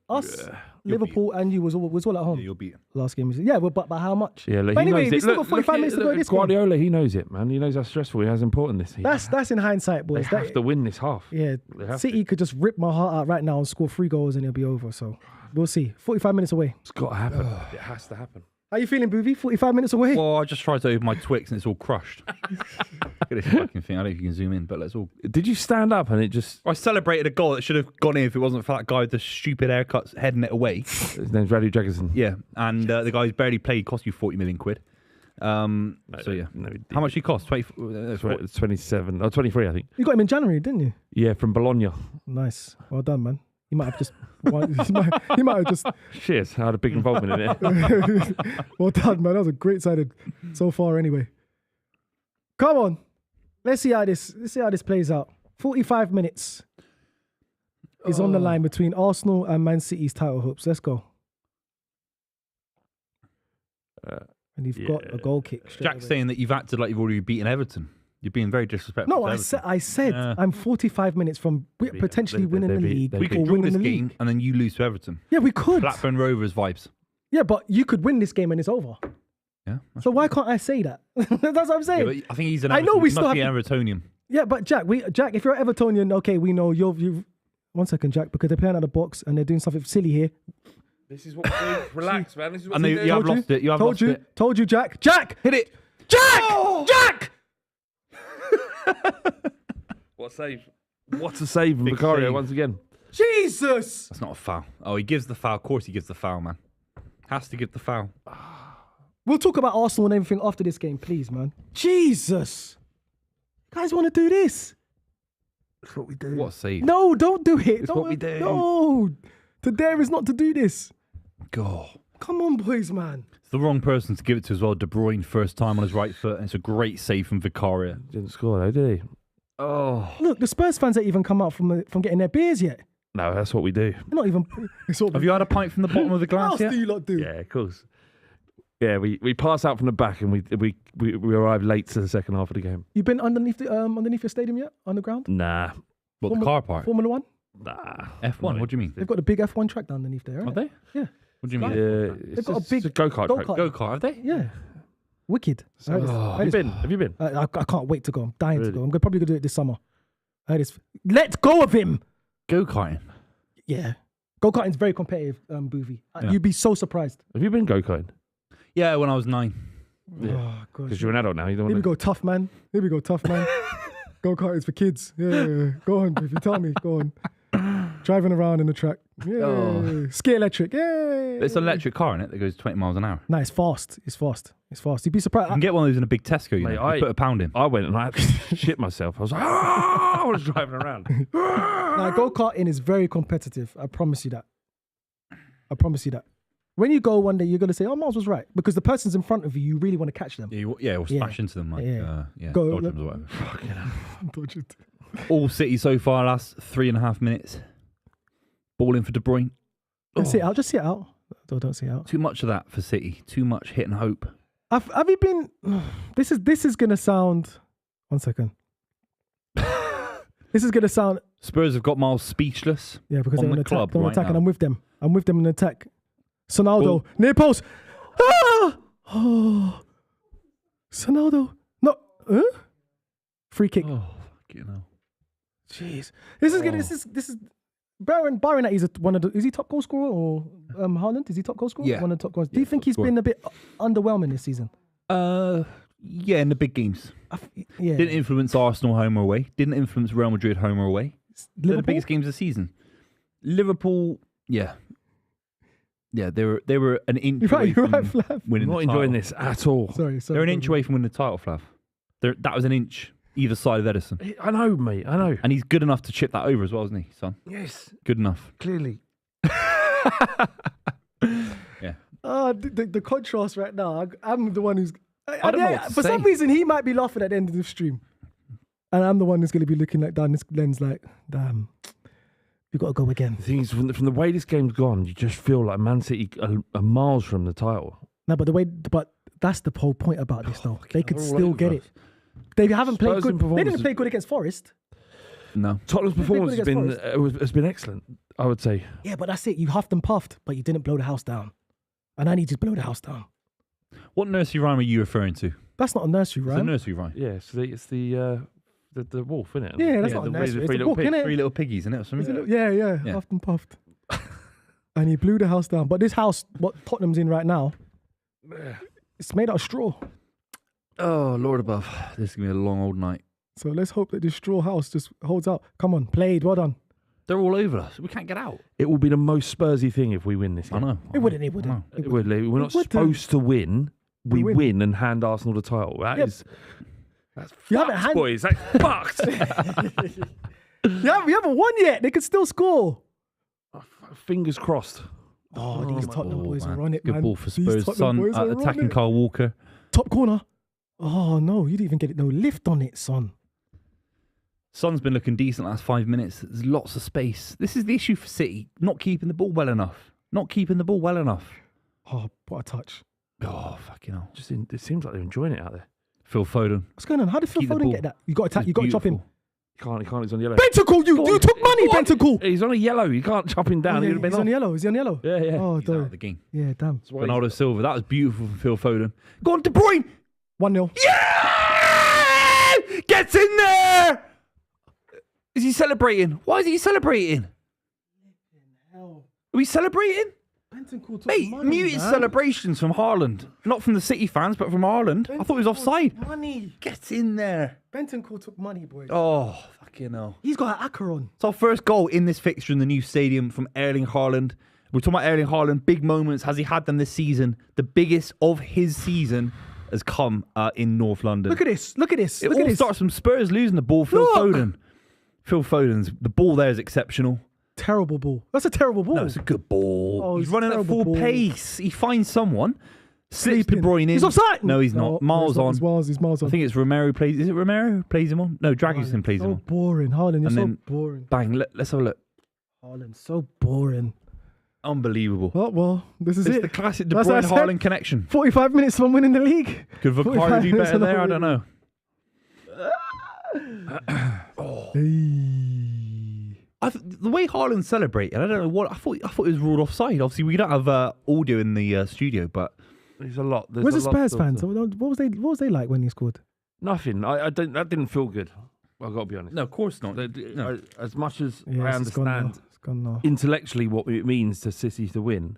us, Liverpool, and you was all at home. Yeah, you'll beat him. Last game. Yeah, but by how much? Yeah, look, But he anyway, knows we it. still got 45 minutes to go this game. Guardiola, he knows it, man. He knows how stressful, how important this is. That's in hindsight, They boys. have to win this half. Yeah, They have City could just rip my heart out right now and score 3 goals and it'll be over. So we'll see. 45 minutes away. It's got to happen. It has to happen. How you feeling, Buvey? 45 minutes away. Well, I just tried to open my Twix and it's all crushed. Look at this fucking thing. I don't know if you can zoom in, but let's all. Did you stand up and it just... I celebrated a goal that should have gone in if it wasn't for that guy with the stupid haircuts heading it away. His name's Radu Jeggerson. Yeah, and the guy who's barely played cost you 40 million quid. So yeah, how much he cost? 20. It's 27, 23, I think. You got him in January, didn't you? Yeah, from Bologna. Nice. Well done, man. You might have just. He might have just. Cheers. I had a big involvement in it. Well done, man. That was a great signing so far. Anyway, come on. Let's see how this plays out. 45 minutes is on the line between Arsenal and Man City's title hopes. Let's go. And you've got a goal kick. straight Jack's away. saying that you've acted like you've already beaten Everton. You're being very disrespectful. No, to I Everton. said Yeah. I'm 45 minutes from potentially winning the league We or could draw winning this the game league. and then you lose to Everton. Yeah, we could. Blackburn Rovers vibes. Yeah, but you could win this game and it's over. Yeah. So why can't I say that? That's what I'm Yeah, saying. but I think he's an. I know we he still must be have an Evertonian. Yeah, but Jack, if you're Evertonian, okay, we know you've. 1 second, Jack, because they're playing out of the box and they're doing something silly here. This is what we do. Relax, man. This is what And we you do. have lost it. You have lost it. Told you, Jack. Jack, Hit it. Jack, Jack. What a save. What a save from Big Vicario save. once again. Jesus. That's not a foul. Oh, he gives the foul. Of course he gives the foul, man. Has to give the foul. We'll talk about Arsenal and everything after this game, please, man. Jesus. You guys want to do this? That's what we do. What a save. No, don't do it. It's what we do. No. To dare is not to do this. God. Come on, boys, man. It's the wrong person to give it to as well. De Bruyne, first time on his right foot, and it's a great save from Vicario. Didn't score though, did he? Oh. Look, the Spurs fans ain't even come out from getting their beers yet. No, that's what we do. They're not even. Have you had a pint from the bottom of the What glass else yet? do you lot do? Yeah, of course. Yeah, we pass out from the back and we arrive late to the second half of the game. You been underneath your stadium yet? Underground? Nah. What, the car park? Formula One? Nah. F1, what do you mean? They've got the big F1 track down underneath there, Have haven't they? Yeah. What do you mean? Yeah, They've got a big go-kart track. go-kart. Go-kart, have they? Yeah. Wicked. I heard it's- I heard Have you it's- been? Have you been? I can't wait to go. I'm dying to Really? go. I'm probably going to do it this summer. I heard it's. Let go of him! Go-karting. Yeah. Go-karting's very competitive, Buvey. Yeah. You'd be so surprised. Have you been go-karting? Yeah, when I was 9. Yeah. Oh, gosh. Because you're an adult now. You don't Here we want to... go, tough man. Here we go, tough man. Go-karting's for kids. Yeah. Go on, if you tell me. Go on. Driving around in the track. Yeah. Oh. Ski electric. Yeah. It's an electric car in it that goes 20 miles an hour. No, it's fast. It's fast. It's fast. You'd be You surprised. can get one of those in a big Tesco. You Mate, know. You put £1 in. I went and I had to shit myself. I was like, I was driving around. Now, go-karting is very competitive. I promise you that. I promise you that. When you go one day, you're going to say, oh, Miles was right. Because the person's in front of you, you really want to catch them. Yeah, or smash into them like Go, dodge them or whatever. Dodge it. All City so far, last 3.5 minutes. Ball in for De Bruyne. Just see it out. Just see it out. Don't see it out. Too much of that for City. Too much hit and hope. Have you been... This is going to sound... 1 second. This is going to sound... Spurs have got Miles speechless. Yeah, because On they're on the attack. club They're on right attack, and now. I'm with them. I'm with them in attack. Sonaldo, Ball. near post. Ah! Oh, Sonaldo. No. Huh? Free kick. Oh, fucking hell. Jeez. This is good. This is Byron that he's one of the... Is he top goal scorer or Haaland? Is he top goal scorer? Yeah. One of the top goals. Do you Yeah, think top he's scorer. been a bit underwhelming this season? Yeah, in the big games. Yeah. Didn't influence Arsenal home or away. Didn't influence Real Madrid home or away. They're the Liverpool? biggest games of the season. Liverpool, yeah. Yeah, they were an inch You're right, away you're right, from Flav. winning I'm not the enjoying title. this at all. Sorry. They're an inch away from winning the title, Flav. That was an inch either side of Edison. I know, mate. I know. And he's good enough to chip that over as well, isn't he, son? Yes, Good enough. clearly. Yeah. The contrast right now. I'm the one who's... I don't know what to for some say. reason, he might be laughing at the end of the stream. And I'm the one who's going to be looking like down this lens like, damn, we got to go again. The thing is, from the way this game's gone, you just feel like Man City are miles from the title. No, but that's the whole point about this, though. They could they're all still over get us. it. They haven't played Spurs in good. They didn't performances- play good against Forest. No. Tottenham's They played performance good against has been excellent, I would say. Yeah, but that's it. You huffed and puffed, but you didn't blow the house down. And I need you to blow the house down. What nursery rhyme are you referring to? That's not a nursery It's a rhyme. nursery rhyme. Yeah, it's the wolf, isn't it? Yeah, that's Yeah, not a the nursery. three It's a little book, pigs. innit? 3 little piggies, isn't it? Or something? Yeah, Yeah. huffed and puffed. And he blew the house down. But this house, what Tottenham's in right now, it's made out of straw. Oh, Lord above. This is going to be a long old night. So let's hope that this straw house just holds out. Come on, played. Well done. They're all over us. We can't get out. It will be the most Spursy thing if we win this I game. know. It wouldn't. I know. It would, Lee. We're not It would, supposed to win. We win. win and hand Arsenal the title. That's You haven't fucked, hand- boys. That's fucked. Yeah, we haven't won yet. They could still score. Fingers crossed. Oh, these my Tottenham ball, boys man. are on it, Good man. ball for These Spurs. Tottenham Son boys are on attacking it. Kyle Walker. Top corner. Oh no, you didn't even get it. No lift on it, son. Son's been looking decent last 5 minutes. There's lots of space. This is the issue for City. Not keeping the ball well enough. Oh, what a touch. Oh, fucking hell. It seems like they're enjoying it out there. Phil Foden. What's going on? How did Phil Keep the Foden ball. get that? You got to attack. You got to chop him. He can't. He's on yellow. Bentacle, you took money, Bentacle. He's on a yellow. You can't chop him down. Oh, He yeah, would have been he's on off. yellow. Is he on yellow? Yeah, yeah. Oh, He's out of dude. the game. Yeah, damn. That's why Bernardo Silva. That was beautiful from Phil Foden. Go on, De Bruyne. 1-0. Yeah! Gets in there! Is he celebrating? Why is he celebrating? Are we celebrating? Bentacle took Mate, money, muted man. celebrations from Haaland. Not from the City fans, but from Haaland. I thought he was offside. Money. Get in there. Bentacle took money, boys. Oh, fucking hell. He's got an acca on. It's our first goal in this fixture in the new stadium from Erling Haaland. We're talking about Erling Haaland. Big moments. Has he had them this season? The biggest of his season has come in North London. Look at this. Look at this. It Look at all this. starts from Spurs losing the ball. Phil Look! Foden. Phil Foden's. The ball there is exceptional. Terrible ball. That's a terrible ball. No, it's a good ball. Oh, He's it's running at terrible full ball. pace. He finds someone. Slips De Sleeping. Bruyne in. He's offside. No, he's not. Miles on. He's miles on. I think it's Romero plays. Is it Romero who plays him on? No, Dragusin plays him So on. boring. Haaland, you're And so then- boring. Bang. Let's have a look. Haaland, so boring. Unbelievable. Oh, well, this is It's it. the classic De That's what I Bruyne said. Haaland connection. 45 minutes from winning the league. Could 45 Vicario do minutes better on the there? I win. don't know. The way Haaland celebrated, I don't know what I thought. I thought it was ruled offside. Obviously, we don't have audio in the studio, but There's a lot. Where's the Spurs fans? What was they like when he scored? Nothing. I don't. That didn't feel good. I've got to be honest. No, of course not. No. As much as Yeah, I it's gone now. understand It's gone now. intellectually what it means to City to win,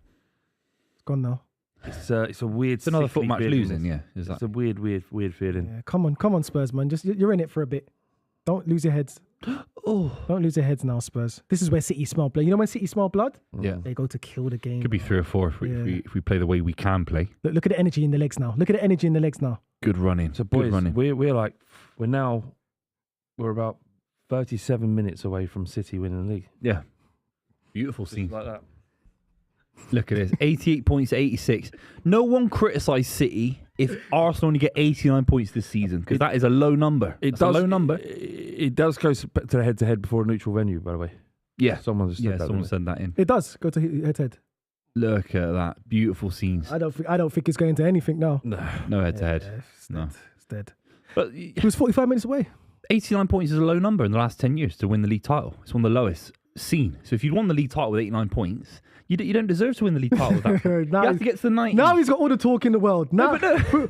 It's gone now. it's a weird. It's another sickly foot match feeling. losing, yeah. Is It's that? a weird feeling. Yeah, come on, Spurs, man. Just you're in it for a bit. Don't lose your heads. Oh. Don't lose your heads now, Spurs. This is where City smell blood. You know when City smell blood? Yeah. They go to kill the game. Could be 3 or 4 if we play the way we can play. Look at the energy in the legs now. Look at the energy in the legs now. Good running. So Good boys, running. we're about 37 minutes away from City winning the league. Yeah. Beautiful scene. Like that. Look at this. 88 points to 86. No one criticised City if Arsenal only get 89 points this season, because that is a low number. That's a low number. It does go to the head-to-head before a neutral venue, by the way. Yeah. Someone just said that. Someone didn't said that in. It does go to head-to-head. Look at that. Beautiful scenes. I don't think it's going to anything now. they? No. No head to head. Yeah, it's No. dead. It's dead. But It was 45 minutes away. 89 points is a low number in the last 10 years to win the league title. It's one of the lowest seen. So if you'd won the league title with 89 points, you don't deserve to win the league title with that. You Now have to get to the 90. Now he's got all the talk in the world. Now,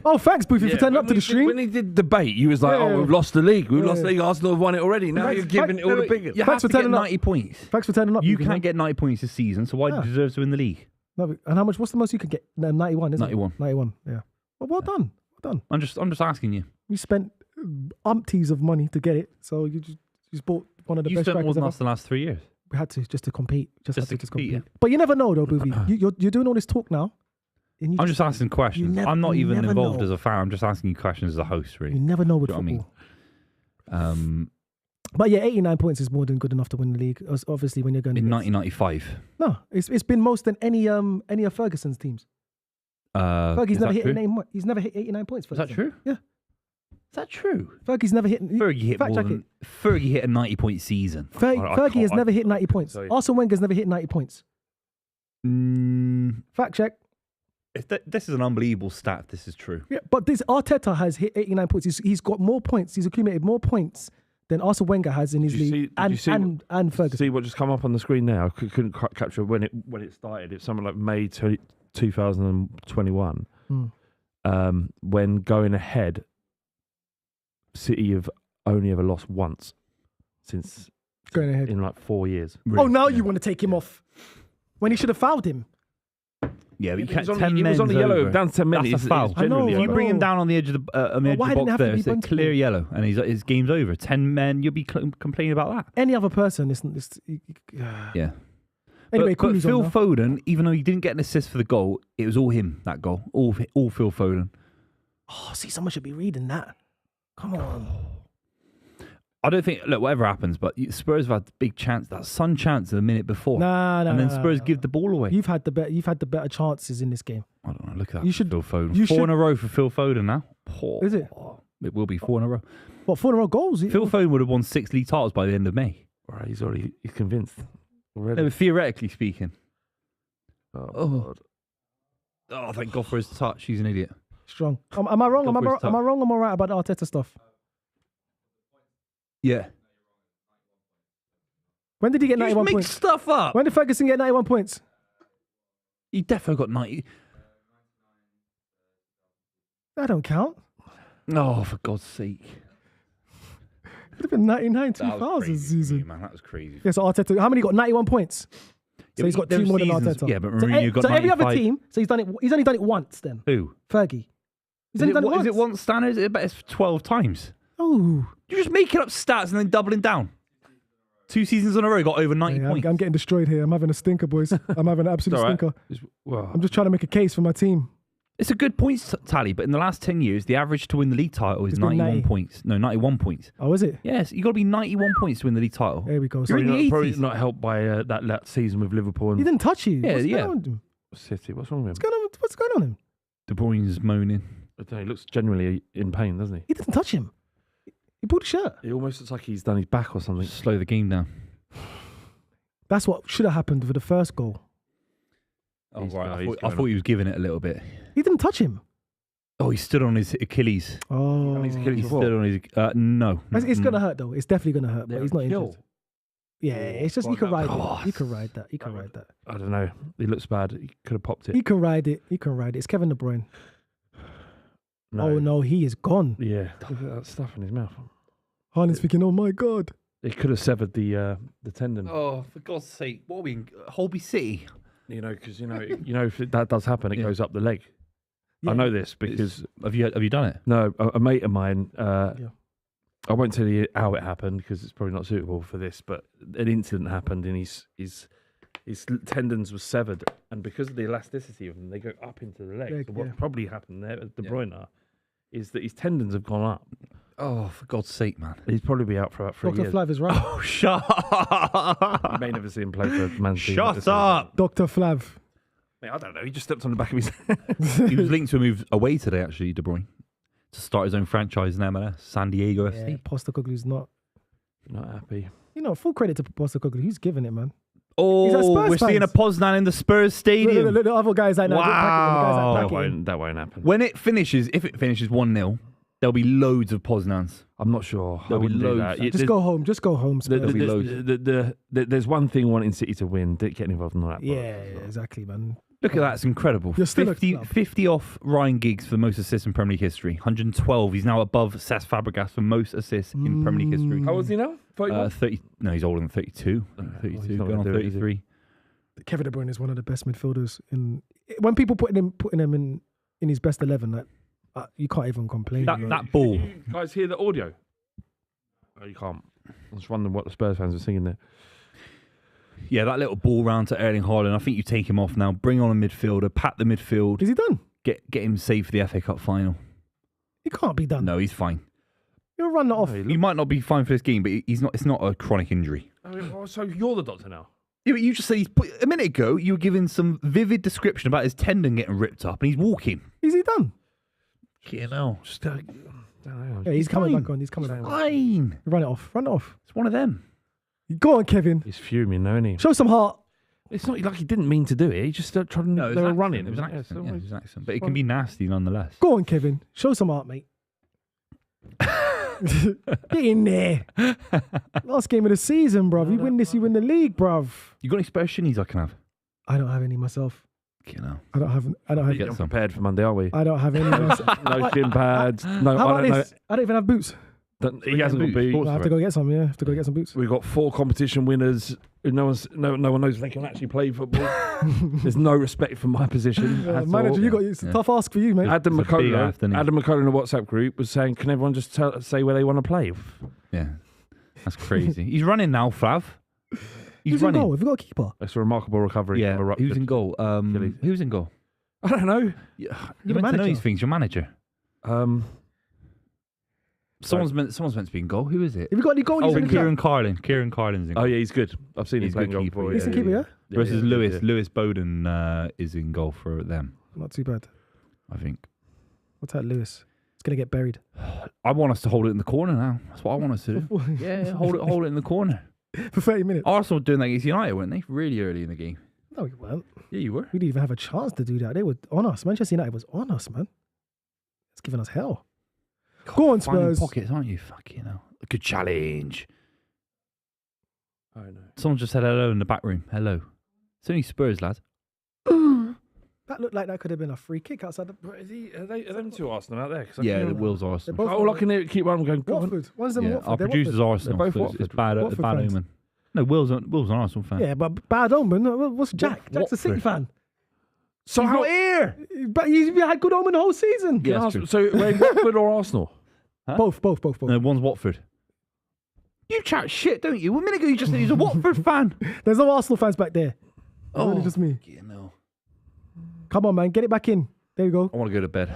oh, thanks, Buvey, for turning up to the stream. When he did debate, you was like, Yeah. we've lost the league. We've Yeah. lost the league. Arsenal have won it already. Now Thanks- you're giving it all the biggest. You Thanks have for to get turning up. 90 points. Thanks for turning up. You Buvey, man. can't get 90 points this season, so why do you deserve to win the league? No, and how much? What's the most you could get? No, 91, isn't 91. it? 91. Yeah. Well done. Well done. I'm just asking you. You spent umpties of money to get it, so you just bought one of the You best spent more strikers than ever. us the last 3 years. We had to just to compete. Just Just had to to compete, compete. But you never know, though, Buvey. You're doing all this talk now. And you I'm just asking questions. never- I'm not you even never involved know. as a fan. I'm just asking you questions as a host, You really. never know with Do you know football. what I mean? But yeah, 89 points is more than good enough to win the league. Obviously, when you're going In against- 1995. No, it's been most than any of Ferguson's teams. Fergie's Is never that hit true? he's never hit 89 points. Is that Ferguson. true? Yeah. Is that true? Fergie's never hit. Fergie hit fact more check than, Fergie hit a 90-point season. Fergie has never hit 90 points. tell you. Arsene Wenger's never hit 90 points. Mm, Fact check. this is an unbelievable stat. If this is true. Yeah, but this Arteta has hit 89 points. He's got more points. He's accumulated more points than Arsene Wenger has in his Did you league, see- did you see and Ferguson. See what just come up on the screen now? I couldn't capture when it started. It's something like May 2021. When going ahead, City have only ever lost once since Going ahead. in like 4 years. Oh, now you want to take him off when he should have fouled him. Yeah, but you He can't was 10 he was on the men's yellow over. down to 10 men. That's a foul. I know, Generally, If you I bring him know. down on the edge of the, Why didn't box it have to there, be it's a Bunty? clear yellow, and his game's over. 10 men, you'll be complaining about that. Any other person, Yeah. Anyway, but Cooley's Phil on now. Foden, even though he didn't get an assist for the goal, it was all him, that goal. All Phil Foden. Oh, see, someone should be reading that. Come on. I don't think, look, whatever happens, but Spurs have had the big chance, that Son chance the minute before. Nah, and then Spurs give the ball away. You've had the better chances in this game. I don't know, look at that. You should- Phil Foden. you 4 in should- a row for Phil Foden now. Oh, Is it? It will be 4 in a row. What, 4 in a row goals? Phil Foden would have won 6 league titles by the end of May. Right, he's convinced already. No, but theoretically speaking. Oh, Oh, thank God for his touch. He's an idiot. Strong. Am I wrong? Am I Go for his wrong? Am I right about the Arteta stuff? Yeah. When did he get You just 91 make points? stuff up. When did Ferguson get 91 points? He definitely got 90. That don't count. No, for God's sake. It would have been 99, That was 2000 crazy for you, season. man. That was crazy. Yeah, so Arteta, how many got 91 points? So Yeah, he's but got there 2 more were than seasons- Arteta. yeah, but so, Mourinho got so every other 95. team, so he's only done it once then. Who? Fergie. He's Is only it, done it what, once. is it one standard? I bet it's 12 times. Oh. You're just making up stats and then doubling down. 2 seasons in a row, he got over 90 Yeah, points. I'm getting destroyed here. I'm having a stinker, boys. I'm having an absolute all right. stinker. well, I'm just trying to make a case for my team. It's a good points tally, but in the last 10 years, the average to win the league title is It's been 91 90. points. No, 91 points. Oh, is it? Yes, you got to be 91 points to win the league title. There we go. You're in the probably 80s. not helped by that season with Liverpool He and didn't touch you. Yeah, What's yeah. going on with him? City. What's wrong with him? What's going on with him? De Bruyne's moaning. I don't know, he looks genuinely in pain, doesn't he? He didn't touch him. He pulled the shirt. He almost looks like he's done his back or something. Slow the game down. That's what should have happened with the first goal. Oh, He's- right. no, I he's thought going he was giving it a little bit. He didn't touch him. Oh, he stood on his Achilles. Oh. And he's Achilles He before. stood on his... no. It's going to hurt, though. It's definitely going to hurt, but They're he's not kill. injured. Yeah, it's just, Well, you can ride God. it. You can ride that. You can ride that. I don't know. He looks bad. He could have popped it. He can ride it. He can ride it. It's Kevin De Bruyne. No. Oh, no, he is gone. Yeah. Look at that stuff in his mouth. Haaland's thinking, oh my God. It could have severed the tendon. Oh, for God's sake! What are we in Holby City? Because if that does happen, it goes up the leg. Yeah. I know this because Have you done it? no, a mate of mine. I won't tell you how it happened because it's probably not suitable for this. But an incident happened, and his tendons were severed, and because of the elasticity of them, they go up into the leg. So what probably happened there at De Bruyne is that his tendons have gone up. Oh, for God's sake, man! He'd probably be out for about 3 Dr. years. Flav is right. Oh, shut up! You may never see him play for Man City. Shut up! Dr. Flav. Mate, I don't know. He just stepped on the back of his head. He was linked to a move away today, actually, De Bruyne, to start his own franchise in MLS, San Diego Yeah, FC. Postecoglou's not. Not happy. Full credit to Postecoglou. He's giving it, man. Oh, He's at Spurs we're seeing a fans. Poznan in the Spurs stadium. Look, the other guys like that. Wow. That won't happen. When it finishes, if it finishes 1-0, there'll be loads of Poznans. I'm not sure. I There'll be wouldn't do loads. that. Just go home. Just go home, Spurs. There'll be loads. There's one thing wanting City to win. Getting involved in all that. Yeah, exactly, man. Look at that, it's incredible. You're still 50 off Ryan Giggs for most assists in Premier League history. 112. He's now above Cesc Fabregas for most assists in Premier League history. How old is he now? 30. No, he's older than 32. 32, not going on gonna do it, is he? 33. Kevin De Bruyne is one of the best midfielders in. When people putting him in his best 11, like you can't even complain. That ball. You guys hear the audio? Oh, you can't. I was wondering what the Spurs fans were singing there. Yeah, that little ball round to Erling Haaland. I think you take him off now. Bring on a midfielder. Pat the midfield. Is he done? Get him safe for the FA Cup final. He can't be done. No, he's fine. He'll run that off. He might not be fine for this game, but he's not. It's not a chronic injury. So you're the doctor now? Yeah, but you just said a minute ago you were giving some vivid description about his tendon getting ripped up, and he's walking. Is he done? You know, Just, Yeah, he's coming back on. He's coming back on. fine. Run it off. Run it off. It's one of them. Go on, Kevin. He's fuming, though, isn't he? Show some heart. It's not like he didn't mean to do it. He just started trying. No, it was they an were accident. running. It was an Yeah, accident. so Yeah, it was an accident. But it can be nasty nonetheless. Go on, Kevin. Show some heart, mate. Get in there. Last game of the season, bruv. You win this, you win the league, bruv. You got any spare shinies I can have? I don't have any myself. You know. I don't have. We're Get getting some. prepared for Monday, are we? I don't have any myself. No shin pads. No, How I about don't this? I don't even have boots. know. He hasn't got boots. boots. I have to go get some. Yeah, I have to go get some boots. We've got 4 competition winners. No one knows if they can actually play football. There's no respect for my position. at Manager, all. it's a tough ask for you, mate. Adam It's a big afternoon. McKola in the WhatsApp group was saying, "Can everyone just say where they want to play?" Yeah. That's crazy. He's running now, Flav. He's Who's running. in goal? Have we got a keeper? That's a remarkable recovery. Yeah. from a ruptured Who's in goal? Achilles. Who's in goal? I don't know. You're the meant to know manager. these things. Your manager. Someone's meant to be in goal. Who is it? Have we got any goalies? Oh, in the Kieran Carlin. Kieran Carlin's in Oh goal. yeah, he's good. I've seen He's him a playing good goal keeper, before. yeah. Decent keeper, yeah? Versus yeah, Lewis. yeah. Lewis Bowden is in goal for them, Not too bad. I think. What's that, Lewis? It's gonna get buried. I want us to hold it in the corner now. That's what I want us to do. Yeah, hold it in the corner. For 30 minutes. Arsenal were doing that against United, weren't they? Really early in the game. No, we weren't. Yeah, you were. We didn't even have a chance to do that. They were on us. Manchester United was on us, man. It's giving us hell. Go on, Finding Spurs. pockets, aren't you? Fuck, you know. A good challenge. I don't know. Someone just said hello in the back room. Hello. It's only Spurs, lad. That looked like that could have been a free kick outside the. Are them two Arsenal out there? Yeah, the Will's They're Arsenal. both All I can hear, keep on going. Go on. Watford. One's them Yeah, Watford. our They're producer's Watford. Arsenal. They're both so it's Watford. bad, Watford bad fans. omen. No, Will's an Arsenal fan. Yeah, but bad omen. What's Jack? Jack's a City Watford. fan. So how? here. But he's had good omen the whole season. Yeah, that's true. So we're Watford or Arsenal? Huh? Both. No, one's Watford. You chat shit, don't you? A minute ago you just said he's a Watford fan. There's no Arsenal fans back there. It's only just me. You know. Come on, man. Get it back in. There you go. I want to go to bed.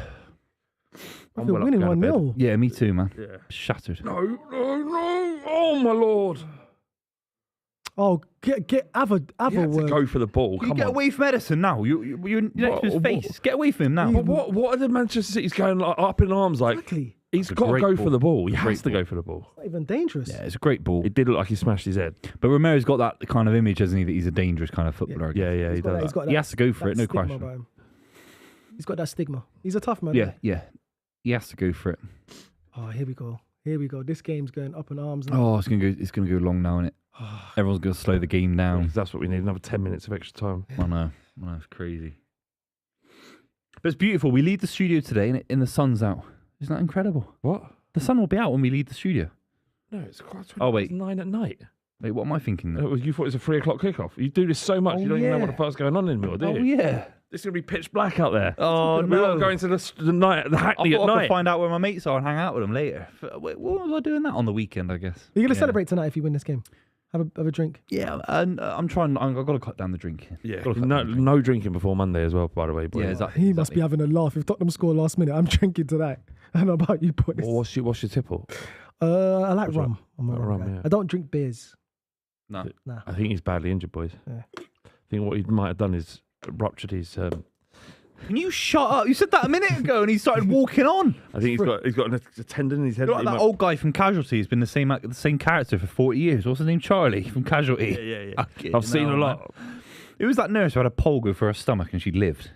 If you're winning 1-0. Yeah, me too, man. Yeah. Shattered. No. Oh my lord. Oh, have a You had to word. go for the ball. Can you Come get on. away from Edison now? You're next to his What- face. Get away from him now. But what are the Manchester City's going like, up in arms like? Exactly. He's It's a got to great go ball. for the ball. He It's a has great to ball. go for the ball. Not even dangerous. Yeah, it's a great ball. It did look like he smashed his head. But Romero's got that kind of image, hasn't he, that he's a dangerous kind of footballer. I guess. Yeah, he He's got that- does. he's got He that- has to go for that it, no stigma question. about him. He's got that stigma. He's a tough man. Yeah. He has to go for it. Oh, here we go. This game's going up in arms. Now. Oh, it's gonna go long now, isn't it? Everyone's gonna slow the game down. That's what we need. Another 10 minutes of extra time. I know, it's crazy. But it's beautiful. We leave the studio today and the sun's out. Isn't that incredible? What? The sun will be out when we leave the studio. No, it's quite. Oh, wait. 9 at night. Wait, what am I thinking then? You thought it was a 3 o'clock kickoff. You do this so much, Oh, you don't even know yeah. what the fuck's going on anymore, do you? Oh, yeah. It's going to be pitch black out there. Oh, We're no. all going to the night, the I Hackney thought at I could night. find out where my mates are and hang out with them later. Wait, what was I doing that on the weekend, I guess? You're gonna celebrate tonight if you win this game. Have a drink. Yeah, and I'm trying. I've got to cut down the drinking. Yeah, Gotta cut no, down the drinking. no drinking before Monday as well, by the way. Boys. Yeah, exactly. He must be having a laugh. If Tottenham score last minute, I'm drinking tonight. I don't know about you, boys. Well, what's your tipple? I like What's rum. I'm a Like rum rum, guy. yeah. I don't drink beers. No. Nah. I think he's badly injured, boys. Yeah. I think what he might have done is ruptured his. Can you shut up? You said that a minute ago, and he started walking on. I think he's got a tendon in his head. You're like that old guy from Casualty who's been the same character for 40 years. What's his name? Charlie from Casualty. Yeah. I've seen a lot. It was that nurse who had a pole go for her stomach and she lived.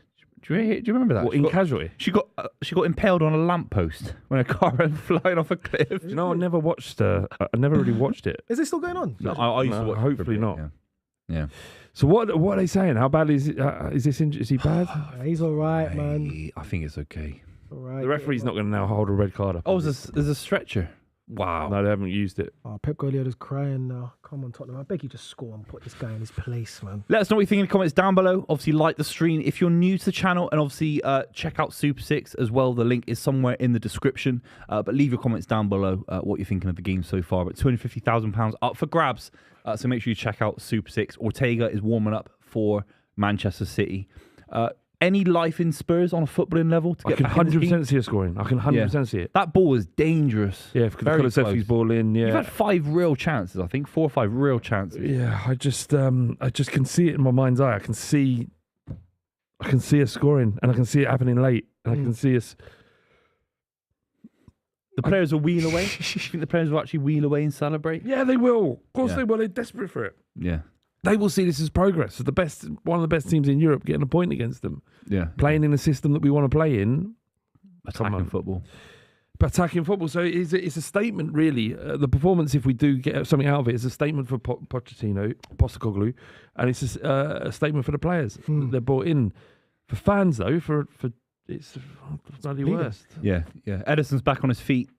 Do you remember that? What, She in got- Casualty? She got impaled on a lamppost when a car went flying off a cliff. You know, I never watched. I never really watched it. Is it still going on? No, I used to watch it for a hopefully bit, not. Yeah. So what are they saying? How badly is it? Is this injury? Is he bad? Yeah, he's all right, man. I think it's okay. All right. The referee's not going to now hold a red card up. Oh, there's a stretcher. Wow. No, they haven't used it. Oh, Pep Guardiola's crying now. Come on, Tottenham. I beg you just score and put this guy in his place, man. Let us know what you think in the comments down below. Obviously, like the stream if you're new to the channel, and obviously check out Super 6 as well. The link is somewhere in the description. But leave your comments down below what you're thinking of the game so far. But £250,000 up for grabs. So make sure you check out Super 6. Ortega is warming up for Manchester City. Any life in Spurs on a footballing level to I get can back in this game? 100% see it scoring. I can 100% see it. That ball was dangerous. Yeah, if Very Kulusevski's close. ball in, yeah. You've had 5 real chances, I think. 4 or 5 real chances. Yeah, I just can see it in my mind's eye. I can see us scoring, and I can see it happening late, and I can see us. The players will wheel away. You think the players will actually wheel away and celebrate? Yeah, they will. Of course, Yeah. they will. They're desperate for it. Yeah. They will see this as progress. As one of the best teams in Europe, getting a point against them, Yeah. playing in a system that we want to play in, Attacking football. but attacking football. So it's a statement, really. The performance, if we do get something out of it, is a statement for Postecoglou, and it's a statement for the players. They're brought in. For fans, though, for it's the bloody worst. Yeah. Edison's back on his feet,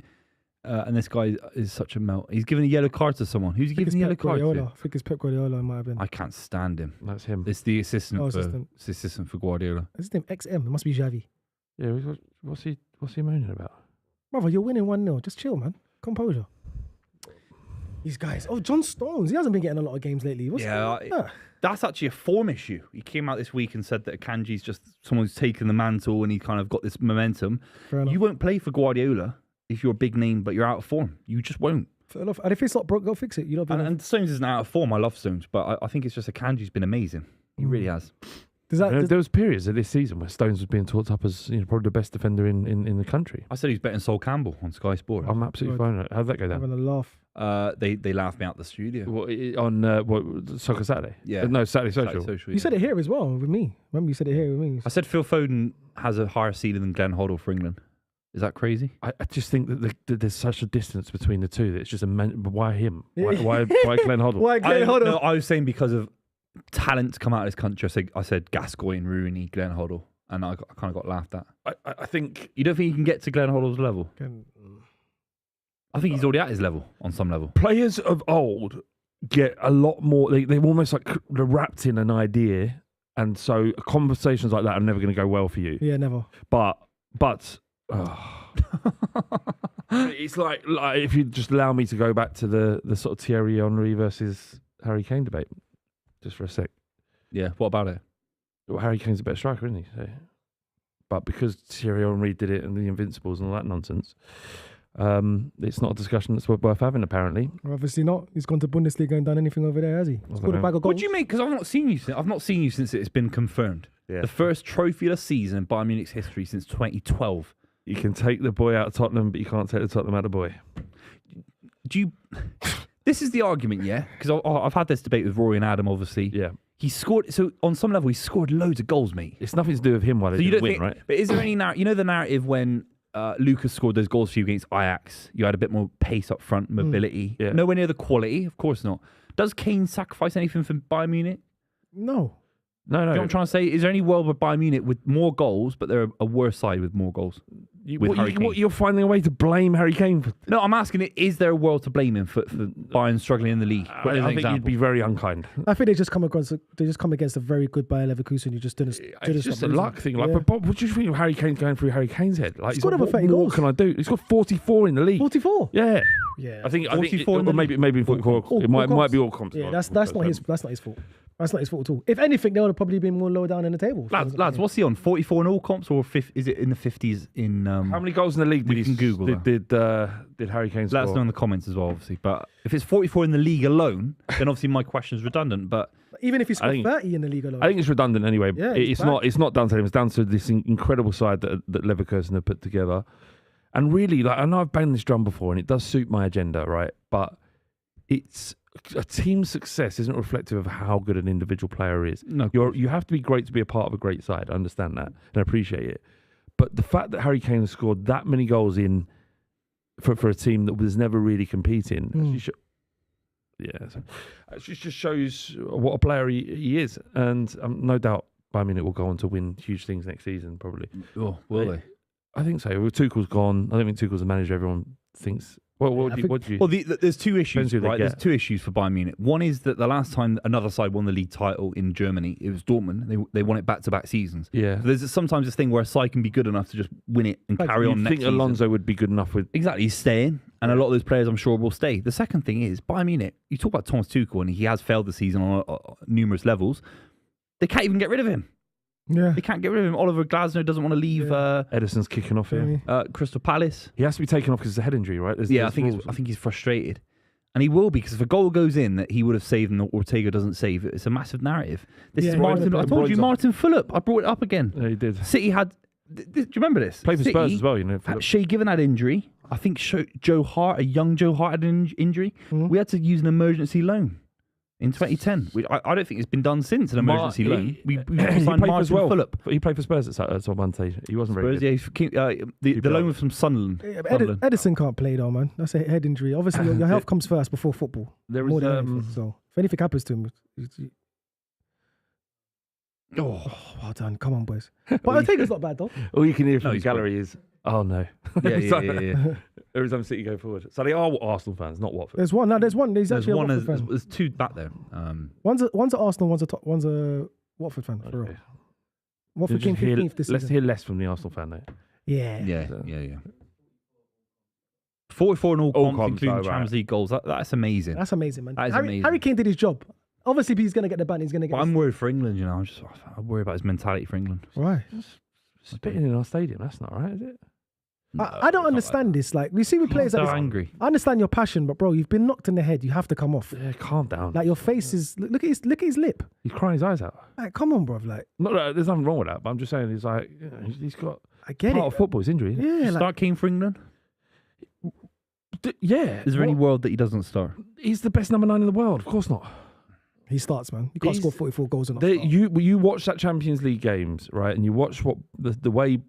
and this guy is such a melt. He's given a yellow card to someone. Who's he giving It's the yellow Pep card Guardiola. to? I think it's Pep Guardiola. It might have been. I can't stand him. That's him. It's the assistant. Oh, for, assistant. It's the assistant for Guardiola. Is his name XM? It must be Xavi. Yeah, what's he moaning about? Brother, you're winning 1-0. Just chill, man. Composure. These guys. Oh, John Stones. He hasn't been getting a lot of games lately. That's actually a form issue. He came out this week and said that Akanji's just someone who's taken the mantle and he kind of got this momentum. Fair enough. You won't play for Guardiola if you're a big name, but you're out of form. You just won't. Fair enough. And if it's not broke, go fix it. You don't. And Stones isn't out of form. I love Stones, but I think it's just Akanji's been amazing. He really has. There was periods of this season where Stones was being talked up as probably the best defender in the country. I said he's betting Sol Campbell on Sky Sport. I'm absolutely fine. How'd that go down? having a laugh. They laughed me out the studio. On Soccer Saturday? Yeah. No, Saturday Social. You said it here as well with me. Remember you said it here with me. I said Phil Foden has a higher ceiling than Glenn Hoddle for England. Is that crazy? I just think that there's such a distance between the two that it's just why him? Why Glenn Hoddle? Why Glenn Hoddle? No, I was saying because of talent to come out of this country. I said Gascoigne, Rooney, Glenn Hoddle, and I kind of got laughed at. I think You don't think you can get to Glenn Hoddle's level? I think he's already at his level on some level. players of old get a lot more. They're almost like they're wrapped in an idea, and so conversations like that are never going to go well for you. Yeah, never. But it's like if you just allow me to go back to the sort of Thierry Henry versus Harry Kane debate, just for a sec. Yeah. What about it? Well, Harry Kane's a better striker, isn't he? So, but because Thierry Henry did it and the Invincibles and all that nonsense, it's not a discussion that's worth having. Apparently, Well, obviously not. He's gone to Bundesliga and done anything over there, has he? He's scored a know. bag of What goals. do you mean? Because I've not seen you. I've not seen you since it's been confirmed. Yeah. The first trophyless season in Bayern Munich's history since 2012. you can take the boy out of Tottenham, but you can't take the Tottenham out of the boy. Do you? This is the argument, yeah. Because I've had this debate with Rory and Adam. Obviously, Yeah, he scored. So on some level, he scored loads of goals, mate. it's nothing to do with him why they So you didn't don't win, think, right? But is there any you know the narrative when Lucas scored those goals for you against Ajax? You had a bit more pace up front, mobility. Yeah. Nowhere near the quality, of course not. Does Kane sacrifice anything for Bayern Munich? No. No, Do you know what I'm trying to say? Is there any world where Bayern Munich with more goals, but they're a worse side with more goals? You're finding a way to blame Harry Kane for. No, I'm asking it, is there a world to blame him for Bayern struggling in the league? I think you'd be very unkind. I think they just come against a very good Bayer Leverkusen who just didn't. It's just a luck thing. Like, but Bob, what do you think of Harry Kane going through Harry Kane's head? Like, He's got over 30 what goals. can I do? He's got 44 in the league. 44. Yeah. Yeah. I think 44 in the maybe 44. All It might comps. be all comps. Yeah, that's not his fault. That's not his fault at all. If anything, they would have probably been more lower down in the table. Lads, what's he on? 44 in all comps, or is it in the 50s in... How many goals in the league We can Google that. did Harry Kane score? Let us know in the comments as well, obviously. But if it's 44 in the league alone, then obviously my question is redundant. But Even if he scored think- 30 in the league alone. I think it's redundant anyway. Yeah, it's not down to him. It's down to this incredible side that Leverkusen have put together. And really, like, I know I've banged this drum before, and it does suit my agenda, right? But it's a team's success isn't reflective of how good an individual player is. No, You have to be great to be a part of a great side. I understand that and appreciate it. But the fact that Harry Kane has scored that many goals in for a team that was never really competing, it just shows what a player he is. And no doubt, I mean, it will go on to win huge things next season, probably. Oh, will they? I think so. Well, Tuchel's gone. I don't think Tuchel's the manager everyone thinks. Well, what do you? Well, there's two issues, Depends who they right? There's get. two issues for Bayern Munich. One is that the last time another side won the league title in Germany, it was Dortmund. They won it back-to-back seasons. Yeah. So there's sometimes this thing where a side can be good enough to just win it and carry on You next think season. Alonso would be good enough with? Exactly, he's staying, and a lot of those players, I'm sure, will stay. The second thing is, Bayern Munich, you talk about Thomas Tuchel, and he has failed the season on numerous levels. They can't even get rid of him. Yeah. They can't get rid of him. Oliver Glasner doesn't want to leave Edison's kicking off here. Crystal Palace. He has to be taken off because it's a head injury, right? I think he's frustrated. And he will be, because if a goal goes in that he would have saved and Ortega doesn't save, it's a massive narrative. This is Martin. I told you, Martin Phillip. I brought it up again. Yeah, he did. City had... Do you remember this? Played for City Spurs as well, you know. Shea Given had injury. I think Joe Hart, a young Joe Hart, had an injury. We had to use an emergency loan in 2010. I don't think it's been done since, an emergency loan. We signed Martin Phillip. He played for Spurs at one stage. He wasn't very good. The loan was from Sunderland. Edison can't play though, man. That's a head injury. Obviously, your health comes first before football. There more was than anything. So if anything happens to him, well done. Come on, boys. But Ortega's not bad though. All you can hear from the he's gallery is, "Oh no." Yeah. Every time City go forward, so they are Arsenal fans, not Watford. There's one. No, there's one. There's actually a Watford fan. There's two back there. One's an Arsenal. One's a Watford fan. For real. Watford came 15th this Let's season. hear less from the Arsenal fan though. Yeah. 44 in all comps, comps, including right. Champions League goals. That's amazing. That's amazing, man. That is Harry, amazing. Harry Kane did his job. Obviously, if he's going to get the ban, he's going to get. But I'm worried for England. You know, I worry about his mentality for England. Right. Spitting in our stadium, that's not right, is it? I don't understand this. Like, we see with players so like this, angry. I understand your passion, but bro, you've been knocked in the head. You have to come off. Yeah, calm down. Like your face is. Look at his lip. He's crying his eyes out. Like, come on, bro. Like, Not that there's nothing wrong with that, but I'm just saying he's like, he's got I get part it. of football is injury. Isn't it? Yeah. Like, Start Kane for England. Yeah. Is there any world that he doesn't start? He's the best number 9 in the world. Of course not. he starts, man. You can't He's- score 44 goals and not They, start. you watch that Champions League games, right? And you watch what the way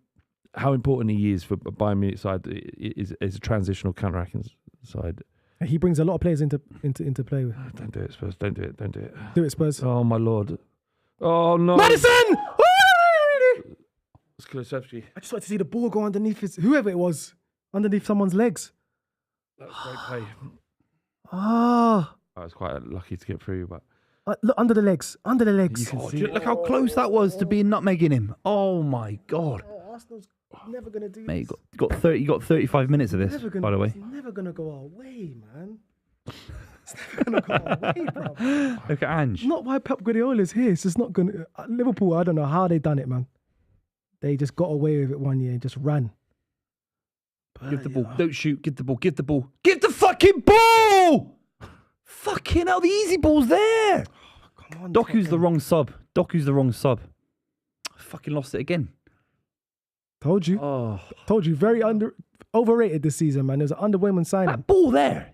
how important he is for Bayern Munich side is a transitional counter-attacking side. He brings a lot of players into play. Don't do it, Spurs. Don't do it. Don't do it. Do it, Spurs. Oh my lord. Oh no. Madison! It's Kulusevski. I just wanted to see the ball go underneath whoever it was, underneath someone's legs. That was great play. Ah. I was quite lucky to get through, but Look, under the legs. Under the legs. you can see Look how close that was to being nutmegging him. Oh my god. Arsenal's never going to do Mate, you got 35 minutes of this, by the way. It's never going to go our way, man. It's never going to go our way, bro. Look at Ange. Not why Pep Guardiola's here. It's just not going to... Liverpool, I don't know how they done it, man. They just got away with it one year and just ran. Give the ball. Don't shoot. Give the ball. Give the ball. Give the fucking ball! Fucking hell, the easy ball's there. Come on, Doku's the wrong sub. Doku's the wrong sub. Fucking lost it again. Told you. Oh, Told you. Overrated this season, man. There's an underwhelming signing. that ball there.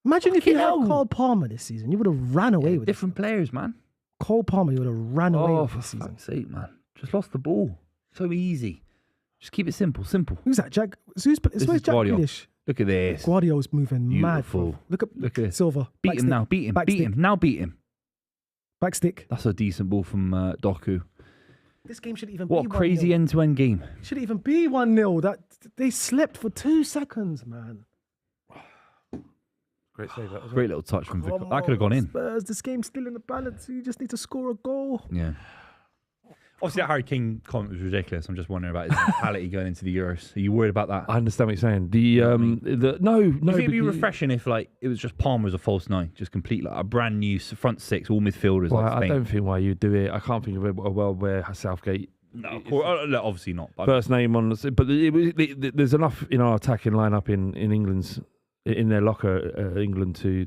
Imagine if you had hell. Cole Palmer this season. You would have ran away with Different players, man. it. Cole Palmer, you would have ran away Oh, with for this season. fuck's sake, man. Just lost the ball. So easy. Just keep it simple. Simple. Who's that? Jack? This Where's is Jack Guardiola. Grealish? Look at this. Guardiola's moving mad. Beautiful. Bro. Look at Look at this. Silva. Beat him now. Beat him. Beat him. Now beat him. Backstick. That's a decent ball from Doku. This game shouldn't even What be a crazy 1-0. end-to-end game. Shouldn't even be 1-0. That they slept for 2 seconds, man. Great save. That was Great little touch from Vic. Come That could have gone on, in. Spurs, this game's still in the balance. You just need to score a goal. Yeah. Obviously, that Harry King comment was ridiculous. I'm just wondering about his mentality going into the Euros. Are you worried about that? I understand what you're saying. No. You think it'd be refreshing if like it was just Palmer as a false nine, just complete like a brand new front six, all midfielders. Well, like I Spain. don't think why you do it. I can't think of a world where Southgate. No, of course, obviously not. But First name on the, but there's enough in our attacking lineup in England's in their locker England to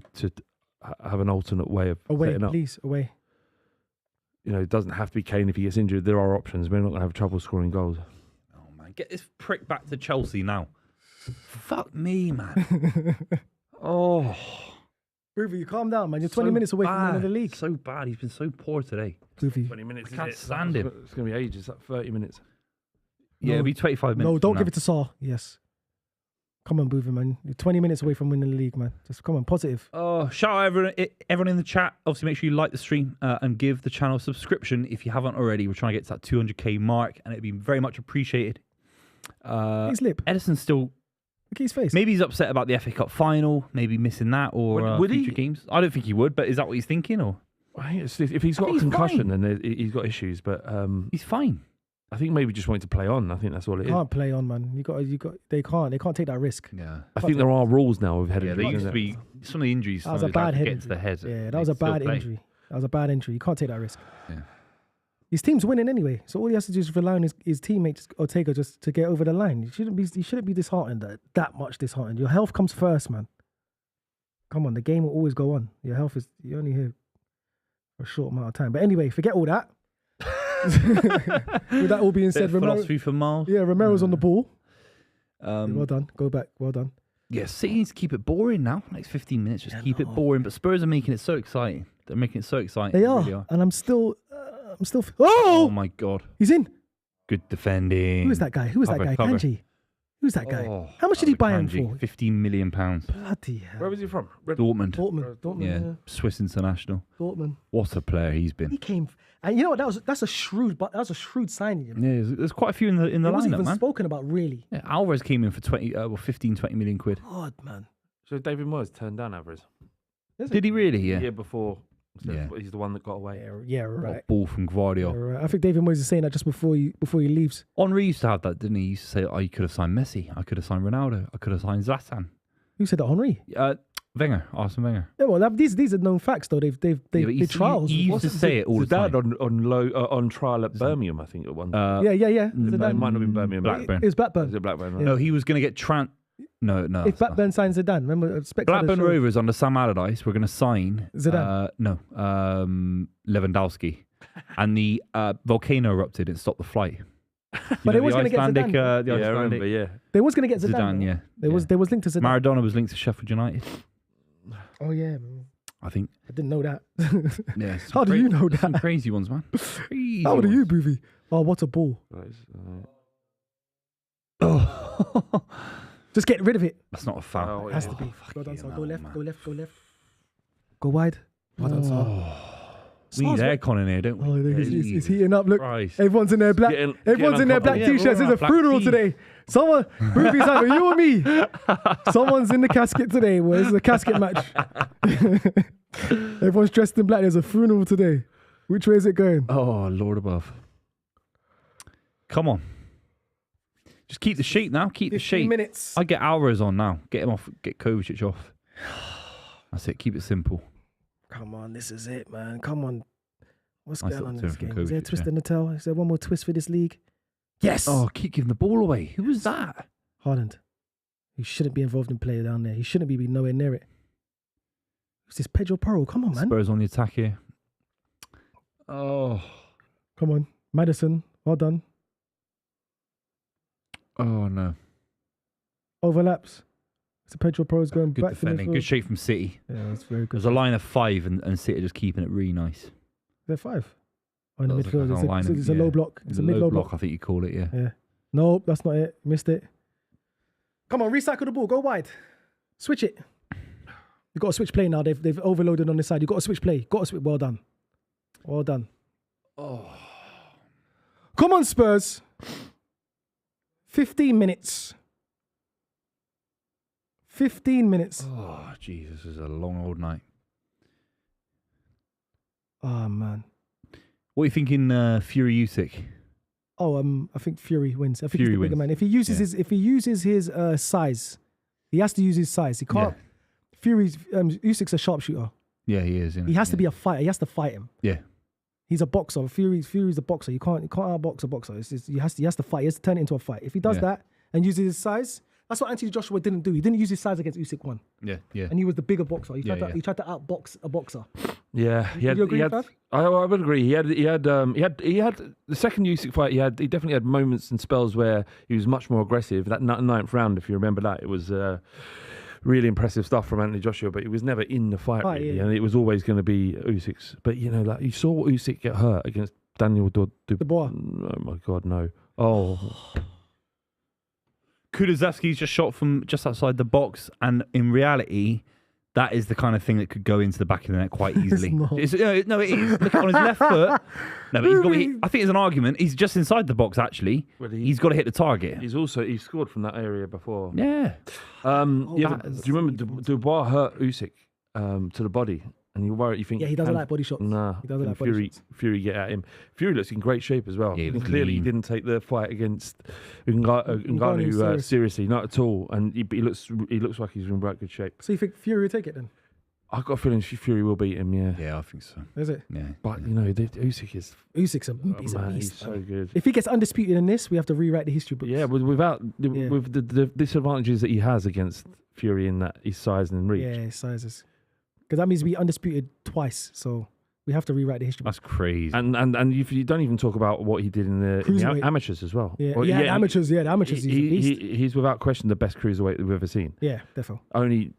have an alternate way of Away, setting up. please, away. You know, it doesn't have to be Kane if he gets injured. There are options. We're not going to have trouble scoring goals. oh man, get this prick back to Chelsea now. Fuck me, man. Oh, Buvey, you calm down, man. You're 20 so minutes away from bad. winning the league. So bad. He's been so poor today. Buvey. 20 minutes. I can't stand him. It's going to be ages. Like 30 minutes. Yeah, it'll be 25 minutes. No, don't from give now. it to Saul. Yes. Come on, Buvey, man. You're 20 minutes away from winning the league, man. Just come on, positive. Oh, shout out everyone in the chat. Obviously, make sure you like the stream and give the channel a subscription if you haven't already. We're trying to get to that 200k mark, and it'd be very much appreciated. His lip. Edison's still. Look at his face. Maybe he's upset about the FA Cup final, maybe missing that, or Would future he? games. I don't think he would, but is that what he's thinking? Or I think if he's got a think he's concussion, fine. then he's got issues. But he's fine. I think maybe just wanting to play on. I think that's all it is. Can't play on, man. They can't take that risk. Yeah. I think there are rules now with head Yeah, there injuries. used to be some of the injuries. That was some a of those lads bad would hit get to the head. Yeah, that was a They'd still bad play. injury. That was a bad injury. You can't take that risk. Yeah. His team's winning anyway, so all he has to do is rely on his teammate Ortega just to get over the line. You shouldn't be disheartened that much disheartened. Your health comes first, man. Come on, the game will always go on. Your health you're only here for a short amount of time. But anyway, forget all that. With that all being Bit said, of Romero, philosophy from Miles. yeah, Romero's on the ball. Um, Well done. Go back. Well done. Yeah, City needs to keep it boring now. Next 15 minutes, just Yeah, keep it no. boring. But Spurs are making it so exciting. They're making it so exciting. They really are, and I'm still. Oh Oh, my god, he's in. good defending. Who is that guy? Who is that Cover, guy? cover. Kanji. Who's that guy? Oh, How much did he buy him Kanji, for? 15 million pounds. Bloody hell. Where was he from? Dortmund. Dortmund. Yeah, Yeah. Swiss international. Dortmund. What a player he's He been. came, and you know what? That's a shrewd signing. You know? Yeah, there's quite a few in the It wasn't lineup, even man. spoken about, really. Yeah, Alvarez came in for 15, 20 million quid. God, man. So David Moyes turned down Alvarez. Did he really? The Yeah. year before. So Yeah. he's the one that got away. Yeah, What right. a ball from Yeah, Guardiola. right. I think David Moyes is saying that just before he leaves. Henri used to have that, didn't he? He used to say, "Oh, you could have signed Messi. I could have signed Ronaldo. I could have signed Zlatan." Who said that? Henri. Wenger, Arsene Wenger. Yeah, well, these are known facts though. They've Yeah, but they trials. He used to say it all the Zidane time. on trial at Birmingham, I think at one. yeah. no, it Zidane. might not have been Birmingham. Blackburn. It was Blackburn. Is it Blackburn? Right? No, he was going to get No. If it's not. Blackburn signs Zidane, remember Blackburn Rovers under Sam Allardyce were going to sign Zidane. Lewandowski, and the volcano erupted and stopped the flight. But they it was going to get Icelandic. Zidane. The Yeah, I Icelandic remember. Yeah. They was going to get Zidane. Zidane. though. Yeah, There was linked to Zidane. Maradona was linked to Sheffield United. Oh yeah, man. I think. I didn't know that. Yeah. How do you know Some that? crazy ones, man. Crazy How old are you, ones. Buvey? Oh, what a ball! Oh, Just get rid of it. that's not a foul. Oh, It has yeah. to be. Well done, Fucking Sal. hell, Go left. man. Go left. Go left. Go wide. Well done, Sal. We need Sal's- aircon in here, don't we? Oh, look, it's Jesus heating up. Look, Christ. everyone's in their black. Getting Everyone's in their black uncomfortable. Yeah, t-shirts. we're all There's a black funeral tees. today. Someone, Buvey's either you or me. Someone's in the casket today. Well, it's a casket match. Everyone's dressed in black. There's a funeral today. Which way is it going? Oh, Lord above. Come on. Just keep the shape now. Keep the 15 shape. minutes. I get Alvarez on now. Get him off. Get Kovacic off. That's it. Keep it simple. Come on, this is it, man. Come on. What's I going thought on in too this from game? Is there a Kovacic, twist yeah. in the tail? Is there one more twist for this league? Yes. Oh, keep giving the ball away. Who was that? Haaland. He shouldn't be involved in play down there. He shouldn't be nowhere near it. Who's this? Pedro Porro. Come on, man. Spurs on the attack here. Oh. Come on. Madison. Well done. Oh, no. Overlaps. So Pedro Porro's going Good back defending. to Good midfield. shape from City. Yeah, that's very good. There's a line of 5 and City just keeping it really nice. They're 5. Oh, in the That was like midfield. a line of- It's a yeah. low block. It's a The mid-low block. I think you call it, yeah. Yeah. Nope, that's not it. Missed it. Come on, recycle the ball. Go wide. Switch it. You've got to switch play now. They've overloaded on this side. You've got to switch play. Got to switch. Well done. Well done. Oh. Come on, Spurs. 15 minutes. 15 minutes. Oh, Jesus, this is a long old night. Oh, man. What are you thinking, Fury Usyk? Oh, I think Fury wins. I think Fury he's the bigger wins. man. If he uses his size, he has to use his size. He can't. Usyk's a sharpshooter. Yeah, he is. He has to be a fighter. He has to fight him. Yeah. He's a boxer. Fury's a boxer. You can't outbox a boxer. It's just, he has to fight. He has to turn it into a fight. If he does that and uses his size, that's what Anthony Joshua didn't do. He didn't use his size against Usyk one. Yeah, yeah. And he was the bigger boxer. He tried to outbox a boxer. Yeah, You agree with that? I would agree. He had the second Usyk fight. He definitely had moments and spells where he was much more aggressive. That ninth round, if you remember that, it was really impressive stuff from Anthony Joshua. But he was never in the fight, really, and it was always going to be Usyk's. But you saw Usyk get hurt against Daniel Dubois. Oh my God, no! Oh. Kulusevski's just shot from just outside the box, and in reality, that is the kind of thing that could go into the back of the net quite easily. It's not. No, it is. Look on his left foot. No, but I think it's an argument. He's just inside the box, actually. Well, he's got to hit the target. He scored from that area before. Yeah. Do you remember Dubois hurt Usyk to the body? And you worry, you think... Yeah, he doesn't like body shots. Nah. He doesn't like body shots. Fury get at him. Fury looks in great shape as well. Yeah, and clearly he didn't take the fight against Ngannou seriously, not at all. And he looks like he's in right good shape. So you think Fury will take it then? I've got a feeling Fury will beat him, yeah. Yeah, I think so. Is it? Yeah. But, Usyk is... Usyk's a beast. He's so good. If he gets undisputed in this, we have to rewrite the history books. Yeah, with the disadvantages that he has against Fury in that his size and reach. Yeah, his sizes. Because that means we undisputed twice, so we have to rewrite the history. That's crazy. And if you don't even talk about what he did in the amateurs as well. Yeah, the amateurs. The amateurs. He's a beast. He's without question the best cruiserweight we've ever seen. Yeah, definitely. Only,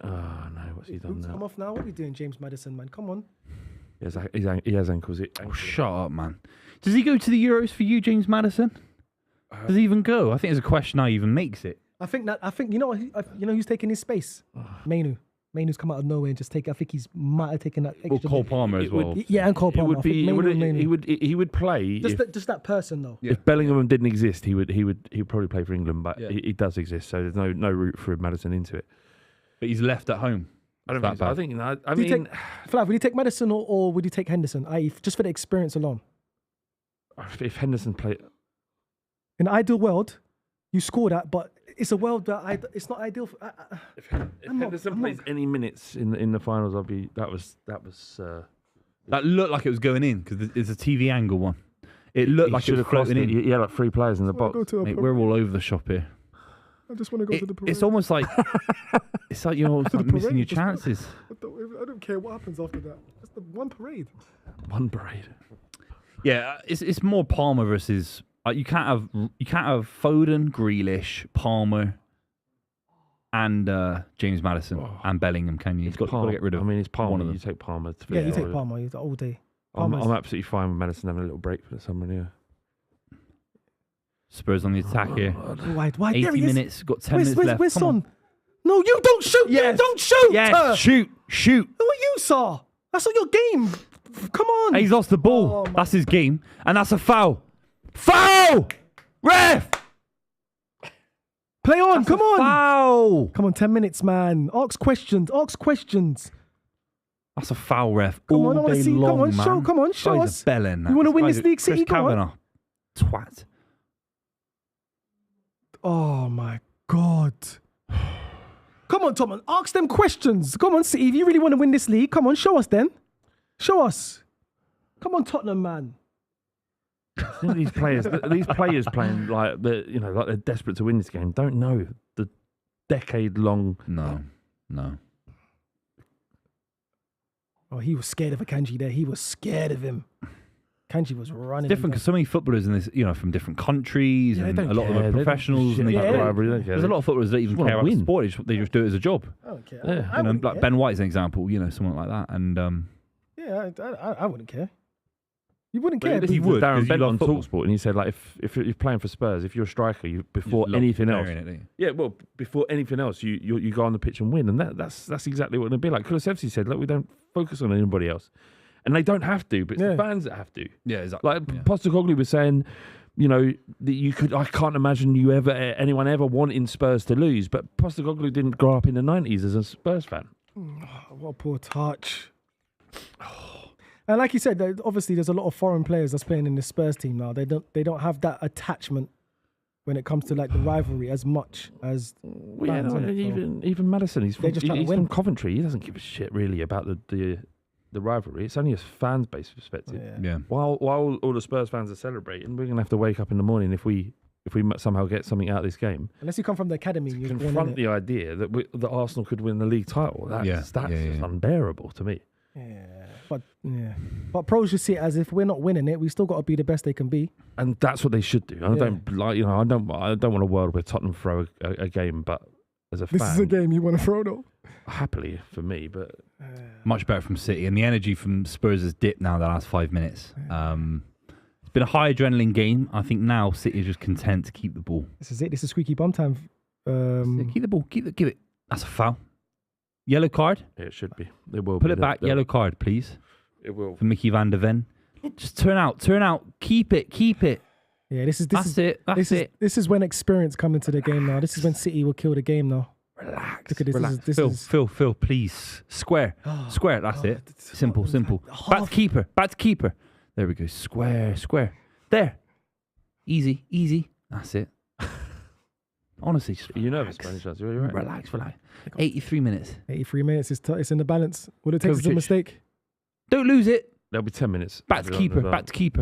no, what's he done now? Come off now. What are we doing, James Madison, man? Come on. He has ankles. Shut up, man. Does he go to the Euros for you, James Madison? Does he even go? I think there's a question how he even makes it. I think you know what? Who's taking his space? Mainu. Mainu's come out of nowhere and just take. I think he's might have taken that. Or Cole Palmer as well. Yeah, and Cole Palmer. He would play. Just that person though. If Bellingham didn't exist, he would probably play for England. But he does exist, so there's no route for Madison into it. But he's left at home. I don't think so. Flav, would you take Madison or would you take Henderson? Just for the experience alone. If Henderson played in an ideal world, you score that, but it's a world that it's not ideal. If Henderson plays any minutes in the finals, that looked like it was going in because it's a TV angle one. It looked like it was floating in. He had like 3 players in the box. Mate, we're all over the shop here. I just want to go to the parade. It's almost like you're missing your chances. I don't care what happens after that. That's the one parade. One parade. Yeah, it's more Palmer versus. You can't have Foden, Grealish, Palmer, and James Madison and Bellingham. Can you? You've got to get rid of. I mean, it's Palmer. One of them. You take Palmer. You take Palmer. He's all day. I'm absolutely fine with Madison having a little break for the summer. Yeah. Spurs on the attack here. Why? 80 minutes. Got 10 minutes left. Where's Son? No, you don't shoot. Yes. You don't shoot. Yes. Shoot. What you saw? That's not your game. Come on. He's lost the ball. That's his game, and that's a foul. Foul! Ref! Play on, come on. Foul! Come on, 10 minutes, man. Ask questions. That's a foul, ref. Come all on, I want day to see. long, Come on, show Guy's us. a bellend, You want to win Guy's this league, City? Chris Kavanagh. Twat. Oh, my God. Come on, Tom. Ask them questions. Come on, City. If you really want to win this league, come on, show us then. Show us. Come on, Tottenham, man. these players playing like they're desperate to win this game. Don't know the decade-long. No. Oh, he was scared of Akanji there. He was scared of him. Kanji was running. It's different because so many footballers in this, from different countries and a lot of them are professionals. And there's a lot of footballers that even care about the sport. They just do it as a job. I don't care. Yeah. Like Ben White's an example. Someone like that. And I wouldn't care. You wouldn't care. He would. Darren Bent on TalkSport, and he said, like, if you're playing for Spurs, if you're a striker, before anything else, before anything else, you go on the pitch and win, and that's exactly what it'd be like. Kulusevski said, look, we don't focus on anybody else, And they don't have to, but it's Yeah. the fans that have to. Yeah, exactly. Like Postecoglou was saying, you know, that I can't imagine anyone ever wanting Spurs to lose. But Postecoglou didn't grow up in the 90s as a Spurs fan. What a poor touch. And like you said, obviously there's a lot of foreign players that's playing in the Spurs team now. They don't have that attachment when it comes to like the rivalry as much as fans, Even Madison, he's They're just trying to win. from Coventry. He doesn't give a shit really about the rivalry. It's only a fans based perspective. Yeah. While all the Spurs fans are celebrating, we're gonna have to wake up in the morning if we somehow get something out of this game. Unless you come from the academy, and you're born in Confront it. the idea that Arsenal could win the league title. That's just unbearable to me. But pros just see it as if we're not winning it, we still got to be the best they can be. And that's what they should do. I don't want a world where Tottenham throw a game, but as a fan, This is a game you want to throw though. happily for me, but Much better from City, and the energy from Spurs has dipped now the last 5 minutes. It's been a high adrenaline game. I think now City are just content to keep the ball. This is it. This is squeaky bum time. Keep the ball. Keep it. That's a foul. Yellow card. it should be. It will. Put be. it back. Yellow card, please, It will. for Mickey van der Ven. Just turn out. Keep it. Yeah, this is This is when experience come into the game now. This is when City will kill the game now. Relax. Look at this. Relax. This is Phil, please. Square. That's it. Simple. Back to keeper. There we go. Square. There. Easy. That's it. Honestly, just Are you nervous, relax. by any chance? You're right. Relax. 83 minutes. 83 minutes. It's in the balance. What it takes is a Kovacic. mistake. Don't lose it. There'll be 10 minutes. Back to keeper.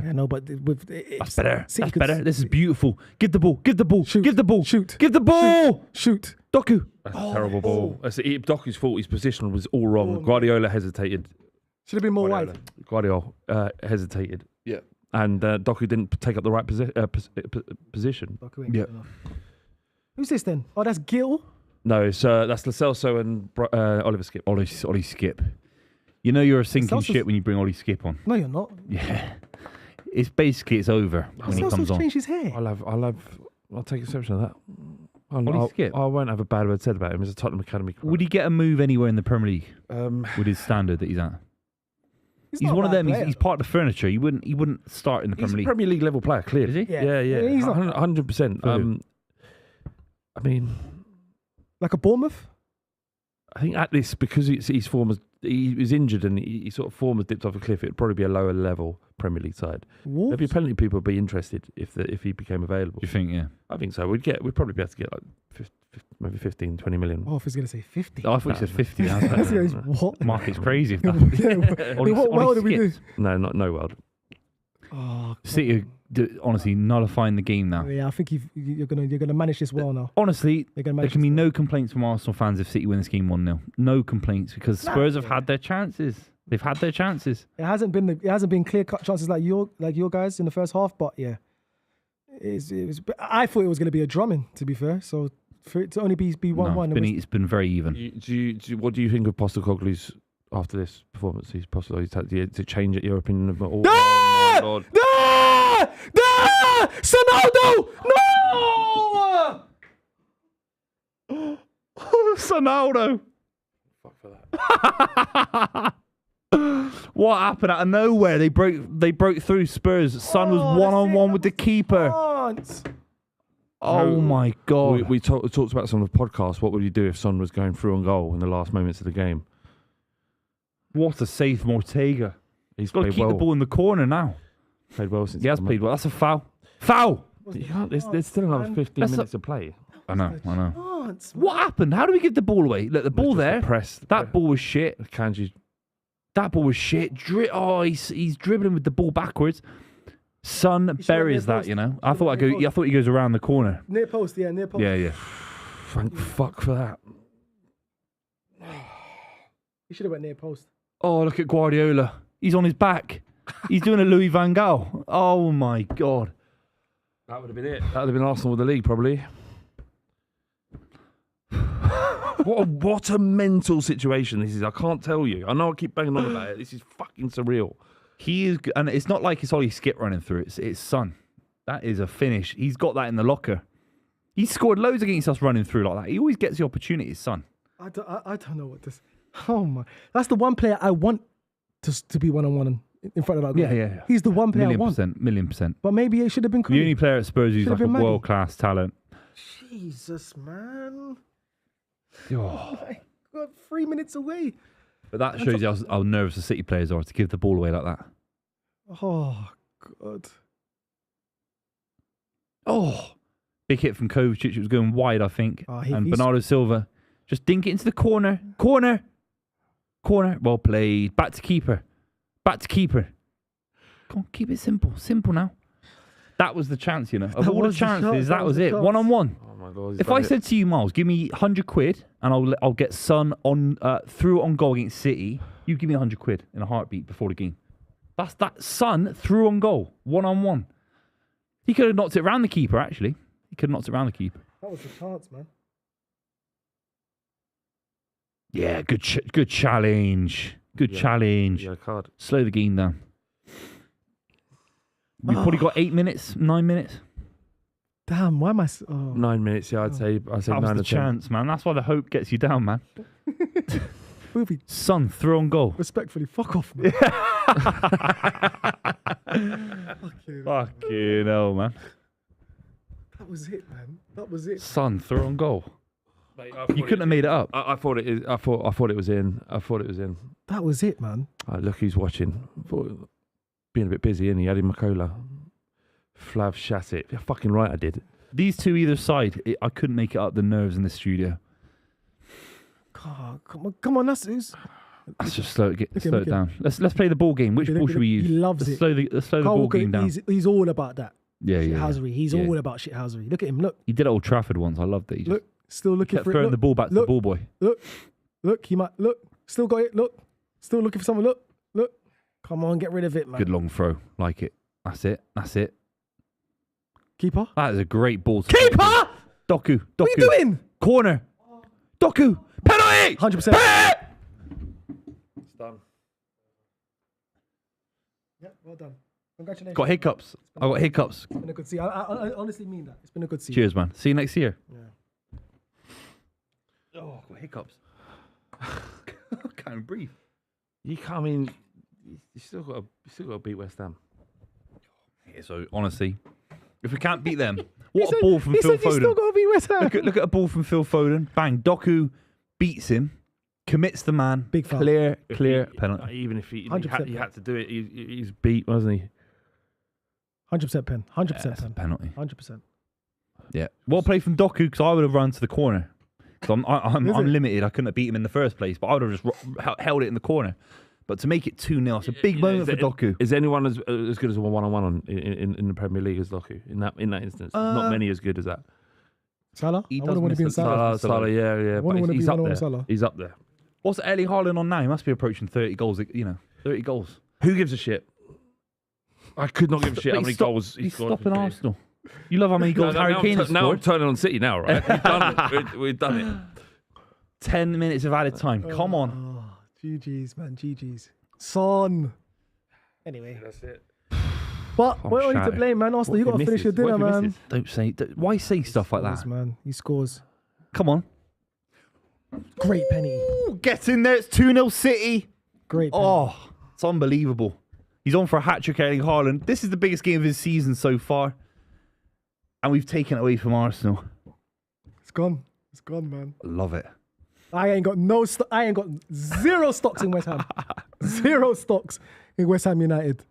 Yeah, no, but with That's better. City That's could- better. This is beautiful. Give the ball. Shoot. Give the ball. Shoot. Give the ball. Shoot. Doku. That's a terrible ball. That's Doku's fault. His position was all wrong. Guardiola hesitated. Should have been more wide. Guardiola hesitated. Yeah. And Doku didn't take up the right position. Doku ain't good enough. Who's this then? Oh, that's Gil. No, it's that's Lo Celso and Oliver Skip. Ollie Skip. You know you're a sinking Celso's- shit when you bring Ollie Skip on. No, you're not. Yeah. It's over when he comes Celso's on. changed his hair. I'll take exception to that. Ollie Skip. I won't have a bad word said about him. He's a Tottenham Academy. Would he get a move anywhere in the Premier League with his standard that he's at? He's not a one of bad them. player. He's part of the furniture. He wouldn't start in the He's Premier a League. Premier League level player, clearly. Is he? Yeah. He's not 100%. For who? I mean, like a Bournemouth. I think at this, because his form he was injured and he sort of form has dipped off a cliff, it'd probably be a lower level Premier League side. Wolves? There'd be plenty of people who'd be interested if he became available. You think? Yeah. I think so. We'd probably be able to get like maybe 15, 20 million. Oh, if he's gonna say 50. Oh, I thought you said 50. I was That's like, what? market's crazy. If that. Yeah, what world did we do? No, no world. Oh, City are honestly nullifying the game now. yeah, I think you're gonna manage this well now. Honestly, They're gonna there manage can be this no complaints from Arsenal fans if City win this game 1-0. No complaints because Spurs have had their chances. They've had their chances. It hasn't been clear cut chances like your guys in the first half, but yeah, it was. I thought it was gonna be a drumming, to be fair. So for it to only be 1-1, No, it's been very even. What do you think of Postecoglou's after this performance? He's possibly to change your opinion of all. Ah! Oh, my Lord. Sonaldo! No! Sonaldo! Fuck for that. What happened out of nowhere? They broke through Spurs. Son was one-on-one with the keeper. Oh my God. We talked about some of the podcast. What would you do if Son was going through on goal in the last moments of the game? What a save from Ortega. He's Got to played keep well. the ball in the corner now. Played well since He has come played well. That's a foul. Foul! back. There's still another 15 minutes to play. I know. What happened? How do we give the ball away? Look, the ball Just the there. press. That ball was shit. Kanji. That ball was shit. He's dribbling with the ball backwards. Son went buries near that, post. you know. He I thought he goes around the corner. Near post, yeah, near post. Yeah. Thank fuck for that. He should have went near post. Oh, look at Guardiola. He's on his back. He's doing a Louis van Gaal. Oh my God. That would have been it. That would have been Arsenal with the league, probably. What a mental situation this is. I can't tell you. I know I keep banging on about it. This is fucking surreal. He is, and it's not like it's Ollie Skip running through. It's Son. That is a finish. He's got that in the locker. He's scored loads against us running through like that. He always gets the opportunity, Son. I don't know what this. Oh my! That's the one player I want to be 1-on-1 in front of that goal. Yeah. He's the one player I want. Million percent. But maybe it should have been The only player at Spurs who's Should've like a been Maggie. world-class talent. Jesus, man. Oh. My God, 3 minutes away. But that shows you how nervous the City players are to give the ball away like that. Oh, God. Oh, big hit from Kovacic. It was going wide, I think. Oh, And Bernardo Silva just dink it into the corner. Corner. Well played. Back to keeper. Come on, keep it simple. Simple now. That was the chance, you know. Of all the chances, that was it. 1-on-1. Oh my God! If I said to you, Miles, give me 100 quid and I'll get Son on through on goal against City, you give me 100 quid in a heartbeat before the game. That's that Son through on goal, 1-on-1. He could have knocked it around the keeper, actually. That was the chance, man. Yeah, good challenge. Good challenge. Yeah, card. Slow the game down. We've probably got 8 minutes, 9 minutes. Damn, why am I... 9 minutes, yeah, I'd say That 9 was or the 10. chance, man. That's why the hope gets you down, man. Buvey, Son, through on goal. respectfully, fuck off, man. Fucking hell, man. That was it, man. That was it. Son, through on goal. Mate, You couldn't have made it up. I thought it. I thought it was in. That was it, man. Look who's watching. Being a bit busy, and he had him McKola. Flav shot it. Yeah, fucking right, I did. These two either side, I couldn't make it up. The nerves in the studio. God, come on, that's Let's just slow it him. down. Let's play the ball game. Which ball should we use? He loves let's it. Slow the ball game down. He's all about that. Yeah. Shithousery. He's Yeah. all about shithousery. Look at him. Look. He did it at Old Trafford once. I loved it. He just Look. Still looking kept for it. throwing Look. the ball back to the ball boy. Look. He might look. Still got it. Look. Still looking for someone. Look. Come on, get rid of it, man. Good long throw. Like it. That's it. Keeper. That is a great ball. Keeper. Doku. What are you doing? Corner. Doku. Penalty. 100%. It's done. Yeah, well done. Congratulations. Got hiccups. I got hiccups. It's been a good season. I honestly mean that. It's been a good season. Cheers, man. See you next year. Yeah. Oh, got hiccups. I can't breathe. You can't. I mean, you still got to beat West Ham. Yeah, so honestly, if we can't beat them, what He a ball from said, Phil you still Foden. got to be West Ham. Look at a ball from Phil Foden. Bang. Doku beats him, commits the man. Big foul. Clear If he- penalty. Even if he 100% had to do it, he's beat, wasn't he? 100% pen. 100% That's a pen. penalty. 100%. Yeah. Well played from Doku because I would have run to the corner. So I'm Is it? limited. I couldn't have beat him in the first place, but I would have just held it in the corner. But to make it 2-0, it's a big moment for Doku. Is anyone as good as a 1-on-1 in the Premier League as Doku in that instance? Not many as good as that. Salah? He I does wouldn't want to be in miss a- Salah. Salah, yeah. I But wouldn't want to he's be up one there. on Salah. He's up there. What's Erling Haaland on now? He must be approaching 30 goals. 30 goals. Who gives a shit? I could not give a shit how But many goals he's scored. stopping Arsenal. You love how many goals Harry Kane has Now I'm scored. turning on City now, right? We've done it. 10 minutes of added time. Come on. Oh, GG's, man. GG's. Son. Anyway. That's it. But I'm we're only to shattered. blame, man. Arsenal, you got to finish your dinner, man. Why say stuff like that? Man. He scores. Come on. Great penny. Ooh, get in there. It's 2-0 City. Great penny. Oh, it's unbelievable. He's on for a hat-trick, Erling Haaland. This is the biggest game of his season so far. And we've taken it away from Arsenal. It's gone. It's gone, man. Love it. I ain't got zero stocks in West Ham. Zero stocks in West Ham United.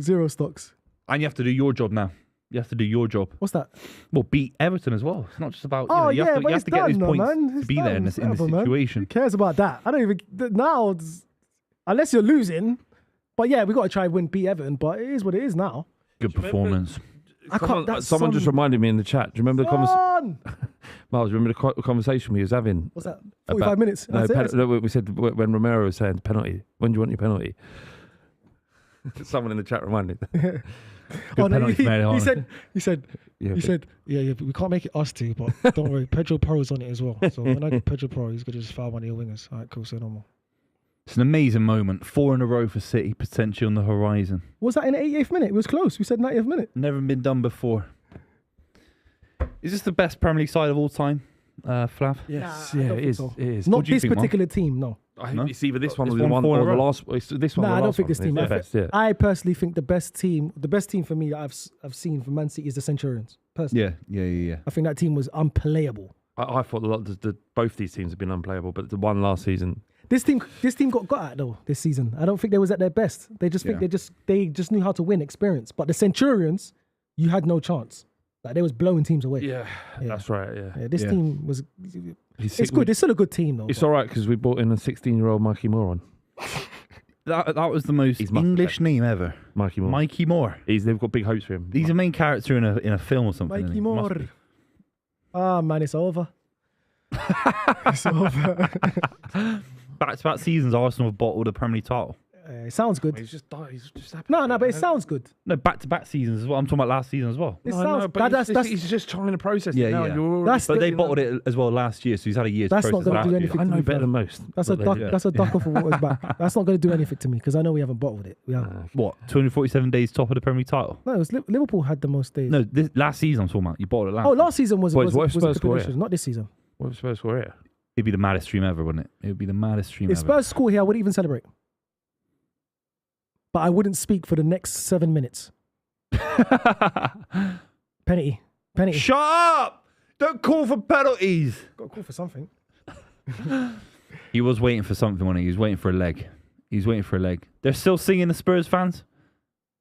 Zero stocks. And you have to do your job now. You have to do your job. What's that? Well, beat Everton as well. It's not just about, Oh, you yeah, have but to it's get those done, though, points man. to It's be done. there in this Whatever, man. situation. Who cares about that? I don't even now. Unless you're losing, but yeah, we got to try and beat Everton. But it is what it is now. Good performance. Someone just reminded me in the chat. Do you remember the conversation? Son! Miles, remember the conversation we was having? What's that? 45 about- minutes. No, That's it. we said when Romero was saying penalty. When do you want your penalty? Someone in the chat reminded. Good Oh, no, penalty from Erling Haaland. he said, yeah, we can't make it us two, but don't worry, Pedro Porro's on it as well. So when I get Pedro Porro, he's gonna just foul one of your wingers. All right, cool, say no more. It's an amazing moment. 4 in a row for City, potentially on the horizon. Was that in the 88th minute? It was close. We said 90th minute. Never been done before. Is this the best Premier League side of all time, Flav? Yes, Nah, I yeah, don't it think is. so. It is. Not What do you this think, Mark? particular team, no. I No? think it's either this one It's or the won one 4 in or a the row. last. It's this one. No, or the I don't last think one. this team. It's the best, yeah. I personally think the best team for me that I've seen for Man City is the Centurions. Personally, Yeah. I think that team was unplayable. I thought both these teams have been unplayable, but the one last season. This team got at though this season. I don't think they was at their best. They just think they just knew how to win experience. But the Centurions, you had no chance. Like they was blowing teams away. Yeah, that's right. Yeah, This team was. It's It's good. It's still a good team though. It's all right because we brought in a 16-year-old Mikey Moore on. That was the most He's must English name ever. Mikey Moore. Mikey Moore. They've got big hopes for him. He's a main character in a film or something. Mikey isn't he? Must Moore. be. Ah man, it's over. It's over. Back-to-back seasons, Arsenal have bottled a Premier League title. It sounds good. He's just happy. No, but it sounds good. No, back-to-back seasons as well. I'm talking about last season as well. It No, sounds. no, but that's he's just trying to process Yeah, it now. yeah. You're But they bottled it as well last year, so he's had a year to That's not process gonna last do year. anything. I know to me, better bro. than most. That's a what they duck. do. That's a duck off of water's back. That's not going to do anything to me because I know we haven't bottled it. We have. What, 247 days top of the Premier League title? No, it was Liverpool had the most days. No, last season I'm talking about. You bottled it last Oh, season. last season was What if a Spurs score capitulation, here? not this season. What was Spurs score here? It'd be the maddest stream ever, wouldn't it? It would be the maddest stream If ever. Spurs score here, I wouldn't even celebrate. But I wouldn't speak for the next 7 minutes. Penalty. Shut up! Don't call for penalties! Got to call for something. He was waiting for something, wasn't he? He was waiting for a leg. They're still singing, the Spurs fans?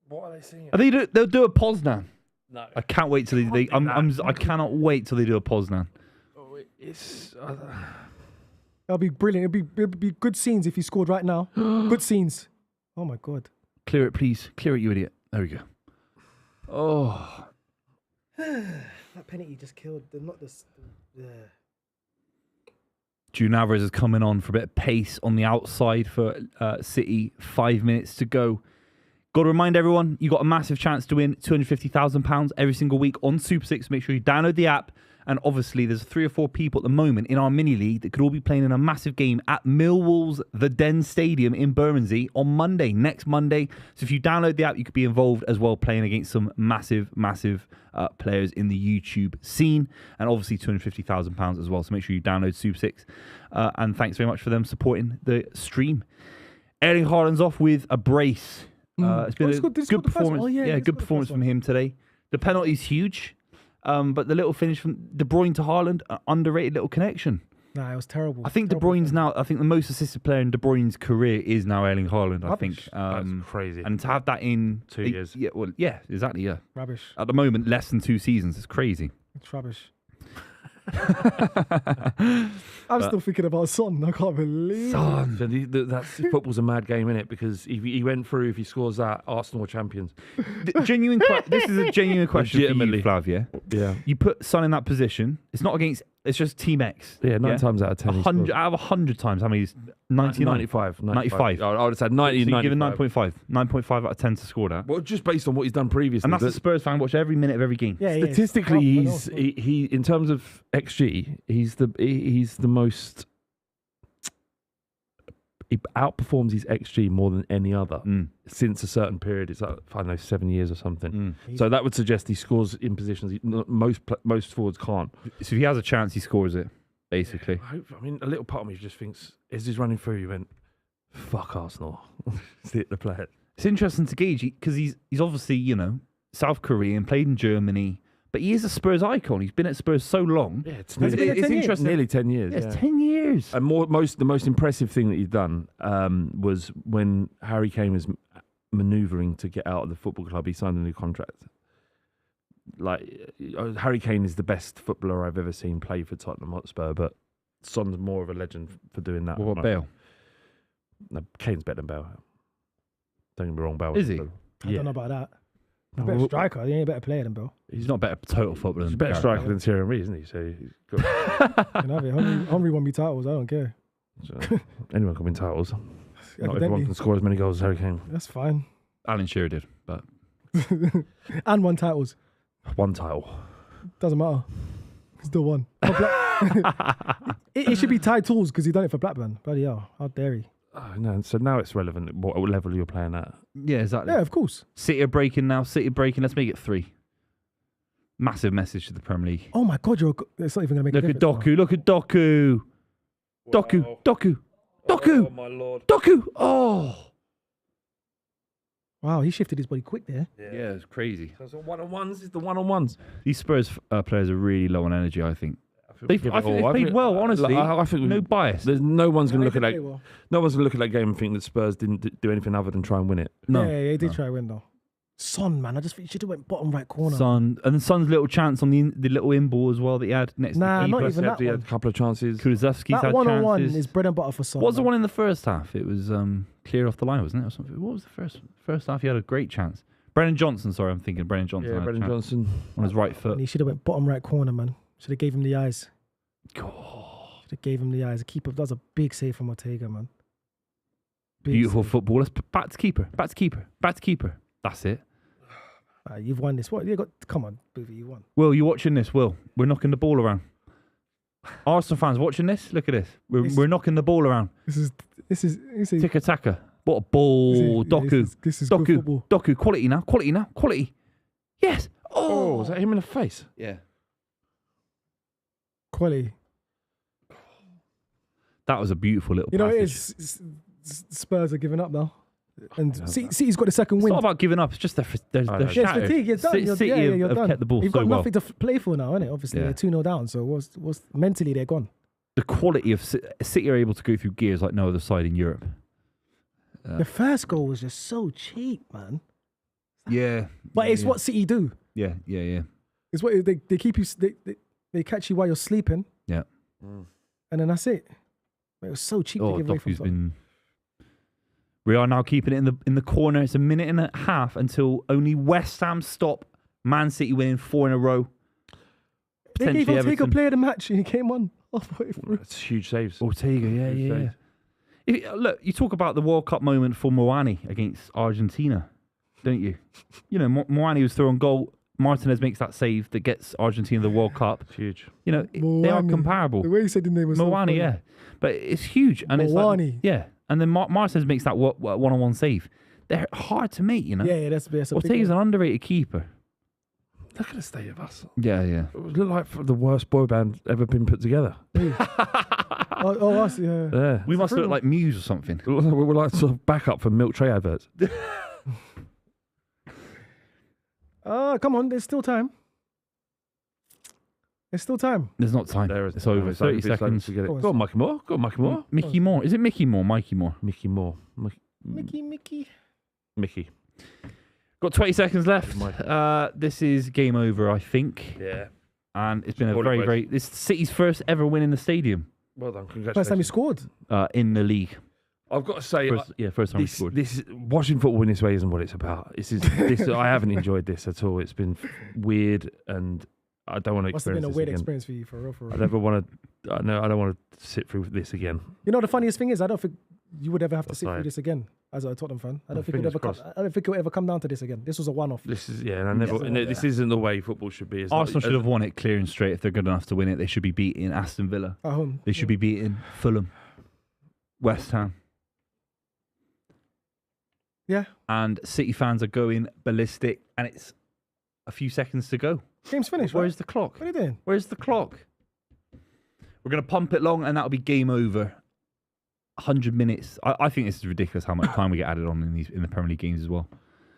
What are they saying? They'll do a Poznan. No. I can't wait till I cannot wait till they do a Poznan. It's. That'll be brilliant. It'll be good scenes if he scored right now. Good scenes. Oh my God. Clear it, please. Clear it, you idiot. There we go. Oh. That penalty just killed. June Alvarez is coming on for a bit of pace on the outside for City. 5 minutes to go. Got to remind everyone, you got a massive chance to win £250,000 every single week on Super 6. Make sure you download the app. And obviously, there's 3 or 4 people at the moment in our mini league that could all be playing in a massive game at Millwall's The Den Stadium in Bermondsey on Monday, next Monday. So if you download the app, you could be involved as well, playing against some massive players in the YouTube scene. And obviously, £250,000 as well. So make sure you download Super 6. And thanks very much for them supporting the stream. Erling Haaland's off with a brace. It's been a good performance. Good performance from him today. The penalty's huge. But the little finish from De Bruyne to Haaland, underrated little connection. Nah, it was terrible. I think De Bruyne's now, the most assisted player in De Bruyne's career is now Erling Haaland, I think. That's crazy. And to have that in 2 years. Yeah, exactly, yeah. Rubbish. At the moment, less than 2 seasons. It's crazy. It's rubbish. I'm still thinking about Son. I can't believe it. That's football's a mad game, isn't it? Because if he went through, if he scores that, Arsenal are champions. This is a genuine question for you, Legitimately. Flav, yeah? Yeah. You put Son in that position. It's not against. It's just Team X. Yeah, 9 times out of 10. 100 out of 100 times. How many? 99. 95. 95. I would have said 90. So you give it 95. 9.5 out of 10 to score that. Well, just based on what he's done previously. And that's a Spurs fan. Watch every minute of every game. Yeah, Statistically, yeah, he in terms of XG, he's the most. He outperforms his XG more than any other since a certain period. It's like, I don't know, 7 years or something. So that would suggest he scores in positions most forwards can't. So if he has a chance, he scores it, basically. I mean, a little part of me just thinks, as he's running through, he went, fuck Arsenal. Hit the player. It's interesting to gauge because he's obviously, South Korean, played in Germany, but he is a Spurs icon. He's been at Spurs so long. Yeah, it's Has it been 10 years? interesting. Nearly 10 years. Yeah, it's 10 years. And the most impressive thing that he's done was when Harry Kane was manoeuvring to get out of the football club. He signed a new contract. Like Harry Kane is the best footballer I've ever seen play for Tottenham Hotspur, but Son's more of a legend for doing that. What about Bale? No, Kane's better than Bale. Don't get me wrong, Bale. Is he? I don't know about that. He's a better striker. He ain't a better player than Bale. He's not a better total footballer He's a than better Gareth striker Bale. than Thierry Henry, isn't he? So he's got, Can have it. Henry won me titles. I don't care. so anyone can win titles. Not everyone Evidently. can score as many goals as Harry Kane. That's fine. Alan Shearer did, but And won titles. One title. Doesn't matter. Still won. It should be Ty Tools because he done it for Blackburn. Bloody hell. How dare he? Oh, no, so now it's relevant what level you're playing at. yeah, exactly. Yeah, of course. City are breaking now. Let's make it 3. Massive message to the Premier League. Oh my God, it's not even going to make Look a at difference. Doku. Look at Doku. Doku. Doku! Oh, my lord. Doku! Oh! Wow, he shifted his body quick there. Yeah, it's crazy. So it's the one-on-ones. It's the one-on-ones. These Spurs players are really low on energy, I think. I think Give they've it all. played well, honestly. I think no bias. There's no one's going to They look at did that. play well. No one's going to look at that game and think that Spurs didn't do anything other than try and win it. No. Yeah, he did try to win though. Son, man, I just think he should have went bottom right corner. Son, and then Son's little chance on the little in ball as well that he had next Nah, to not keeper. even that He had one. a couple of chances. Kulusevski's That had one-on-one chances. is bread and butter for Son. What was the man. one in the first half? It was clear off the line, wasn't it? Or something? What was the first half? He had a great chance. Brennan Johnson, sorry, I'm thinking Brennan Johnson. Yeah, had a Brendan chance Johnson. on his right And foot. he should have went bottom right corner, man. Should have gave him the eyes. God. Should have gave him the eyes. The keeper does a big save from Ortega, man. Big Beautiful save. football. Let's back to keeper. Back to keeper. Back to keeper. That's it. You've won this. What? You got? Come on, Buvey, you won. Will, you watching this? Will, we're knocking the ball around. Arsenal fans watching this? Look at this. We're knocking the ball around. This is Tiki taka. What a ball. Doku. This is good Doku. football. Doku. Quality now. Quality now. Quality. Yes. Oh, was that him in the face? Yeah. Quality. That was a beautiful little You know, it passage. is. Spurs are giving up now, and Yeah. City's got the second It's win. not about giving up. It's just they're know. they're Yes, shattered. fatigue. You're done. City You're have done. kept the ball You've so got well. nothing to play for now, innit? Obviously, Yeah. they're 2-0 down. So what's mentally they're gone. The quality of City are able to go through gears like no other side in Europe. The first goal was just so cheap, man. Yeah. But it's yeah. what City do. Yeah. It's what they keep you. They catch you while you're sleeping, Yeah. and then that's it. But it was so cheap to Oh, give away from Doku's Tottenham. been. We are now keeping it in the corner. It's a minute and a half until only West Ham stop Man City winning 4 in a row. They gave Potentially Ortega Everton. player of the match, and he came on halfway through. It's huge saves. Ortega, yeah. Huge saves. Look, you talk about the World Cup moment for Moani against Argentina, don't you? You know, Moani was through on goal. Martinez makes that save that gets Argentina the World Cup. It's huge. You know, they are Moani. comparable. The way you said the name was so Moani, funny. yeah. But it's huge. And it's like, Moani. yeah. And then Martinez makes that one-on-one save. They're hard to make, you know? Yeah, that's a big Ortega's one. an underrated keeper. Look at the state of us. Yeah. It looked like the worst boy band ever been put together. Oh, us, yeah. Yeah. We must look like Muse or something. We're like sort of backup for milk tray adverts. Come on, there's still time. There's still time. There's not time. There is. It's over. 30 seconds. To get it. Go on. Go on, Mikey Moore. Go on, Mikey Moore. Mickey Moore. Is it Mickey Moore? Mikey Moore. Mickey Moore. Mickey. Got 20 seconds left. Mikey. This is game over, I think. Yeah. And it's been a Quality very, place. this is City's first ever win in the stadium Well done. Congratulations. First time he scored. in the league. I've got to say, First time he this, scored. this watching football in this way isn't what it's about. This I haven't enjoyed this at all. It's been weird, and I don't want to Must have experience been a this weird again. experience for you, for real. I never want to. I don't want to sit through this again. You know, the funniest thing is, I don't think you would ever have to sit through Aside. this again as a Tottenham fan. I don't think fingers it ever. I don't think it will ever come down to this again. This was a one-off. This is and I never. Yes. no, this isn't the way football should be. It's not- Arsenal should have won it clear and straight. If they're good enough to win it, they should be beating Aston Villa. At home. They should be beating Fulham, West Ham. Yeah. And City fans are going ballistic, and it's a few seconds to go. Game's finished. Where's Right? the clock? What are you doing? Where's the clock? We're going to pump it long, and that'll be game over. 100 minutes. I think this is ridiculous how much time we get added on in the Premier League games as well.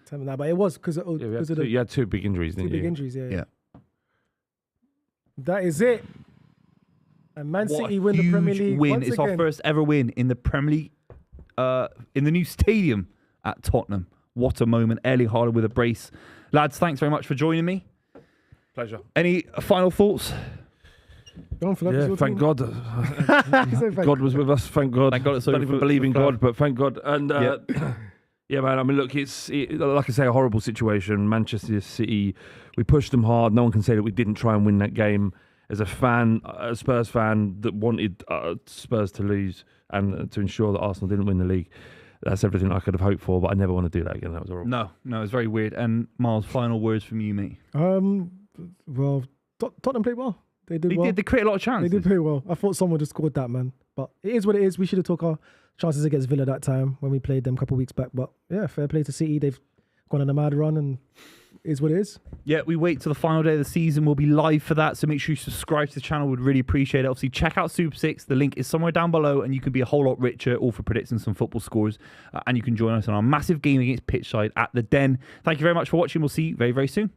Tell me that, but it was because Yeah, of the you had two big injuries, two didn't big you? injuries. Yeah. Yeah. That is it. And Man What a City win the Premier huge League win. once It's again. our first ever win in the Premier League, in the new stadium at Tottenham. What a moment. Erling Haaland with a brace. Lads, thanks very much for joining me. Pleasure. Any final thoughts? Don't forget Yeah, your thank team. God. He said thank God was with us. Thank God. Thank God it's Don't over even for- believe in for- God, but thank God. And yeah, man. I mean, look, it's like I say, a horrible situation. Manchester City, we pushed them hard. No one can say that we didn't try and win that game. As a fan, a Spurs fan that wanted Spurs to lose and to ensure that Arsenal didn't win the league, that's everything I could have hoped for. But I never want to do that again. That was horrible. No, it's very weird. And Miles, final words from you, mate. Well, Tottenham played well. They did well. They create a lot of They chances. did play well. I thought someone would have scored that, man. But it is what it is. We should have took our chances against Villa that time when we played them a couple of weeks back. But yeah, fair play to City. They've gone on a mad run, and is what it is. Yeah, we wait till the final day of the season. We'll be live for that. So make sure you subscribe to the channel. We'd really appreciate it. Obviously, check out Super 6. The link is somewhere down below, and you can be a whole lot richer, all for predicting some football scores. And you can join us on our massive game against Pitchside at the Den. Thank you very much for watching. We'll see you very, very soon.